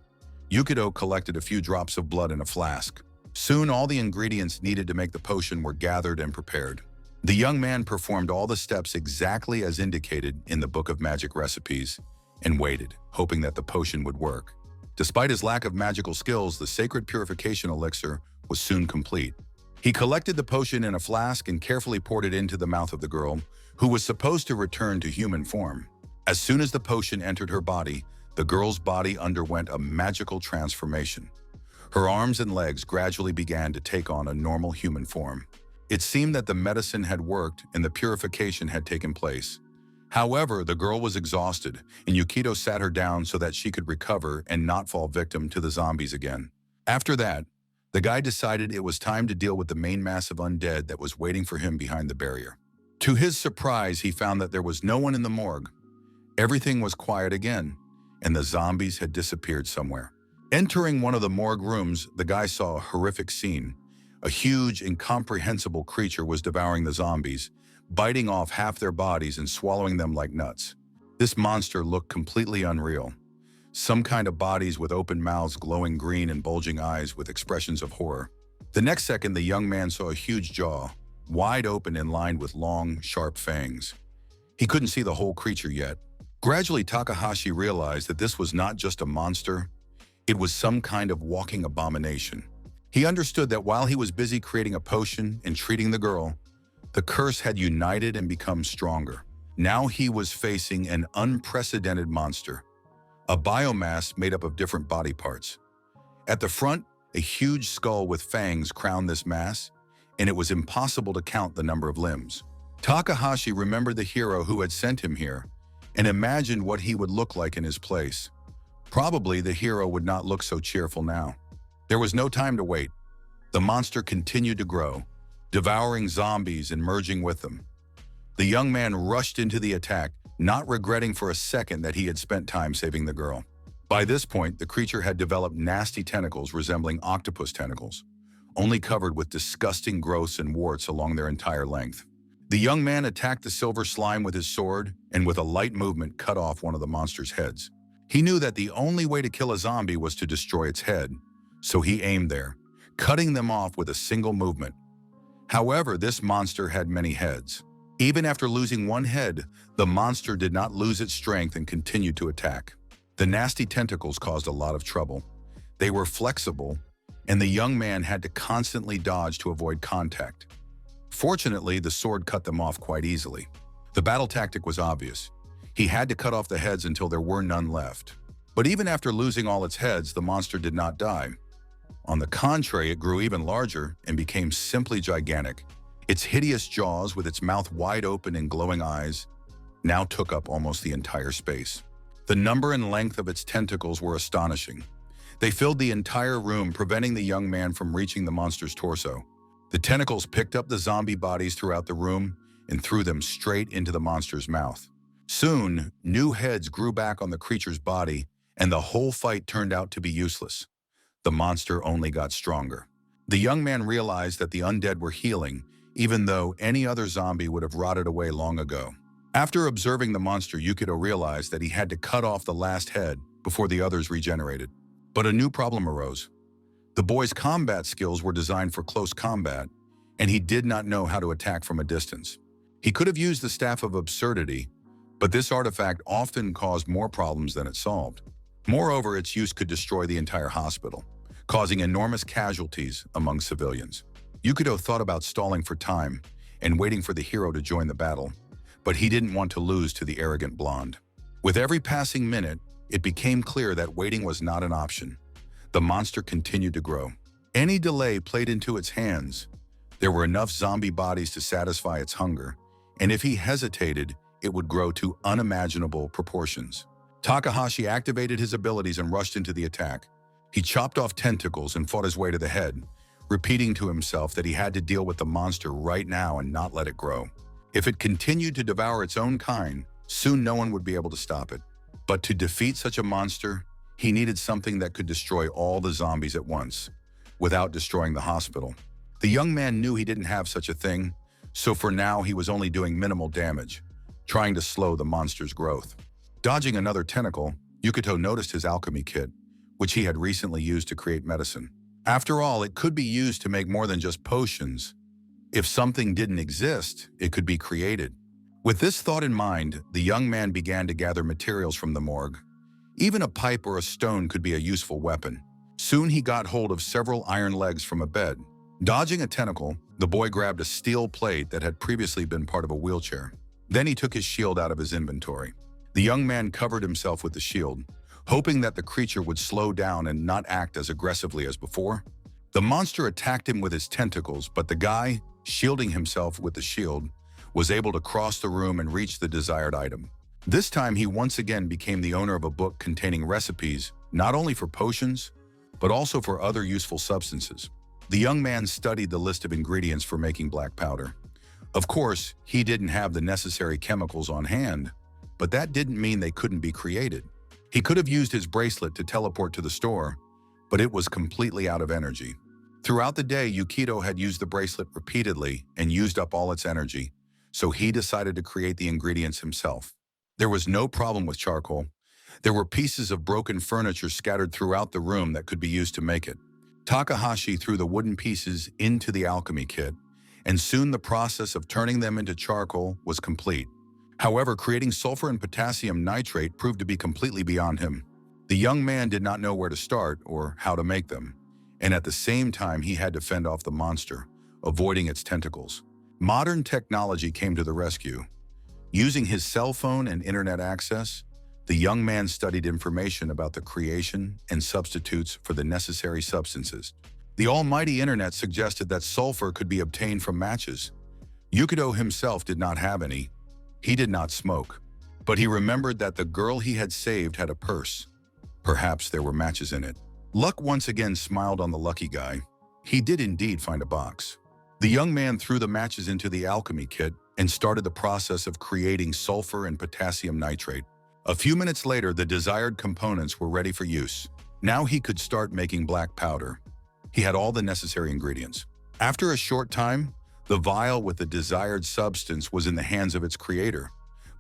Yukito collected a few drops of blood in a flask. Soon all the ingredients needed to make the potion were gathered and prepared. The young man performed all the steps exactly as indicated in the Book of Magic Recipes and waited, hoping that the potion would work. Despite his lack of magical skills, the sacred purification elixir was soon complete. He collected the potion in a flask and carefully poured it into the mouth of the girl, who was supposed to return to human form. As soon as the potion entered her body, the girl's body underwent a magical transformation. Her arms and legs gradually began to take on a normal human form. It seemed that the medicine had worked and the purification had taken place. However, the girl was exhausted, and Yukito sat her down so that she could recover and not fall victim to the zombies again. After that, the guy decided it was time to deal with the main mass of undead that was waiting for him behind the barrier. To his surprise, he found that there was no one in the morgue. Everything was quiet again, and the zombies had disappeared somewhere. Entering one of the morgue rooms, the guy saw a horrific scene. A huge, incomprehensible creature was devouring the zombies, biting off half their bodies and swallowing them like nuts. This monster looked completely unreal. Some kind of bodies with open mouths, glowing green, and bulging eyes with expressions of horror. The next second, the young man saw a huge jaw, wide open and lined with long, sharp fangs. He couldn't see the whole creature yet. Gradually, Takahashi realized that this was not just a monster, it was some kind of walking abomination. He understood that while he was busy creating a potion and treating the girl, the curse had united and become stronger. Now he was facing an unprecedented monster, a biomass made up of different body parts. At the front, a huge skull with fangs crowned this mass, and it was impossible to count the number of limbs. Takahashi remembered the hero who had sent him here and imagined what he would look like in his place. Probably the hero would not look so cheerful now. There was no time to wait. The monster continued to grow, devouring zombies and merging with them. The young man rushed into the attack, not regretting for a second that he had spent time saving the girl. By this point, the creature had developed nasty tentacles resembling octopus tentacles, only covered with disgusting growths and warts along their entire length. The young man attacked the silver slime with his sword and with a light movement cut off one of the monster's heads. He knew that the only way to kill a zombie was to destroy its head, so he aimed there, cutting them off with a single movement. However, this monster had many heads. Even after losing one head, the monster did not lose its strength and continued to attack. The nasty tentacles caused a lot of trouble. They were flexible, and the young man had to constantly dodge to avoid contact. Fortunately, the sword cut them off quite easily. The battle tactic was obvious. He had to cut off the heads until there were none left. But even after losing all its heads, the monster did not die. On the contrary, it grew even larger and became simply gigantic. Its hideous jaws, with its mouth wide open and glowing eyes, now took up almost the entire space. The number and length of its tentacles were astonishing. They filled the entire room, preventing the young man from reaching the monster's torso. The tentacles picked up the zombie bodies throughout the room and threw them straight into the monster's mouth. Soon, new heads grew back on the creature's body, and the whole fight turned out to be useless. The monster only got stronger. The young man realized that the undead were healing, even though any other zombie would have rotted away long ago. After observing the monster, Yukito realized that he had to cut off the last head before the others regenerated. But a new problem arose. The boy's combat skills were designed for close combat, and he did not know how to attack from a distance. He could have used the Staff of Absurdity, but this artifact often caused more problems than it solved. Moreover, its use could destroy the entire hospital, causing enormous casualties among civilians. Yukito thought about stalling for time and waiting for the hero to join the battle, but he didn't want to lose to the arrogant blonde. With every passing minute, it became clear that waiting was not an option. The monster continued to grow. Any delay played into its hands. There were enough zombie bodies to satisfy its hunger, and if he hesitated, it would grow to unimaginable proportions. Takahashi activated his abilities and rushed into the attack. He chopped off tentacles and fought his way to the head, repeating to himself that he had to deal with the monster right now and not let it grow. If it continued to devour its own kind, soon no one would be able to stop it. But to defeat such a monster, he needed something that could destroy all the zombies at once, without destroying the hospital. The young man knew he didn't have such a thing, so for now he was only doing minimal damage, trying to slow the monster's growth. Dodging another tentacle, Yukito noticed his alchemy kit, which he had recently used to create medicine. After all, it could be used to make more than just potions. If something didn't exist, it could be created. With this thought in mind, the young man began to gather materials from the morgue. Even a pipe or a stone could be a useful weapon. Soon he got hold of several iron legs from a bed. Dodging a tentacle, the boy grabbed a steel plate that had previously been part of a wheelchair. Then he took his shield out of his inventory. The young man covered himself with the shield, hoping that the creature would slow down and not act as aggressively as before. The monster attacked him with his tentacles, but the guy, shielding himself with the shield, was able to cross the room and reach the desired item. This time he once again became the owner of a book containing recipes, not only for potions, but also for other useful substances. The young man studied the list of ingredients for making black powder. Of course, he didn't have the necessary chemicals on hand, but that didn't mean they couldn't be created. He could have used his bracelet to teleport to the store, but it was completely out of energy. Throughout the day, Yukito had used the bracelet repeatedly and used up all its energy, so he decided to create the ingredients himself. There was no problem with charcoal. There were pieces of broken furniture scattered throughout the room that could be used to make it. Takahashi threw the wooden pieces into the alchemy kit, and soon the process of turning them into charcoal was complete. However, creating sulfur and potassium nitrate proved to be completely beyond him. The young man did not know where to start or how to make them, and at the same time he had to fend off the monster, avoiding its tentacles. Modern technology came to the rescue. Using his cell phone and internet access, the young man studied information about the creation and substitutes for the necessary substances. The almighty internet suggested that sulfur could be obtained from matches. Yukito himself did not have any. He did not smoke, but he remembered that the girl he had saved had a purse. Perhaps there were matches in it. Luck once again smiled on the lucky guy. He did indeed find a box. The young man threw the matches into the alchemy kit and started the process of creating sulfur and potassium nitrate. A few minutes later, the desired components were ready for use. Now he could start making black powder. He had all the necessary ingredients. After a short time, the vial with the desired substance was in the hands of its creator.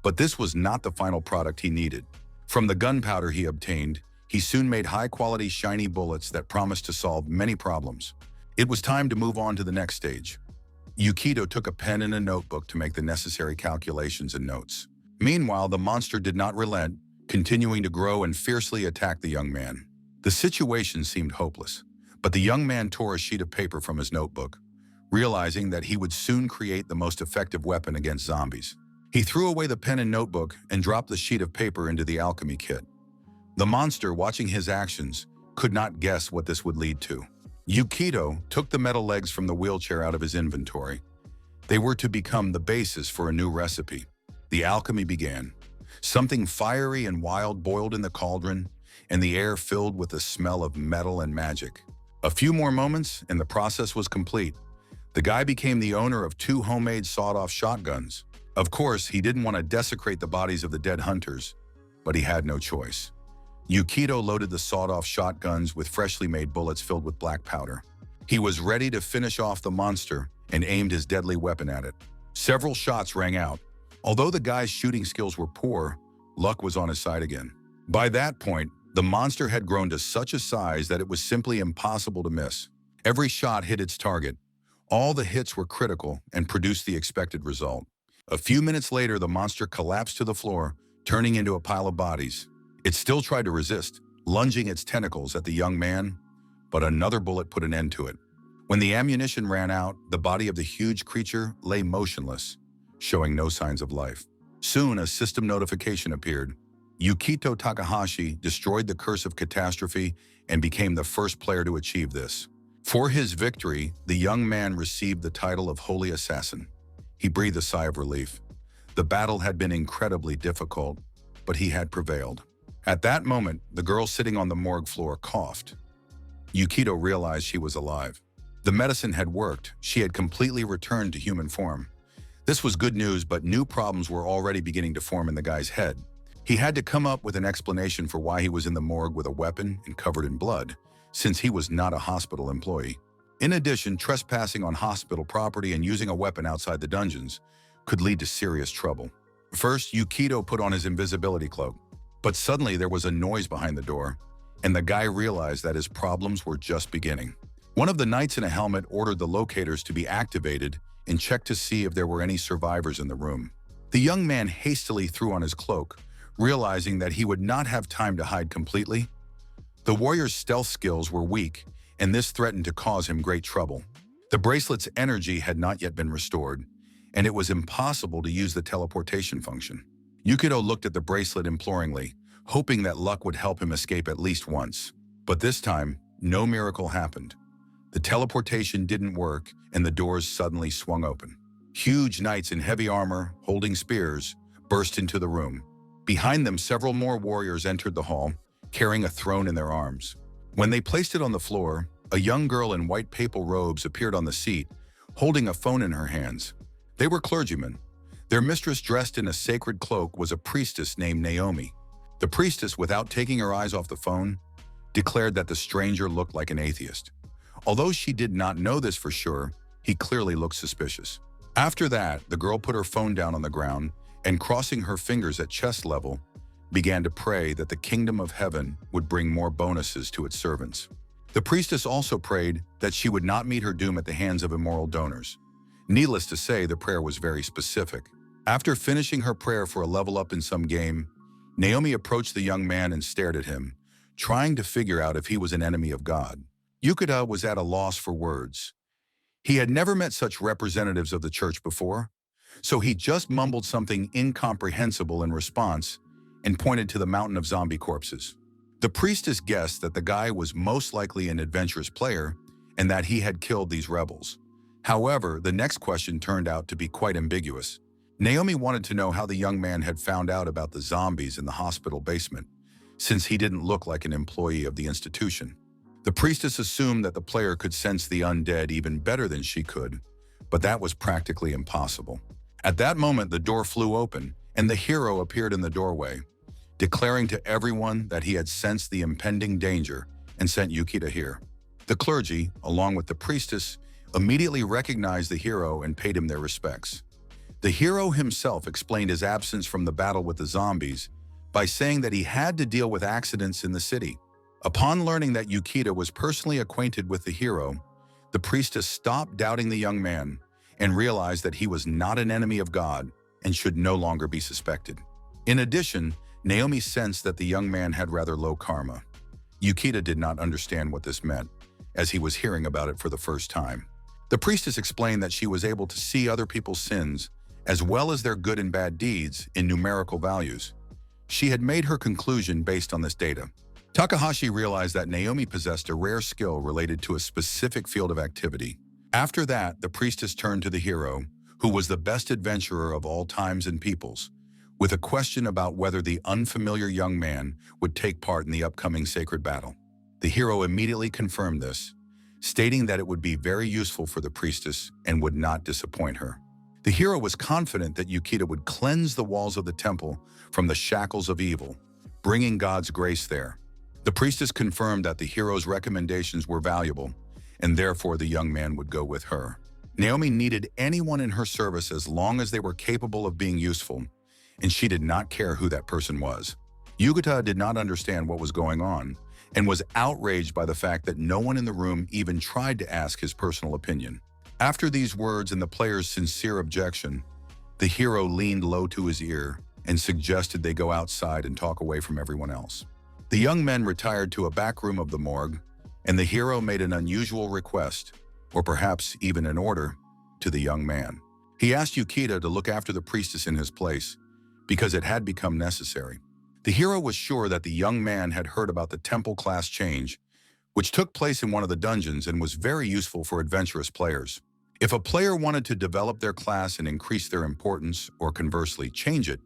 But this was not the final product he needed. From the gunpowder he obtained, he soon made high-quality shiny bullets that promised to solve many problems. It was time to move on to the next stage. Yukito took a pen and a notebook to make the necessary calculations and notes. Meanwhile, the monster did not relent, continuing to grow and fiercely attack the young man. The situation seemed hopeless, but the young man tore a sheet of paper from his notebook, realizing that he would soon create the most effective weapon against zombies. He threw away the pen and notebook and dropped the sheet of paper into the alchemy kit. The monster, watching his actions, could not guess what this would lead to. Yukito took the metal legs from the wheelchair out of his inventory. They were to become the basis for a new recipe. The alchemy began. Something fiery and wild boiled in the cauldron, and the air filled with the smell of metal and magic. A few more moments, and the process was complete. The guy became the owner of 2 homemade sawed-off shotguns. Of course, he didn't want to desecrate the bodies of the dead hunters, but he had no choice. Yukito loaded the sawed-off shotguns with freshly made bullets filled with black powder. He was ready to finish off the monster and aimed his deadly weapon at it. Several shots rang out. Although the guy's shooting skills were poor, luck was on his side again. By that point, the monster had grown to such a size that it was simply impossible to miss. Every shot hit its target. All the hits were critical and produced the expected result. A few minutes later, the monster collapsed to the floor, turning into a pile of bodies. It still tried to resist, lunging its tentacles at the young man, but another bullet put an end to it. When the ammunition ran out, the body of the huge creature lay motionless, showing no signs of life. Soon, a system notification appeared. Yukito Takahashi destroyed the curse of catastrophe and became the first player to achieve this. For his victory, the young man received the title of Holy Assassin. He breathed a sigh of relief. The battle had been incredibly difficult, but he had prevailed. At that moment, the girl sitting on the morgue floor coughed. Yukito realized she was alive. The medicine had worked. She had completely returned to human form. This was good news, but new problems were already beginning to form in the guy's head. He had to come up with an explanation for why he was in the morgue with a weapon and covered in blood, since he was not a hospital employee. In addition, trespassing on hospital property and using a weapon outside the dungeons could lead to serious trouble. First, Yukito put on his invisibility cloak. But suddenly there was a noise behind the door, and the guy realized that his problems were just beginning. One of the knights in a helmet ordered the locators to be activated and checked to see if there were any survivors in the room. The young man hastily threw on his cloak, realizing that he would not have time to hide completely. The warrior's stealth skills were weak, and this threatened to cause him great trouble. The bracelet's energy had not yet been restored, and it was impossible to use the teleportation function. Yukito looked at the bracelet imploringly, hoping that luck would help him escape at least once. But this time, no miracle happened. The teleportation didn't work, and the doors suddenly swung open. Huge knights in heavy armor, holding spears, burst into the room. Behind them, several more warriors entered the hall, carrying a throne in their arms. When they placed it on the floor, a young girl in white papal robes appeared on the seat, holding a phone in her hands. They were clergymen. Their mistress, dressed in a sacred cloak, was a priestess named Naomi. The priestess, without taking her eyes off the phone, declared that the stranger looked like an atheist. Although she did not know this for sure, he clearly looked suspicious. After that, the girl put her phone down on the ground and, crossing her fingers at chest level, began to pray that the kingdom of heaven would bring more bonuses to its servants. The priestess also prayed that she would not meet her doom at the hands of immoral donors. Needless to say, the prayer was very specific. After finishing her prayer for a level up in some game, Naomi approached the young man and stared at him, trying to figure out if he was an enemy of God. Yukita was at a loss for words. He had never met such representatives of the church before, so he just mumbled something incomprehensible in response and pointed to the mountain of zombie corpses. The priestess guessed that the guy was most likely an adventurous player and that he had killed these rebels. However, the next question turned out to be quite ambiguous. Naomi wanted to know how the young man had found out about the zombies in the hospital basement, since he didn't look like an employee of the institution. The priestess assumed that the player could sense the undead even better than she could, but that was practically impossible. At that moment, the door flew open, and the hero appeared in the doorway, declaring to everyone that he had sensed the impending danger and sent Yukito here. The clergy, along with the priestess, immediately recognized the hero and paid him their respects. The hero himself explained his absence from the battle with the zombies by saying that he had to deal with accidents in the city. Upon learning that Yukito was personally acquainted with the hero, the priestess stopped doubting the young man and realized that he was not an enemy of God and should no longer be suspected. In addition, Naomi sensed that the young man had rather low karma. Yukito did not understand what this meant, as he was hearing about it for the first time. The priestess explained that she was able to see other people's sins, as well as their good and bad deeds, in numerical values. She had made her conclusion based on this data. Takahashi realized that Naomi possessed a rare skill related to a specific field of activity. After that, the priestess turned to the hero, who was the best adventurer of all times and peoples, with a question about whether the unfamiliar young man would take part in the upcoming sacred battle. The hero immediately confirmed this, stating that it would be very useful for the priestess and would not disappoint her. The hero was confident that Yukita would cleanse the walls of the temple from the shackles of evil, bringing God's grace there. The priestess confirmed that the hero's recommendations were valuable, and therefore the young man would go with her. Naomi needed anyone in her service as long as they were capable of being useful, and she did not care who that person was. Yukita did not understand what was going on, and was outraged by the fact that no one in the room even tried to ask his personal opinion. After these words and the player's sincere objection, the hero leaned low to his ear and suggested they go outside and talk away from everyone else. The young men retired to a back room of the morgue, and the hero made an unusual request, or perhaps even an order, to the young man. He asked Yukita to look after the priestess in his place, because it had become necessary. The hero was sure that the young man had heard about the temple class change, which took place in one of the dungeons and was very useful for adventurous players. If a player wanted to develop their class and increase their importance, or conversely change it,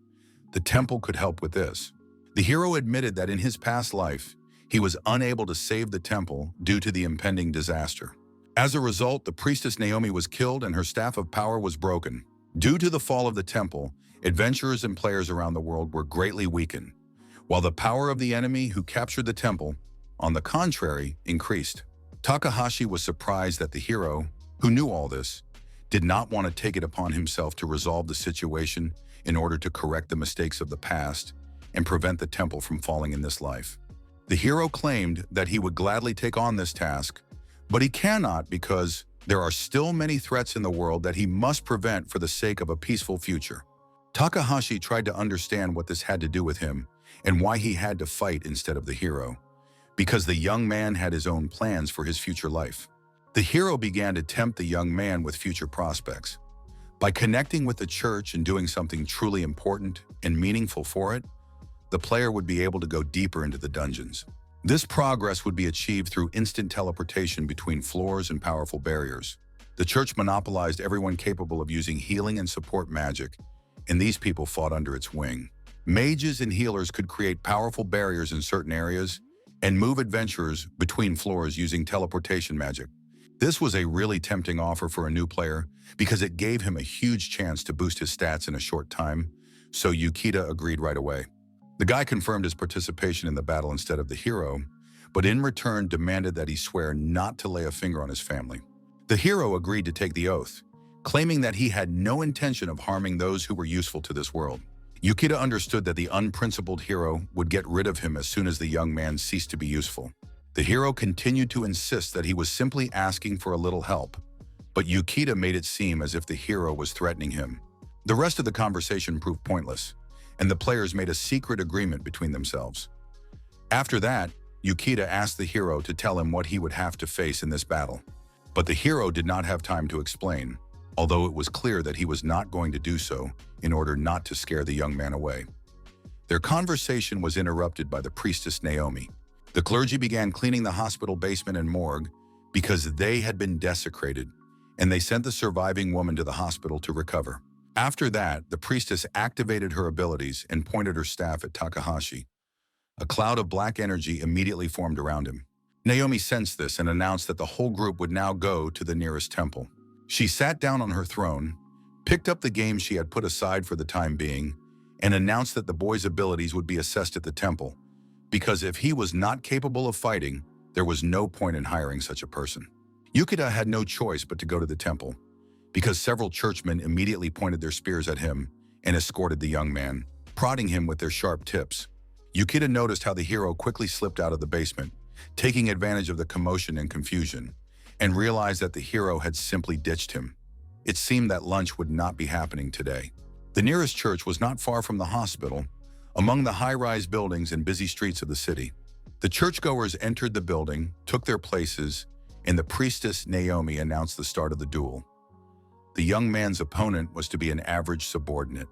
the temple could help with this. The hero admitted that in his past life, he was unable to save the temple due to the impending disaster. As a result, the priestess Naomi was killed and her staff of power was broken. Due to the fall of the temple, adventurers and players around the world were greatly weakened, while the power of the enemy who captured the temple, on the contrary, increased. Takahashi was surprised that the hero, who knew all this, did not want to take it upon himself to resolve the situation in order to correct the mistakes of the past and prevent the temple from falling in this life. The hero claimed that he would gladly take on this task, but he cannot because there are still many threats in the world that he must prevent for the sake of a peaceful future. Takahashi tried to understand what this had to do with him and why he had to fight instead of the hero, because the young man had his own plans for his future life. The hero began to tempt the young man with future prospects. By connecting with the church and doing something truly important and meaningful for it, the player would be able to go deeper into the dungeons. This progress would be achieved through instant teleportation between floors and powerful barriers. The church monopolized everyone capable of using healing and support magic, and these people fought under its wing. Mages and healers could create powerful barriers in certain areas and move adventurers between floors using teleportation magic. This was a really tempting offer for a new player because it gave him a huge chance to boost his stats in a short time, so Yukita agreed right away. The guy confirmed his participation in the battle instead of the hero, but in return demanded that he swear not to lay a finger on his family. The hero agreed to take the oath, claiming that he had no intention of harming those who were useful to this world. Yukita understood that the unprincipled hero would get rid of him as soon as the young man ceased to be useful. The hero continued to insist that he was simply asking for a little help, but Yukita made it seem as if the hero was threatening him. The rest of the conversation proved pointless, and the players made a secret agreement between themselves. After that, Yukita asked the hero to tell him what he would have to face in this battle. But the hero did not have time to explain, although it was clear that he was not going to do so in order not to scare the young man away. Their conversation was interrupted by the priestess Naomi. The clergy began cleaning the hospital basement and morgue because they had been desecrated, and they sent the surviving woman to the hospital to recover. After that, the priestess activated her abilities and pointed her staff at Takahashi. A cloud of black energy immediately formed around him. Naomi sensed this and announced that the whole group would now go to the nearest temple. She sat down on her throne, picked up the game she had put aside for the time being, and announced that the boy's abilities would be assessed at the temple, because if he was not capable of fighting, there was no point in hiring such a person. Yukita had no choice but to go to the temple, because several churchmen immediately pointed their spears at him and escorted the young man, prodding him with their sharp tips. Yukita noticed how the hero quickly slipped out of the basement, taking advantage of the commotion and confusion, and realized that the hero had simply ditched him. It seemed that lunch would not be happening today. The nearest church was not far from the hospital, among the high-rise buildings and busy streets of the city. The churchgoers entered the building, took their places, and the priestess Naomi announced the start of the duel. The young man's opponent was to be an average subordinate.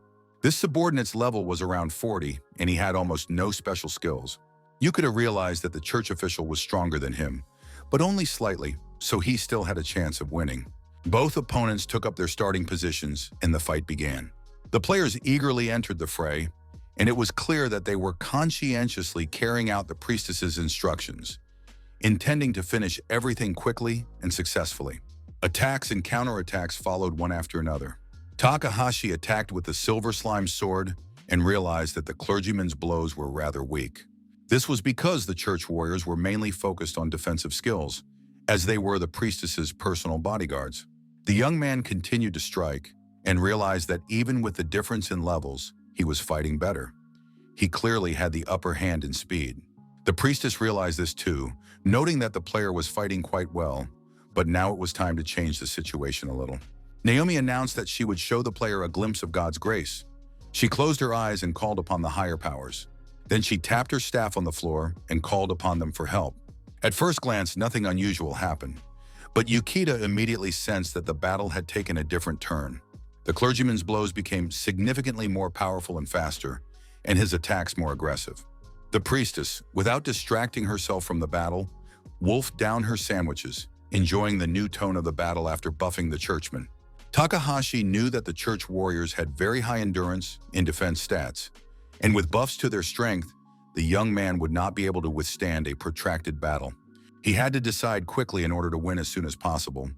This subordinate's level was around 40, and he had almost no special skills. Yukita realized that the church official was stronger than him, but only slightly, so he still had a chance of winning. Both opponents took up their starting positions, and the fight began. The players eagerly entered the fray, and it was clear that they were conscientiously carrying out the priestess's instructions, intending to finish everything quickly and successfully. Attacks and counterattacks followed one after another. Takahashi attacked with the silver slime sword and realized that the clergyman's blows were rather weak. This was because the church warriors were mainly focused on defensive skills, as they were the priestess's personal bodyguards. The young man continued to strike and realized that even with the difference in levels, he was fighting better. He clearly had the upper hand in speed. The priestess realized this too, noting that the player was fighting quite well, but now it was time to change the situation a little. Naomi announced that she would show the player a glimpse of God's grace. She closed her eyes and called upon the higher powers. Then she tapped her staff on the floor and called upon them for help. At first glance, nothing unusual happened, but Yukita immediately sensed that the battle had taken a different turn. The clergyman's blows became significantly more powerful and faster, and his attacks more aggressive. The priestess, without distracting herself from the battle, wolfed down her sandwiches, enjoying the new tone of the battle after buffing the churchman. Takahashi knew that the church warriors had very high endurance and defense stats, and with buffs to their strength, the young man would not be able to withstand a protracted battle. He had to decide quickly in order to win as soon as possible,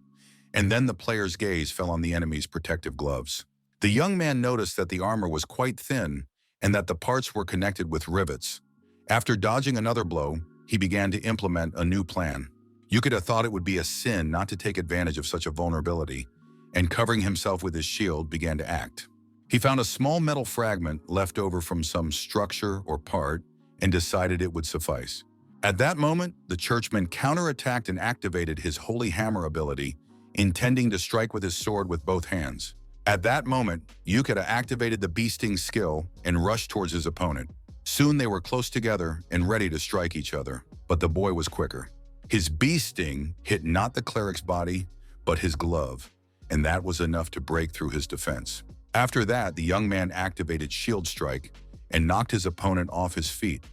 and then the player's gaze fell on the enemy's protective gloves. The young man noticed that the armor was quite thin and that the parts were connected with rivets. After dodging another blow, he began to implement a new plan. Yukita thought it would be a sin not to take advantage of such a vulnerability, and covering himself with his shield began to act. He found a small metal fragment left over from some structure or part and decided it would suffice. At that moment, the churchman counterattacked and activated his holy hammer ability, intending to strike with his sword with both hands. At that moment, Yukita activated the beasting skill and rushed towards his opponent. Soon they were close together and ready to strike each other, but the boy was quicker. His beasting hit not the cleric's body, but his glove, and that was enough to break through his defense. After that, the young man activated Shield Strike and knocked his opponent off his feet,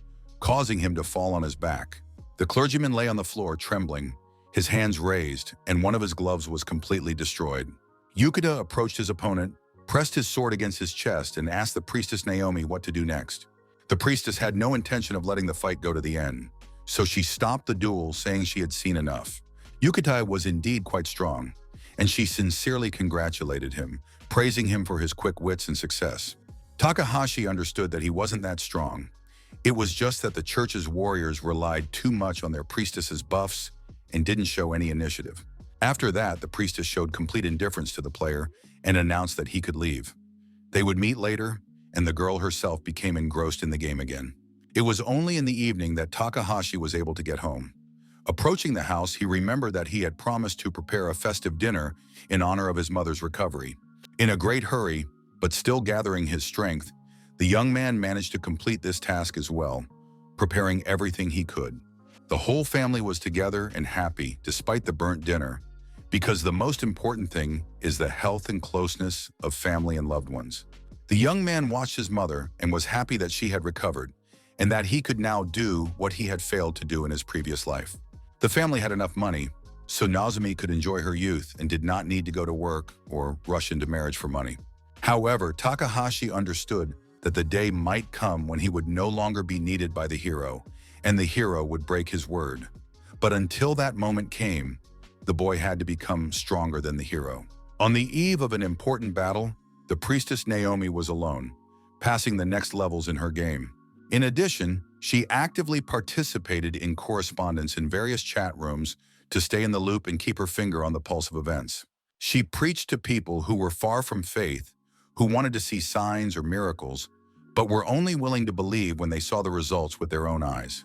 causing him to fall on his back. The clergyman lay on the floor trembling, his hands raised, and one of his gloves was completely destroyed. Yukita approached his opponent, pressed his sword against his chest, and asked the priestess Naomi what to do next. The priestess had no intention of letting the fight go to the end, so she stopped the duel, saying she had seen enough. Yukita was indeed quite strong, and she sincerely congratulated him, praising him for his quick wits and success. Takahashi understood that he wasn't that strong. It was just that the church's warriors relied too much on their priestess's buffs and didn't show any initiative. After that, the priestess showed complete indifference to the player and announced that he could leave. They would meet later, and the girl herself became engrossed in the game again. It was only in the evening that Takahashi was able to get home. Approaching the house, he remembered that he had promised to prepare a festive dinner in honor of his mother's recovery. In a great hurry, but still gathering his strength, the young man managed to complete this task as well, preparing everything he could. The whole family was together and happy despite the burnt dinner, because the most important thing is the health and closeness of family and loved ones. The young man watched his mother and was happy that she had recovered, and that he could now do what he had failed to do in his previous life. The family had enough money, so Naomi could enjoy her youth and did not need to go to work or rush into marriage for money. However, Takahashi understood that the day might come when he would no longer be needed by the hero, and the hero would break his word. But until that moment came, the boy had to become stronger than the hero. On the eve of an important battle, the priestess Naomi was alone, passing the next levels in her game. In addition, she actively participated in correspondence in various chat rooms to stay in the loop and keep her finger on the pulse of events. She preached to people who were far from faith, who wanted to see signs or miracles, but were only willing to believe when they saw the results with their own eyes.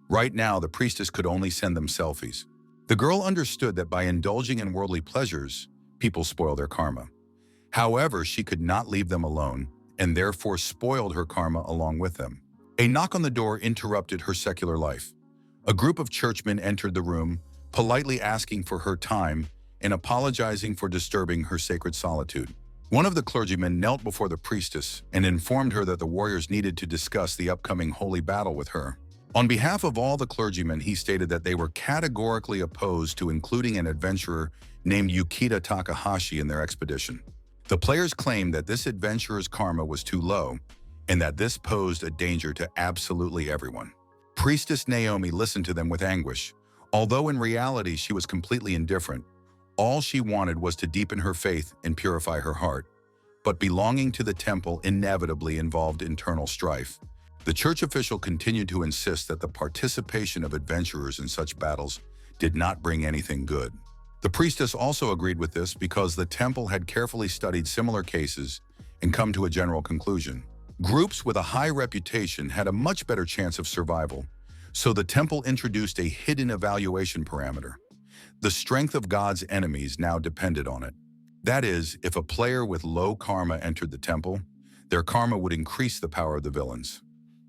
Right now, the priestess could only send them selfies. The girl understood that by indulging in worldly pleasures, people spoil their karma. However, she could not leave them alone, and therefore spoiled her karma along with them. A knock on the door interrupted her secular life. A group of churchmen entered the room, politely asking for her time and apologizing for disturbing her sacred solitude. One of the clergymen knelt before the priestess and informed her that the warriors needed to discuss the upcoming holy battle with her. On behalf of all the clergymen, he stated that they were categorically opposed to including an adventurer named Yukita Takahashi in their expedition. The players claimed that this adventurer's karma was too low and that this posed a danger to absolutely everyone. Priestess Naomi listened to them with anguish. Although in reality she was completely indifferent, all she wanted was to deepen her faith and purify her heart. But belonging to the temple inevitably involved internal strife. The church official continued to insist that the participation of adventurers in such battles did not bring anything good. The priestess also agreed with this because the temple had carefully studied similar cases and come to a general conclusion. Groups with a high reputation had a much better chance of survival, so the temple introduced a hidden evaluation parameter. The strength of God's enemies now depended on it. That is, if a player with low karma entered the temple, their karma would increase the power of the villains.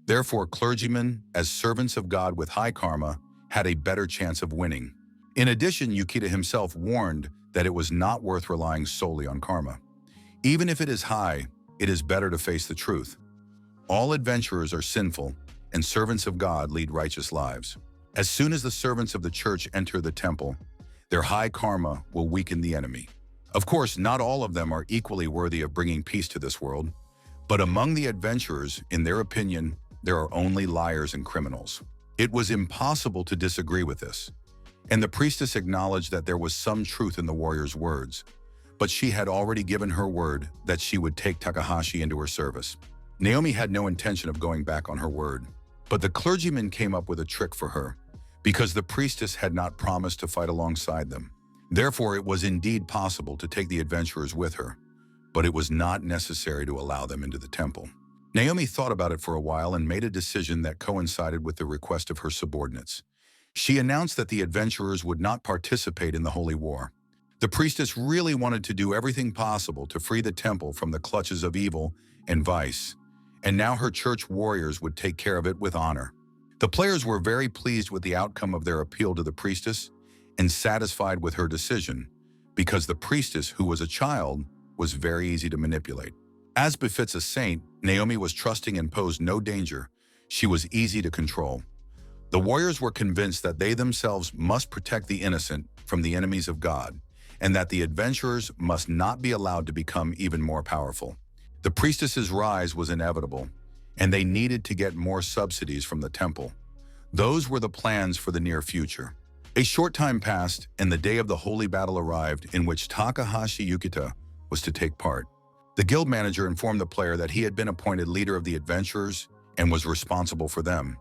Therefore, clergymen, as servants of God with high karma, had a better chance of winning. In addition, Yukita himself warned that it was not worth relying solely on karma. Even if it is high, it is better to face the truth. All adventurers are sinful, and servants of God lead righteous lives. As soon as the servants of the church enter the temple, their high karma will weaken the enemy. Of course, not all of them are equally worthy of bringing peace to this world, but among the adventurers, in their opinion, there are only liars and criminals. It was impossible to disagree with this, and the priestess acknowledged that there was some truth in the warrior's words, but she had already given her word that she would take Takahashi into her service. Naomi had no intention of going back on her word, but the clergyman came up with a trick for her, because the priestess had not promised to fight alongside them. Therefore, it was indeed possible to take the adventurers with her, but it was not necessary to allow them into the temple. Naomi thought about it for a while and made a decision that coincided with the request of her subordinates. She announced that the adventurers would not participate in the holy war. The priestess really wanted to do everything possible to free the temple from the clutches of evil and vice, and now her church warriors would take care of it with honor. The players were very pleased with the outcome of their appeal to the priestess and satisfied with her decision, because the priestess, who was a child, was very easy to manipulate. As befits a saint, Naomi was trusting and posed no danger. She was easy to control. The warriors were convinced that they themselves must protect the innocent from the enemies of God, and that the adventurers must not be allowed to become even more powerful. The priestess's rise was inevitable, and they needed to get more subsidies from the temple. Those were the plans for the near future. A short time passed, and the day of the holy battle arrived in which Takahashi Yukita was to take part. The guild manager informed the player that he had been appointed leader of the adventurers and was responsible for them.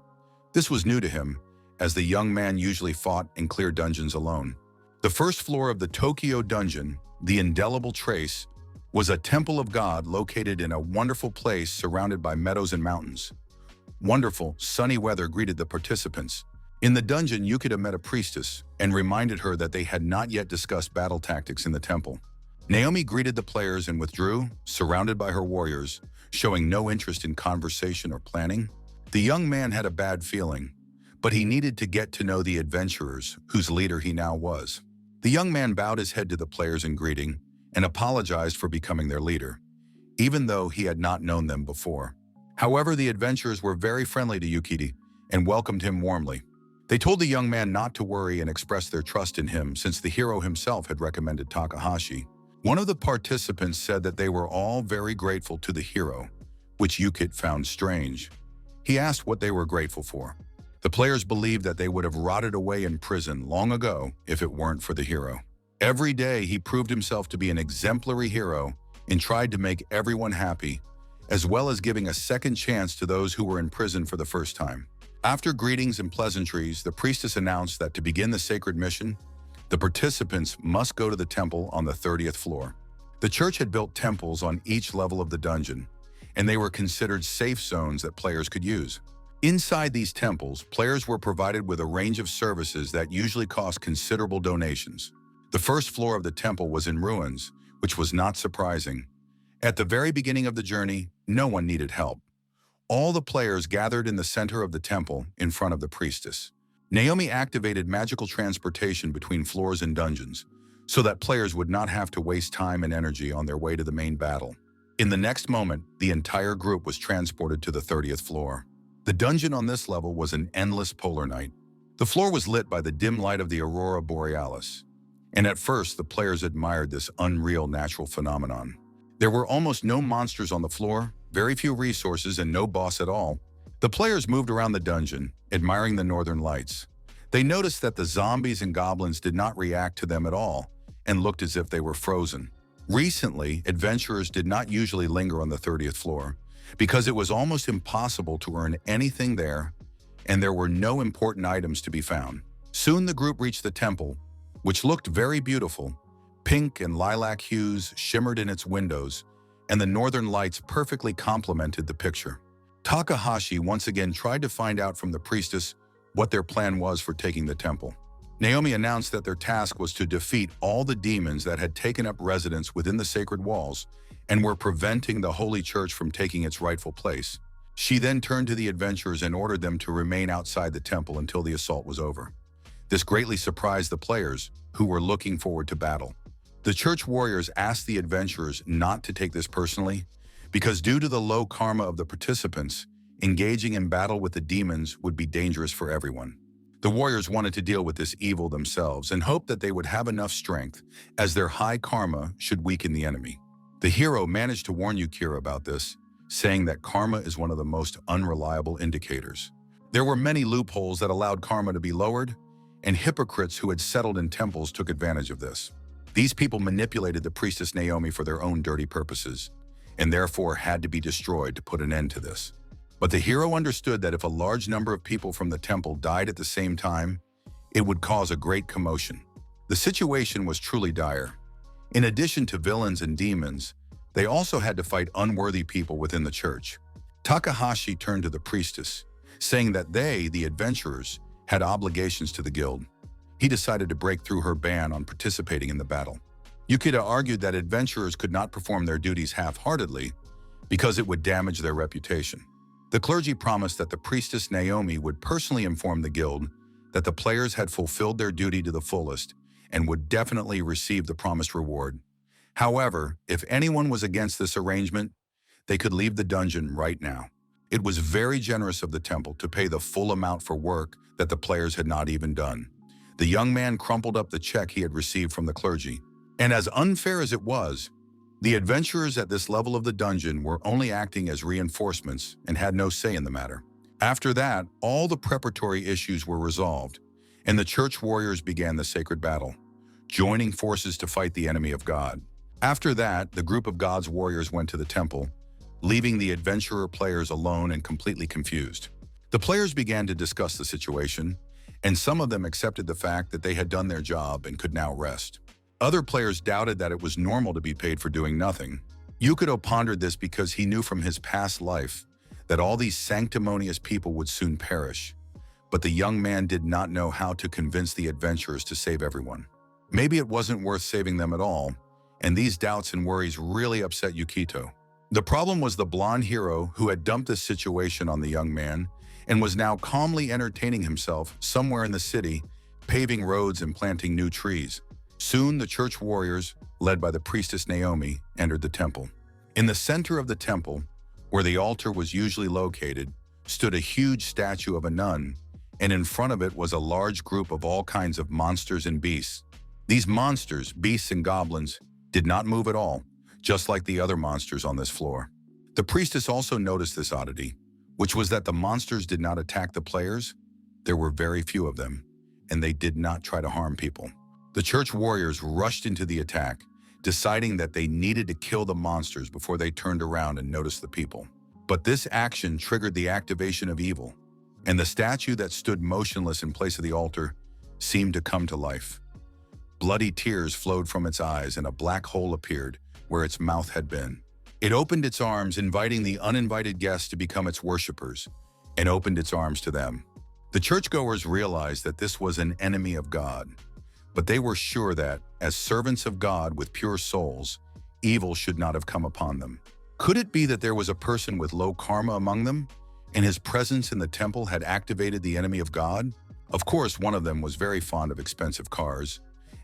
This was new to him, as the young man usually fought and cleared dungeons alone. The first floor of the Tokyo dungeon, the Indelible Trace, was a temple of God located in a wonderful place surrounded by meadows and mountains. Wonderful, sunny weather greeted the participants. In the dungeon, Yukita met a priestess and reminded her that they had not yet discussed battle tactics in the temple. Naomi greeted the players and withdrew, surrounded by her warriors, showing no interest in conversation or planning. The young man had a bad feeling, but he needed to get to know the adventurers, whose leader he now was. The young man bowed his head to the players in greeting and apologized for becoming their leader, even though he had not known them before. However, the adventurers were very friendly to Yukita and welcomed him warmly. They told the young man not to worry and expressed their trust in him, since the hero himself had recommended Takahashi. One of the participants said that they were all very grateful to the hero, which Yukita found strange. He asked what they were grateful for. The players believed that they would have rotted away in prison long ago if it weren't for the hero. Every day he proved himself to be an exemplary hero and tried to make everyone happy, as well as giving a second chance to those who were in prison for the first time. After greetings and pleasantries, the priestess announced that to begin the sacred mission, the participants must go to the temple on the 30th floor. The church had built temples on each level of the dungeon, and they were considered safe zones that players could use. Inside these temples, players were provided with a range of services that usually cost considerable donations. The first floor of the temple was in ruins, which was not surprising. At the very beginning of the journey, no one needed help. All the players gathered in the center of the temple in front of the priestess. Naomi activated magical transportation between floors and dungeons, so that players would not have to waste time and energy on their way to the main battle. In the next moment, the entire group was transported to the 30th floor. The dungeon on this level was an endless polar night. The floor was lit by the dim light of the aurora borealis, and at first the players admired this unreal natural phenomenon. There were almost no monsters on the floor, very few resources, and no boss at all. The players moved around the dungeon, admiring the northern lights. They noticed that the zombies and goblins did not react to them at all and looked as if they were frozen. Recently, adventurers did not usually linger on the 30th floor because it was almost impossible to earn anything there, and there were no important items to be found. Soon the group reached the temple, which looked very beautiful. Pink and lilac hues shimmered in its windows, and the northern lights perfectly complemented the picture. Takahashi once again tried to find out from the priestess what their plan was for taking the temple. Naomi announced that their task was to defeat all the demons that had taken up residence within the sacred walls and were preventing the holy church from taking its rightful place. She then turned to the adventurers and ordered them to remain outside the temple until the assault was over. This greatly surprised the players, who were looking forward to battle. The church warriors asked the adventurers not to take this personally, because due to the low karma of the participants, engaging in battle with the demons would be dangerous for everyone. The warriors wanted to deal with this evil themselves and hoped that they would have enough strength, as their high karma should weaken the enemy. The hero managed to warn Yukira about this, saying that karma is one of the most unreliable indicators. There were many loopholes that allowed karma to be lowered, and hypocrites who had settled in temples took advantage of this. These people manipulated the priestess Naomi for their own dirty purposes, and therefore had to be destroyed to put an end to this. But the hero understood that if a large number of people from the temple died at the same time, it would cause a great commotion. The situation was truly dire. In addition to villains and demons, they also had to fight unworthy people within the church. Takahashi turned to the priestess, saying that they, the adventurers, had obligations to the guild. He decided to break through her ban on participating in the battle. Yukita argued that adventurers could not perform their duties half-heartedly because it would damage their reputation. The clergy promised that the priestess Naomi would personally inform the guild that the players had fulfilled their duty to the fullest and would definitely receive the promised reward. However, if anyone was against this arrangement, they could leave the dungeon right now. It was very generous of the temple to pay the full amount for work that the players had not even done. The young man crumpled up the check he had received from the clergy. And as unfair as it was, the adventurers at this level of the dungeon were only acting as reinforcements and had no say in the matter. After that, all the preparatory issues were resolved, and the church warriors began the sacred battle, joining forces to fight the enemy of God. After that, the group of God's warriors went to the temple, leaving the adventurer players alone and completely confused. The players began to discuss the situation, and some of them accepted the fact that they had done their job and could now rest. Other players doubted that it was normal to be paid for doing nothing. Yukito pondered this because he knew from his past life that all these sanctimonious people would soon perish. But the young man did not know how to convince the adventurers to save everyone. Maybe it wasn't worth saving them at all, and these doubts and worries really upset Yukito. The problem was the blonde hero who had dumped this situation on the young man and was now calmly entertaining himself somewhere in the city, paving roads and planting new trees. Soon, the church warriors, led by the priestess Naomi, entered the temple. In the center of the temple, where the altar was usually located, stood a huge statue of a nun, and in front of it was a large group of all kinds of monsters and beasts. These monsters, beasts and goblins, did not move at all, just like the other monsters on this floor. The priestess also noticed this oddity, which was that the monsters did not attack the players. There were very few of them, and they did not try to harm people. The church warriors rushed into the attack, deciding that they needed to kill the monsters before they turned around and noticed the people. But this action triggered the activation of evil, and the statue that stood motionless in place of the altar seemed to come to life. Bloody tears flowed from its eyes, and a black hole appeared where its mouth had been. It opened its arms, inviting the uninvited guests to become its worshippers, and opened its arms to them. The churchgoers realized that this was an enemy of God, but they were sure that, as servants of God with pure souls, evil should not have come upon them. Could it be that there was a person with low karma among them, and his presence in the temple had activated the enemy of God? Of course, one of them was very fond of expensive cars,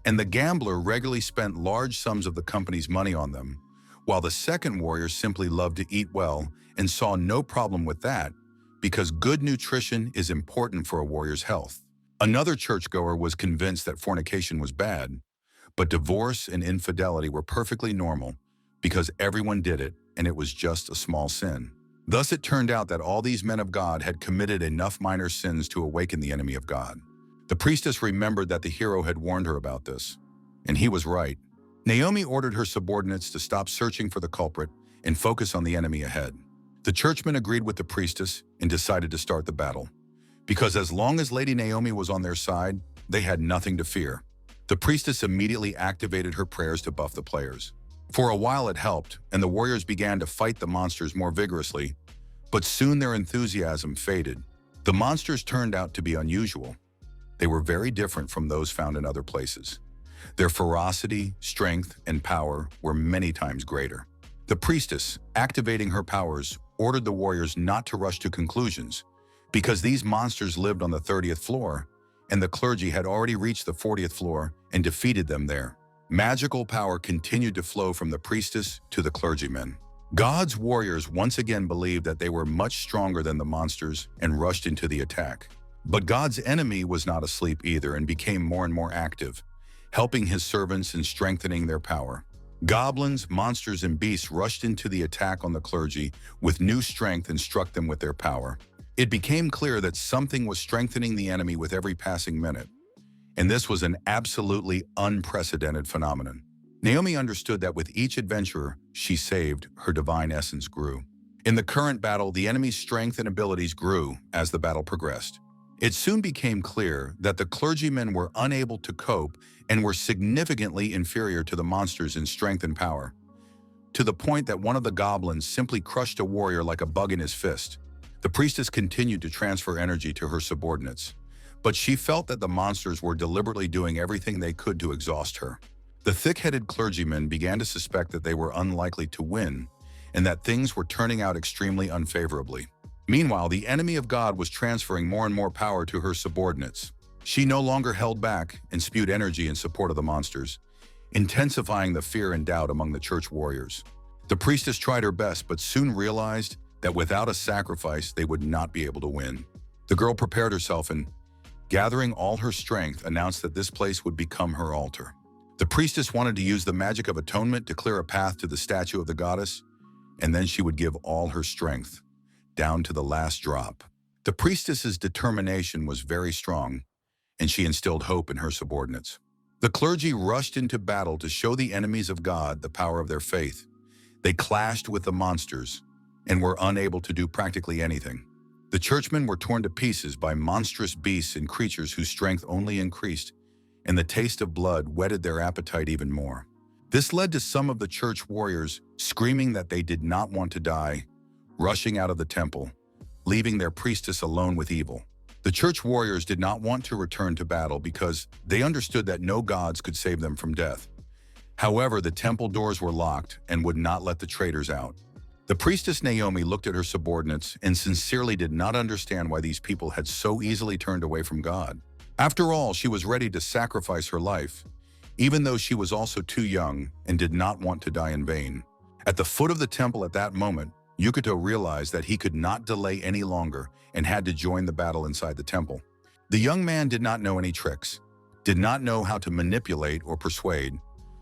and the gambler regularly spent large sums of the company's money on them, while the second warrior simply loved to eat well and saw no problem with that because good nutrition is important for a warrior's health. Another churchgoer was convinced that fornication was bad, but divorce and infidelity were perfectly normal because everyone did it and it was just a small sin. Thus it turned out that all these men of God had committed enough minor sins to awaken the enemy of God. The priestess remembered that the hero had warned her about this, and he was right. Naomi ordered her subordinates to stop searching for the culprit and focus on the enemy ahead. The churchmen agreed with the priestess and decided to start the battle, because as long as Lady Naomi was on their side, they had nothing to fear. The priestess immediately activated her prayers to buff the players. For a while it helped, and the warriors began to fight the monsters more vigorously, but soon their enthusiasm faded. The monsters turned out to be unusual. They were very different from those found in other places. Their ferocity, strength, and power were many times greater. The priestess, activating her powers, ordered the warriors not to rush to conclusions, because these monsters lived on the 30th floor, and the clergy had already reached the 40th floor and defeated them there. Magical power continued to flow from the priestess to the clergymen. God's warriors once again believed that they were much stronger than the monsters and rushed into the attack. But God's enemy was not asleep either and became more and more active, helping his servants and strengthening their power. Goblins, monsters, and beasts rushed into the attack on the clergy with new strength and struck them with their power. It became clear that something was strengthening the enemy with every passing minute, and this was an absolutely unprecedented phenomenon. Naomi understood that with each adventurer she saved, her divine essence grew. In the current battle, the enemy's strength and abilities grew as the battle progressed. It soon became clear that the clergymen were unable to cope and were significantly inferior to the monsters in strength and power, to the point that one of the goblins simply crushed a warrior like a bug in his fist. The priestess continued to transfer energy to her subordinates, but she felt that the monsters were deliberately doing everything they could to exhaust her. The thick-headed clergymen began to suspect that they were unlikely to win and that things were turning out extremely unfavorably. Meanwhile, the enemy of God was transferring more and more power to her subordinates. She no longer held back and spewed energy in support of the monsters, intensifying the fear and doubt among the church warriors. The priestess tried her best, but soon realized that without a sacrifice, they would not be able to win. The girl prepared herself and, gathering all her strength, announced that this place would become her altar. The priestess wanted to use the magic of atonement to clear a path to the statue of the goddess, and then she would give all her strength, down to the last drop. The priestess's determination was very strong, and she instilled hope in her subordinates. The clergy rushed into battle to show the enemies of God the power of their faith. They clashed with the monsters and were unable to do practically anything. The churchmen were torn to pieces by monstrous beasts and creatures whose strength only increased, and the taste of blood whetted their appetite even more. This led to some of the church warriors screaming that they did not want to die, rushing out of the temple, leaving their priestess alone with evil. The church warriors did not want to return to battle because they understood that no gods could save them from death. However, the temple doors were locked and would not let the traitors out. The priestess Naomi looked at her subordinates and sincerely did not understand why these people had so easily turned away from God. After all, she was ready to sacrifice her life, even though she was also too young and did not want to die in vain. At the foot of the temple at that moment, Yukito realized that he could not delay any longer and had to join the battle inside the temple. The young man did not know any tricks, did not know how to manipulate or persuade,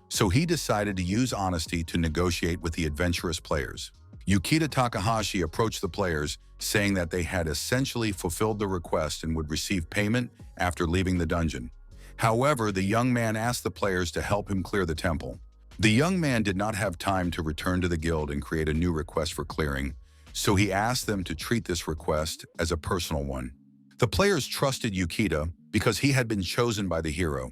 so he decided to use honesty to negotiate with the adventurous players. Yukito Takahashi approached the players, saying that they had essentially fulfilled the request and would receive payment after leaving the dungeon. However, the young man asked the players to help him clear the temple. The young man did not have time to return to the guild and create a new request for clearing, so he asked them to treat this request as a personal one. The players trusted Yukito because he had been chosen by the hero,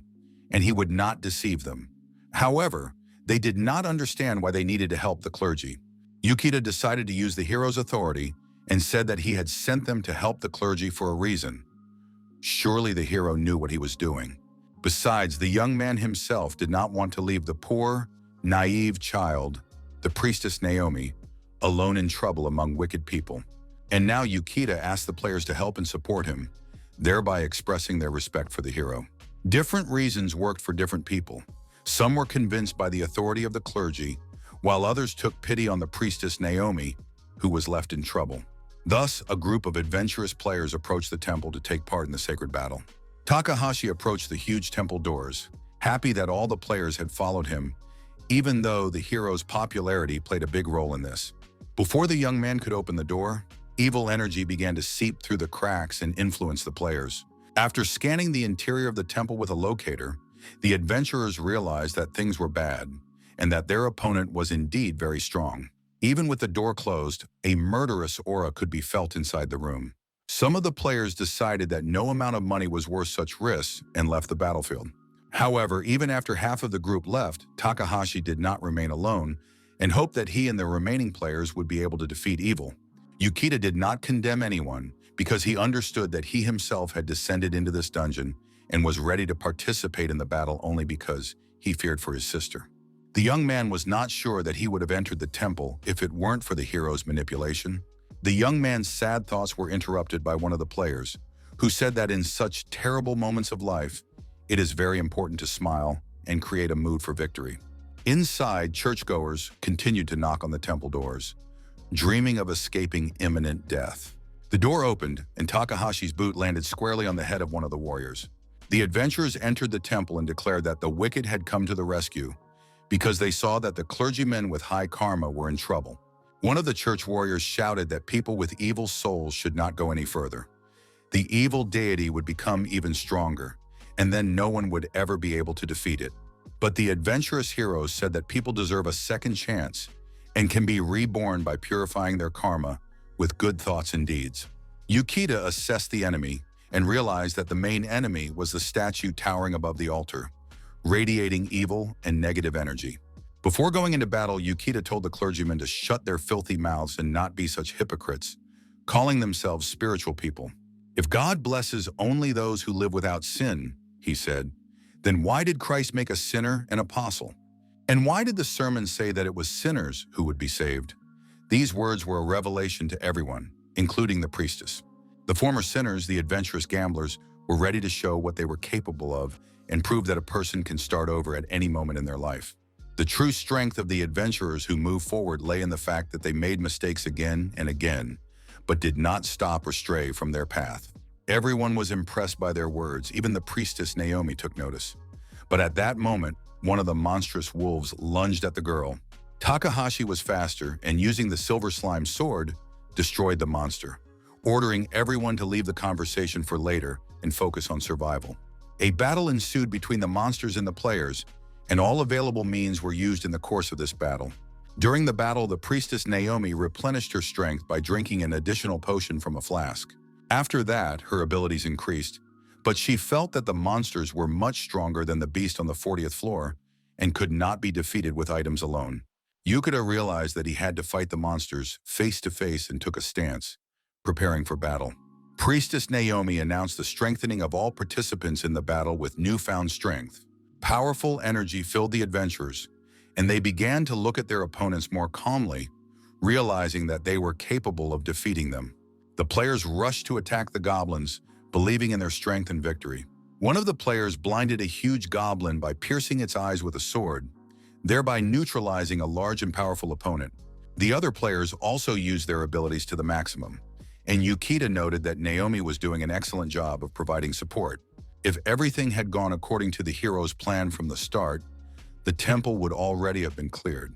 and he would not deceive them. However, they did not understand why they needed to help the clergy. Yukito decided to use the hero's authority and said that he had sent them to help the clergy for a reason. Surely the hero knew what he was doing. Besides, the young man himself did not want to leave the poor, naive child, the priestess Naomi, alone in trouble among wicked people. And now Yukito asked the players to help and support him, thereby expressing their respect for the hero. Different reasons worked for different people. Some were convinced by the authority of the clergy, while others took pity on the priestess Naomi, who was left in trouble. Thus, a group of adventurous players approached the temple to take part in the sacred battle. Takahashi approached the huge temple doors, happy that all the players had followed him, even though the hero's popularity played a big role in this. Before the young man could open the door, evil energy began to seep through the cracks and influence the players. After scanning the interior of the temple with a locator, the adventurers realized that things were bad, and that their opponent was indeed very strong. Even with the door closed, a murderous aura could be felt inside the room. Some of the players decided that no amount of money was worth such risks and left the battlefield. However, even after half of the group left, Takahashi did not remain alone and hoped that he and the remaining players would be able to defeat evil. Yukita did not condemn anyone because he understood that he himself had descended into this dungeon and was ready to participate in the battle only because he feared for his sister. The young man was not sure that he would have entered the temple if it weren't for the hero's manipulation. The young man's sad thoughts were interrupted by one of the players, who said that in such terrible moments of life, it is very important to smile and create a mood for victory. Inside, churchgoers continued to knock on the temple doors, dreaming of escaping imminent death. The door opened, and Takahashi's boot landed squarely on the head of one of the warriors. The adventurers entered the temple and declared that the wicked had come to the rescue because they saw that the clergymen with high karma were in trouble. One of the church warriors shouted that people with evil souls should not go any further. The evil deity would become even stronger, and then no one would ever be able to defeat it. But the adventurous heroes said that people deserve a second chance and can be reborn by purifying their karma with good thoughts and deeds. Yukita assessed the enemy and realized that the main enemy was the statue towering above the altar, radiating evil and negative energy. Before going into battle, Yukita told the clergymen to shut their filthy mouths and not be such hypocrites, calling themselves spiritual people. If God blesses only those who live without sin, he said, then why did Christ make a sinner an apostle? And why did the sermon say that it was sinners who would be saved? These words were a revelation to everyone, including the priestess. The former sinners, the adventurous gamblers, were ready to show what they were capable of and prove that a person can start over at any moment in their life. The true strength of the adventurers who moved forward lay in the fact that they made mistakes again and again, but did not stop or stray from their path. Everyone was impressed by their words. Even the priestess Naomi took notice. But at that moment, one of the monstrous wolves lunged at the girl. Takahashi was faster and, using the silver slime sword, destroyed the monster, ordering everyone to leave the conversation for later and focus on survival. A battle ensued between the monsters and the players, and all available means were used in the course of this battle. During the battle, the priestess Naomi replenished her strength by drinking an additional potion from a flask. After that, her abilities increased, but she felt that the monsters were much stronger than the beast on the 40th floor and could not be defeated with items alone. Yukita realized that he had to fight the monsters face to face and took a stance, preparing for battle. Priestess Naomi announced the strengthening of all participants in the battle with newfound strength. Powerful energy filled the adventurers, and they began to look at their opponents more calmly, realizing that they were capable of defeating them. The players rushed to attack the goblins, believing in their strength and victory. One of the players blinded a huge goblin by piercing its eyes with a sword, thereby neutralizing a large and powerful opponent. The other players also used their abilities to the maximum, and Yukita noted that Naomi was doing an excellent job of providing support. If everything had gone according to the hero's plan from the start, the temple would already have been cleared.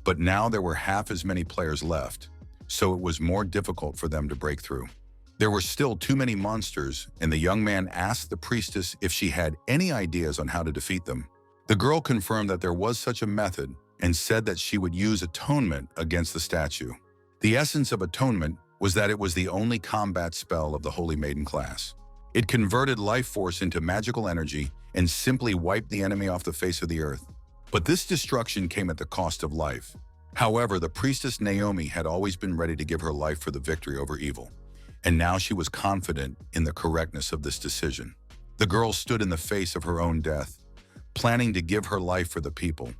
But now there were half as many players left, so it was more difficult for them to break through. There were still too many monsters, and the young man asked the priestess if she had any ideas on how to defeat them. The girl confirmed that there was such a method and said that she would use atonement against the statue. The essence of atonement was that it was the only combat spell of the Holy Maiden class. It converted life force into magical energy and simply wiped the enemy off the face of the earth. But this destruction came at the cost of life. However, the priestess Naomi had always been ready to give her life for the victory over evil, and now she was confident in the correctness of this decision. The girl stood in the face of her own death, planning to give her life for the people,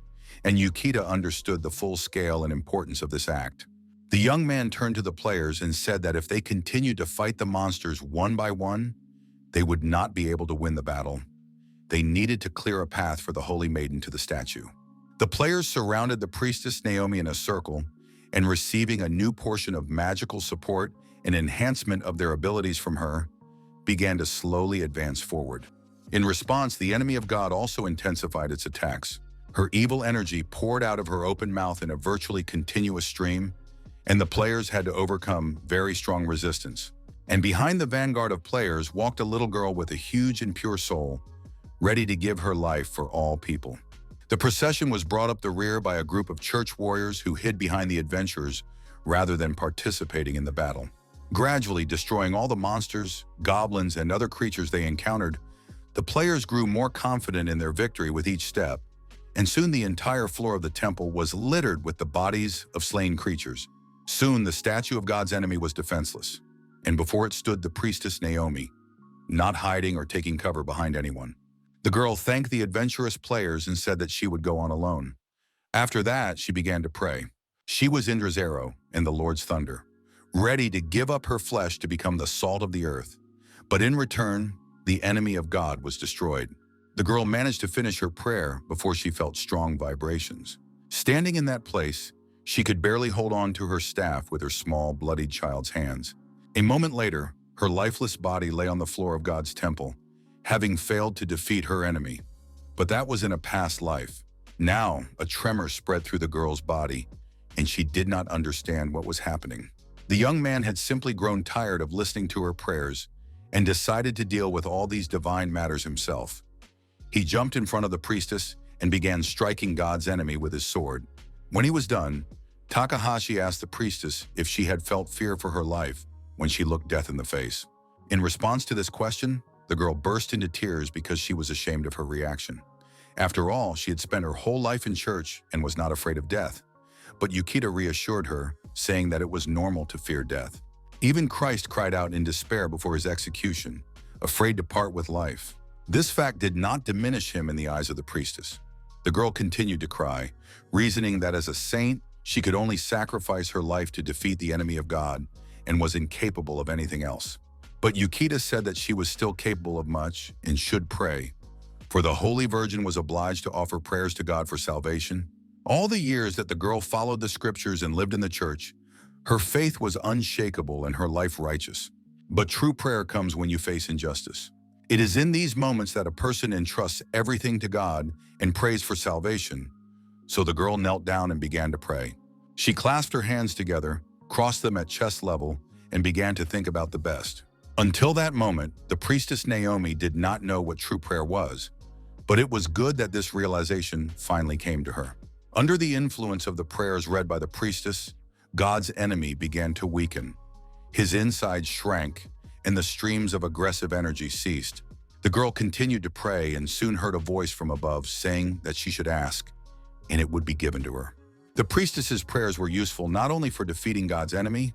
and Yukita understood the full scale and importance of this act. The young man turned to the players and said that if they continued to fight the monsters one by one, they would not be able to win the battle. they needed to clear a path for the Holy Maiden to the statue. The players surrounded the priestess Naomi in a circle, and receiving a new portion of magical support and enhancement of their abilities from her, began to slowly advance forward. In response, the enemy of God also intensified its attacks. Her evil energy poured out of her open mouth in a virtually continuous stream, and the players had to overcome very strong resistance. And behind the vanguard of players walked a little girl with a huge and pure soul, ready to give her life for all people. The procession was brought up the rear by a group of church warriors who hid behind the adventurers rather than participating in the battle. Gradually destroying all the monsters, goblins, and other creatures they encountered, the players grew more confident in their victory with each step, and soon the entire floor of the temple was littered with the bodies of slain creatures. Soon the statue of God's enemy was defenseless, and before it stood the priestess Naomi, not hiding or taking cover behind anyone. The girl thanked the adventurous players and said that she would go on alone. After that, she began to pray. She was Indra's arrow and the Lord's thunder, ready to give up her flesh to become the salt of the earth. But in return, the enemy of God was destroyed. The girl managed to finish her prayer before she felt strong vibrations. Standing in that place, she could barely hold on to her staff with her small, bloodied child's hands. A moment later, her lifeless body lay on the floor of God's temple, having failed to defeat her enemy. But that was in a past life. Now, a tremor spread through the girl's body, and she did not understand what was happening. The young man had simply grown tired of listening to her prayers and decided to deal with all these divine matters himself. He jumped in front of the priestess and began striking God's enemy with his sword. When he was done, Takahashi asked the priestess if she had felt fear for her life when she looked death in the face. In response to this question, the girl burst into tears because she was ashamed of her reaction. After all, she had spent her whole life in church and was not afraid of death. But Yukita reassured her, saying that it was normal to fear death. Even Christ cried out in despair before his execution, afraid to part with life. This fact did not diminish him in the eyes of the priestess. The girl continued to cry, reasoning that as a saint, she could only sacrifice her life to defeat the enemy of God and was incapable of anything else. But Yukita said that she was still capable of much and should pray, for the Holy Virgin was obliged to offer prayers to God for salvation. All the years that the girl followed the scriptures and lived in the church, her faith was unshakable and her life righteous. But true prayer comes when you face injustice. It is in these moments that a person entrusts everything to God and prays for salvation. So the girl knelt down and began to pray. She clasped her hands together, crossed them at chest level, and began to think about the best. Until that moment, the priestess Naomi did not know what true prayer was, but it was good that this realization finally came to her. Under the influence of the prayers read by the priestess, God's enemy began to weaken. His insides shrank, and the streams of aggressive energy ceased. The girl continued to pray and soon heard a voice from above saying that she should ask, and it would be given to her. The priestess's prayers were useful not only for defeating God's enemy,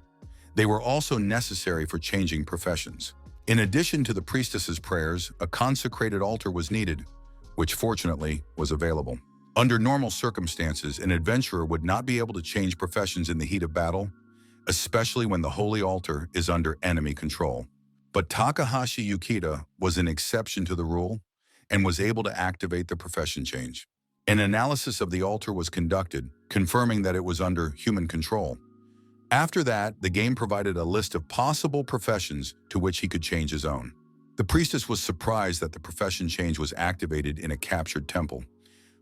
they were also necessary for changing professions. In addition to the priestess's prayers, a consecrated altar was needed, which fortunately was available. Under normal circumstances, an adventurer would not be able to change professions in the heat of battle, especially when the holy altar is under enemy control. But Takahashi Yukita was an exception to the rule and was able to activate the profession change. An analysis of the altar was conducted, confirming that it was under human control. After that, the game provided a list of possible professions to which he could change his own. The priestess was surprised that the profession change was activated in a captured temple,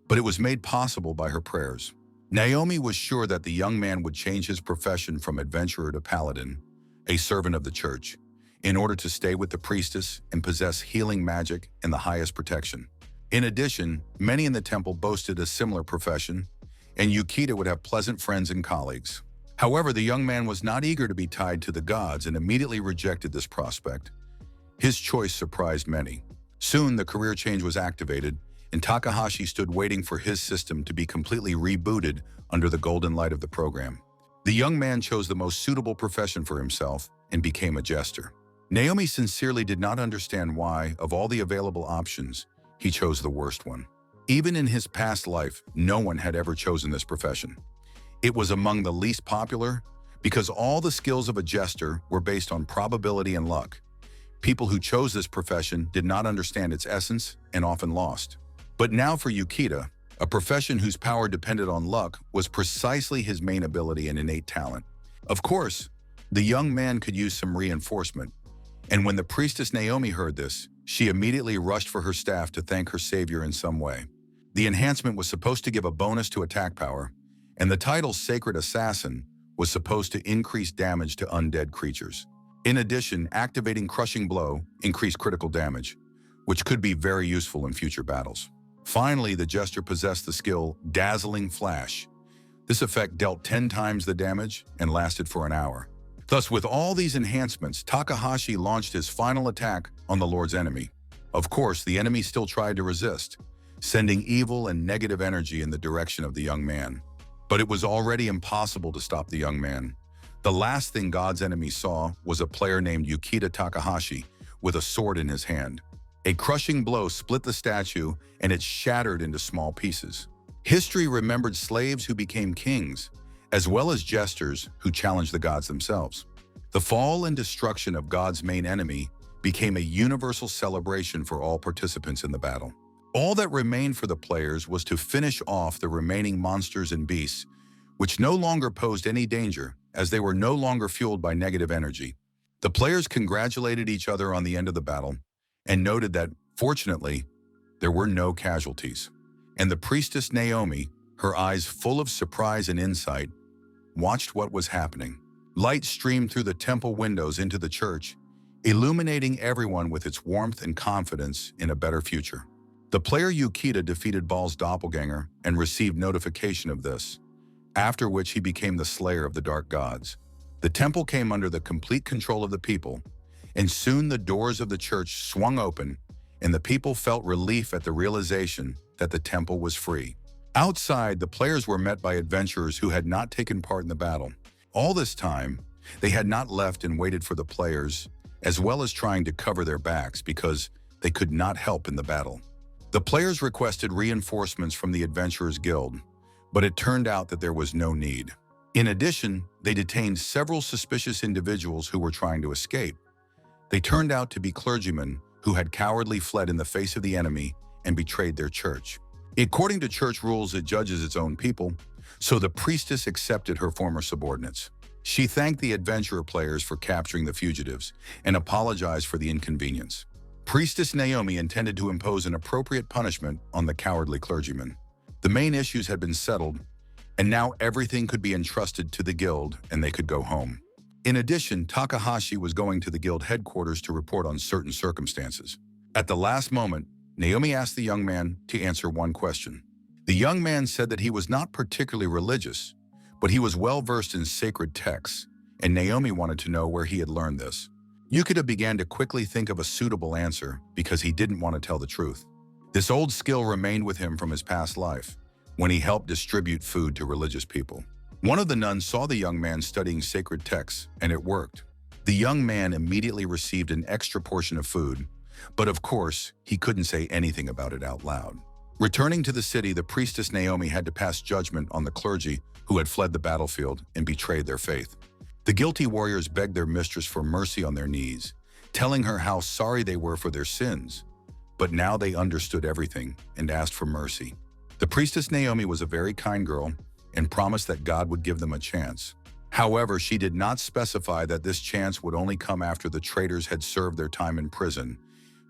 but it was made possible by her prayers. Naomi was sure that the young man would change his profession from adventurer to paladin, a servant of the church, in order to stay with the priestess and possess healing magic and the highest protection. In addition, many in the temple boasted a similar profession, and Yukita would have pleasant friends and colleagues. However, the young man was not eager to be tied to the gods and immediately rejected this prospect. His choice surprised many. Soon, the career change was activated, and Takahashi stood waiting for his system to be completely rebooted under the golden light of the program. The young man chose the most suitable profession for himself and became a jester. Naomi sincerely did not understand why, of all the available options, he chose the worst one. Even in his past life, no one had ever chosen this profession. It was among the least popular because all the skills of a jester were based on probability and luck. People who chose this profession did not understand its essence and often lost. But now for Yukita, a profession whose power depended on luck was precisely his main ability and innate talent. Of course, the young man could use some reinforcement, and when the priestess Naomi heard this, she immediately rushed for her staff to thank her savior in some way. The enhancement was supposed to give a bonus to attack power, and the title Sacred Assassin was supposed to increase damage to undead creatures. In addition, activating Crushing Blow increased critical damage, which could be very useful in future battles. Finally, the jester possessed the skill Dazzling Flash. This effect dealt 10 times the damage and lasted for an hour. Thus, with all these enhancements, Takahashi launched his final attack on the Lord's enemy. Of course, the enemy still tried to resist, sending evil and negative energy in the direction of the young man. But it was already impossible to stop the young man. The last thing God's enemy saw was a player named Yukita Takahashi with a sword in his hand. A crushing blow split the statue and it shattered into small pieces. History remembered slaves who became kings, as well as jesters who challenged the gods themselves. The fall and destruction of God's main enemy became a universal celebration for all participants in the battle. All that remained for the players was to finish off the remaining monsters and beasts, which no longer posed any danger as they were no longer fueled by negative energy. The players congratulated each other on the end of the battle and noted that, fortunately, there were no casualties. And the priestess Naomi, her eyes full of surprise and insight, watched what was happening. Light streamed through the temple windows into the church, illuminating everyone with its warmth and confidence in a better future. The player Yukita defeated Baal's doppelganger and received notification of this, after which he became the slayer of the dark gods. The temple came under the complete control of the people, and soon the doors of the church swung open, and the people felt relief at the realization that the temple was free. Outside, the players were met by adventurers who had not taken part in the battle. All this time, they had not left and waited for the players, as well as trying to cover their backs because they could not help in the battle. The players requested reinforcements from the Adventurers Guild, but it turned out that there was no need. In addition, they detained several suspicious individuals who were trying to escape. They turned out to be clergymen who had cowardly fled in the face of the enemy and betrayed their church. According to church rules, it judges its own people, so the priestess accepted her former subordinates. She thanked the adventurer players for capturing the fugitives and apologized for the inconvenience. Priestess Naomi intended to impose an appropriate punishment on the cowardly clergyman. The main issues had been settled, and now everything could be entrusted to the guild and they could go home. In addition, Takahashi was going to the guild headquarters to report on certain circumstances. At the last moment, Naomi asked the young man to answer one question. The young man said that he was not particularly religious, but he was well-versed in sacred texts, and Naomi wanted to know where he had learned this. Yukita began to quickly think of a suitable answer because he didn't want to tell the truth. This old skill remained with him from his past life, when he helped distribute food to religious people. One of the nuns saw the young man studying sacred texts, and it worked. The young man immediately received an extra portion of food, but of course, he couldn't say anything about it out loud. Returning to the city, the priestess Naomi had to pass judgment on the clergy who had fled the battlefield and betrayed their faith. The guilty warriors begged their mistress for mercy on their knees, telling her how sorry they were for their sins. But now they understood everything and asked for mercy. The priestess Naomi was a very kind girl and promised that God would give them a chance. However, she did not specify that this chance would only come after the traitors had served their time in prison,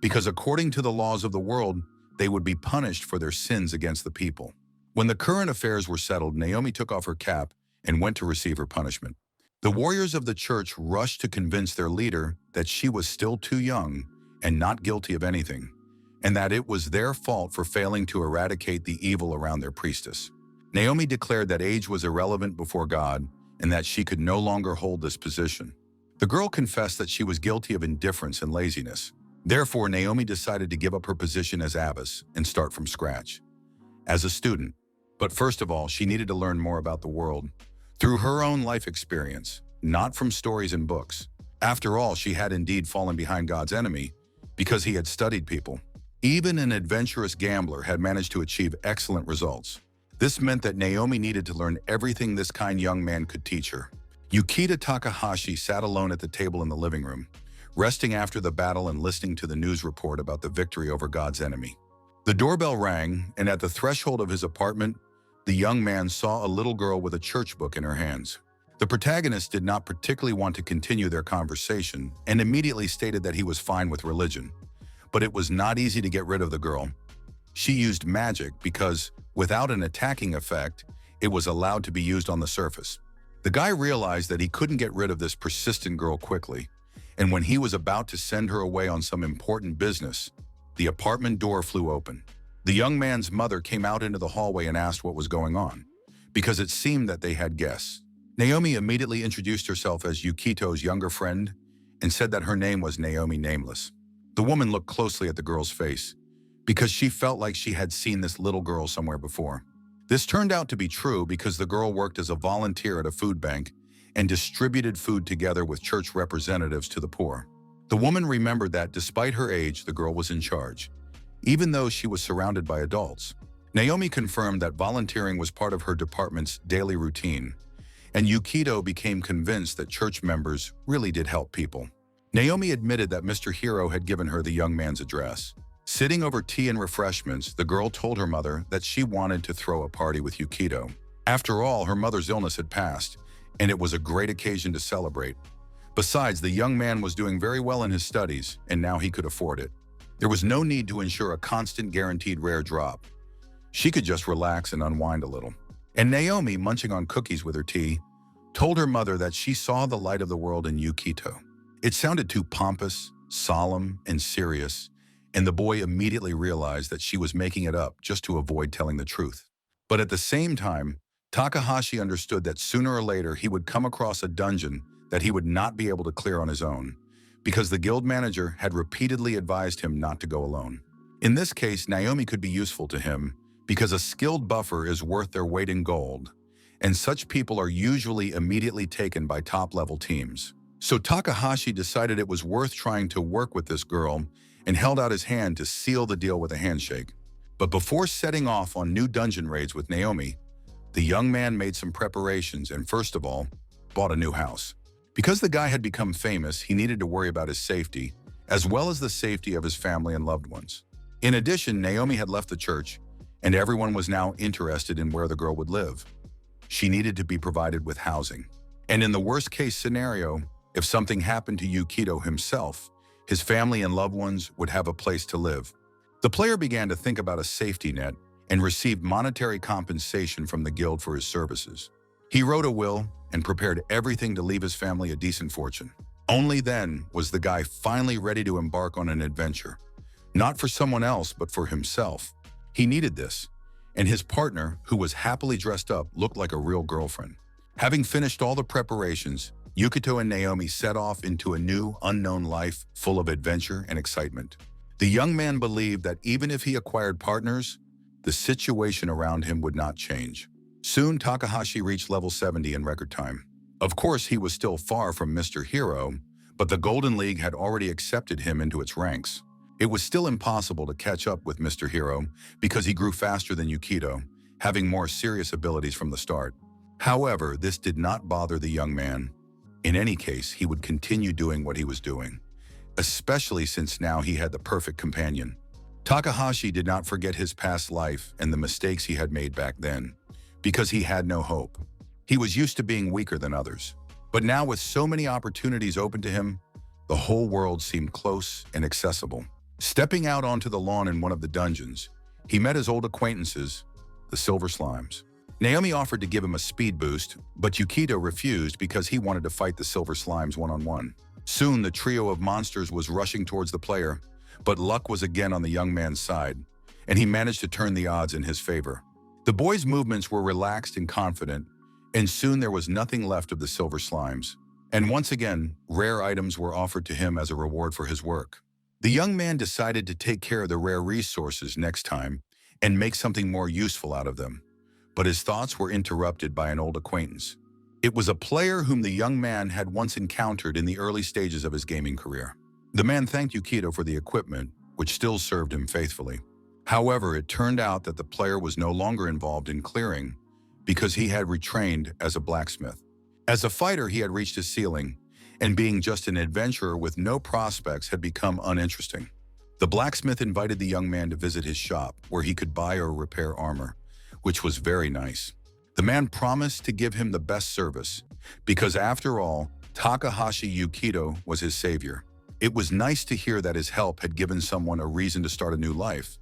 because according to the laws of the world, they would be punished for their sins against the people. When the current affairs were settled, Naomi took off her cap and went to receive her punishment. The warriors of the church rushed to convince their leader that she was still too young and not guilty of anything, and that it was their fault for failing to eradicate the evil around their priestess. Naomi declared that age was irrelevant before God and that she could no longer hold this position. The girl confessed that she was guilty of indifference and laziness. Therefore, Naomi decided to give up her position as abbess and start from scratch, as a student. But first of all, she needed to learn more about the world through her own life experience, not from stories and books. After all, she had indeed fallen behind God's enemy because he had studied people. Even an adventurous gambler had managed to achieve excellent results. This meant that Naomi needed to learn everything this kind young man could teach her. Yukita Takahashi sat alone at the table in the living room, resting after the battle and listening to the news report about the victory over God's enemy. The doorbell rang, and at the threshold of his apartment, the young man saw a little girl with a church book in her hands. The protagonist did not particularly want to continue their conversation and immediately stated that he was fine with religion. But it was not easy to get rid of the girl. She used magic because, without an attacking effect, it was allowed to be used on the surface. The guy realized that he couldn't get rid of this persistent girl quickly, and when he was about to send her away on some important business, the apartment door flew open. The young man's mother came out into the hallway and asked what was going on, because it seemed that they had guests. Naomi immediately introduced herself as Yukito's younger friend and said that her name was Naomi Nameless. The woman looked closely at the girl's face, because she felt like she had seen this little girl somewhere before. This turned out to be true because the girl worked as a volunteer at a food bank and distributed food together with church representatives to the poor. The woman remembered that despite her age, the girl was in charge, even though she was surrounded by adults. Naomi confirmed that volunteering was part of her department's daily routine, and Yukito became convinced that church members really did help people. Naomi admitted that Mr. Hero had given her the young man's address. Sitting over tea and refreshments, the girl told her mother that she wanted to throw a party with Yukito. After all, her mother's illness had passed, and it was a great occasion to celebrate. Besides, the young man was doing very well in his studies, and now he could afford it. There was no need to ensure a constant guaranteed rare drop. She could just relax and unwind a little. And Naomi, munching on cookies with her tea, told her mother that she saw the light of the world in Yukito. It sounded too pompous, solemn, and serious, and the boy immediately realized that she was making it up just to avoid telling the truth. But at the same time, Takahashi understood that sooner or later he would come across a dungeon that he would not be able to clear on his own, because the guild manager had repeatedly advised him not to go alone. In this case, Naomi could be useful to him because a skilled buffer is worth their weight in gold, and such people are usually immediately taken by top-level teams. So Takahashi decided it was worth trying to work with this girl and held out his hand to seal the deal with a handshake. But before setting off on new dungeon raids with Naomi, the young man made some preparations and, first of all, bought a new house. Because the guy had become famous, he needed to worry about his safety, as well as the safety of his family and loved ones. In addition, Naomi had left the church, and everyone was now interested in where the girl would live. She needed to be provided with housing. And in the worst-case scenario, if something happened to Yukito himself, his family and loved ones would have a place to live. The player began to think about a safety net and received monetary compensation from the guild for his services. He wrote a will and prepared everything to leave his family a decent fortune. Only then was the guy finally ready to embark on an adventure. Not for someone else, but for himself. He needed this, and his partner, who was happily dressed up, looked like a real girlfriend. Having finished all the preparations, Yukito and Naomi set off into a new, unknown life full of adventure and excitement. The young man believed that even if he acquired partners, the situation around him would not change. Soon, Takahashi reached level 70 in record time. Of course, he was still far from Mr. Hero, but the Golden League had already accepted him into its ranks. It was still impossible to catch up with Mr. Hero because he grew faster than Yukito, having more serious abilities from the start. However, this did not bother the young man. In any case, he would continue doing what he was doing, especially since now he had the perfect companion. Takahashi did not forget his past life and the mistakes he had made back then, because he had no hope. He was used to being weaker than others. But now, with so many opportunities open to him, the whole world seemed close and accessible. Stepping out onto the lawn in one of the dungeons, he met his old acquaintances, the Silver Slimes. Naomi offered to give him a speed boost, but Yukito refused because he wanted to fight the Silver Slimes one-on-one. Soon, the trio of monsters was rushing towards the player, but luck was again on the young man's side, and he managed to turn the odds in his favor. The boy's movements were relaxed and confident, and soon there was nothing left of the Silver Slimes. And once again, rare items were offered to him as a reward for his work. The young man decided to take care of the rare resources next time and make something more useful out of them. But his thoughts were interrupted by an old acquaintance. It was a player whom the young man had once encountered in the early stages of his gaming career. The man thanked Yukito for the equipment, which still served him faithfully. However, it turned out that the player was no longer involved in clearing because he had retrained as a blacksmith. As a fighter, he had reached his ceiling, and being just an adventurer with no prospects had become uninteresting. The blacksmith invited the young man to visit his shop, where he could buy or repair armor, which was very nice. The man promised to give him the best service, because after all, Takahashi Yukito was his savior. It was nice to hear that his help had given someone a reason to start a new life,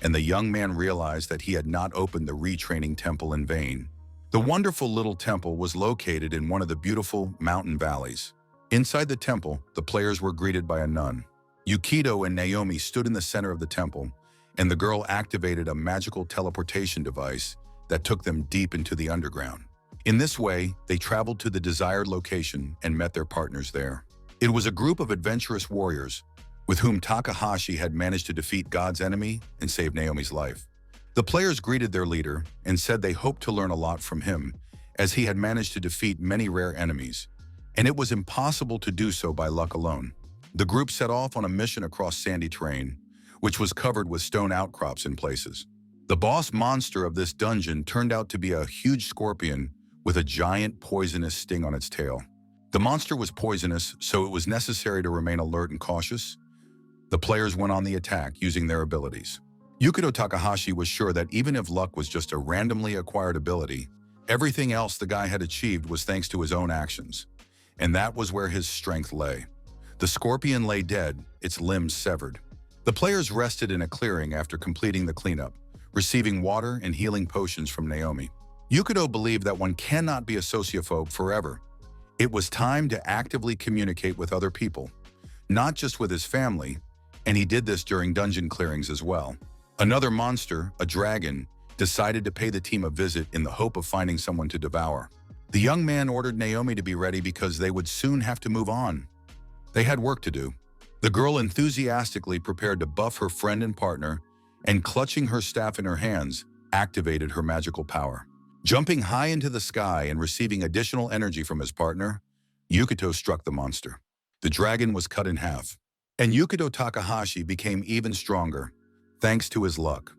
and the young man realized that he had not opened the retraining temple in vain. The wonderful little temple was located in one of the beautiful mountain valleys. Inside the temple, the players were greeted by a nun. Yukito and Naomi stood in the center of the temple, and the girl activated a magical teleportation device that took them deep into the underground. In this way, they traveled to the desired location and met their partners there. It was a group of adventurous warriors, with whom Takahashi had managed to defeat God's enemy and save Naomi's life. The players greeted their leader and said they hoped to learn a lot from him, as he had managed to defeat many rare enemies, and it was impossible to do so by luck alone. The group set off on a mission across sandy terrain, which was covered with stone outcrops in places. The boss monster of this dungeon turned out to be a huge scorpion with a giant poisonous sting on its tail. The monster was poisonous, so it was necessary to remain alert and cautious. The players went on the attack using their abilities. Yukito Takahashi was sure that even if luck was just a randomly acquired ability, everything else the guy had achieved was thanks to his own actions. And that was where his strength lay. The scorpion lay dead, its limbs severed. The players rested in a clearing after completing the cleanup, receiving water and healing potions from Naomi. Yukito believed that one cannot be a sociophobe forever. It was time to actively communicate with other people, not just with his family, and he did this during dungeon clearings as well. Another monster, a dragon, decided to pay the team a visit in the hope of finding someone to devour. The young man ordered Naomi to be ready because they would soon have to move on. They had work to do. The girl enthusiastically prepared to buff her friend and partner, and clutching her staff in her hands, activated her magical power. Jumping high into the sky and receiving additional energy from his partner, Yukito struck the monster. The dragon was cut in half, and Yukito Takahashi became even stronger, thanks to his luck.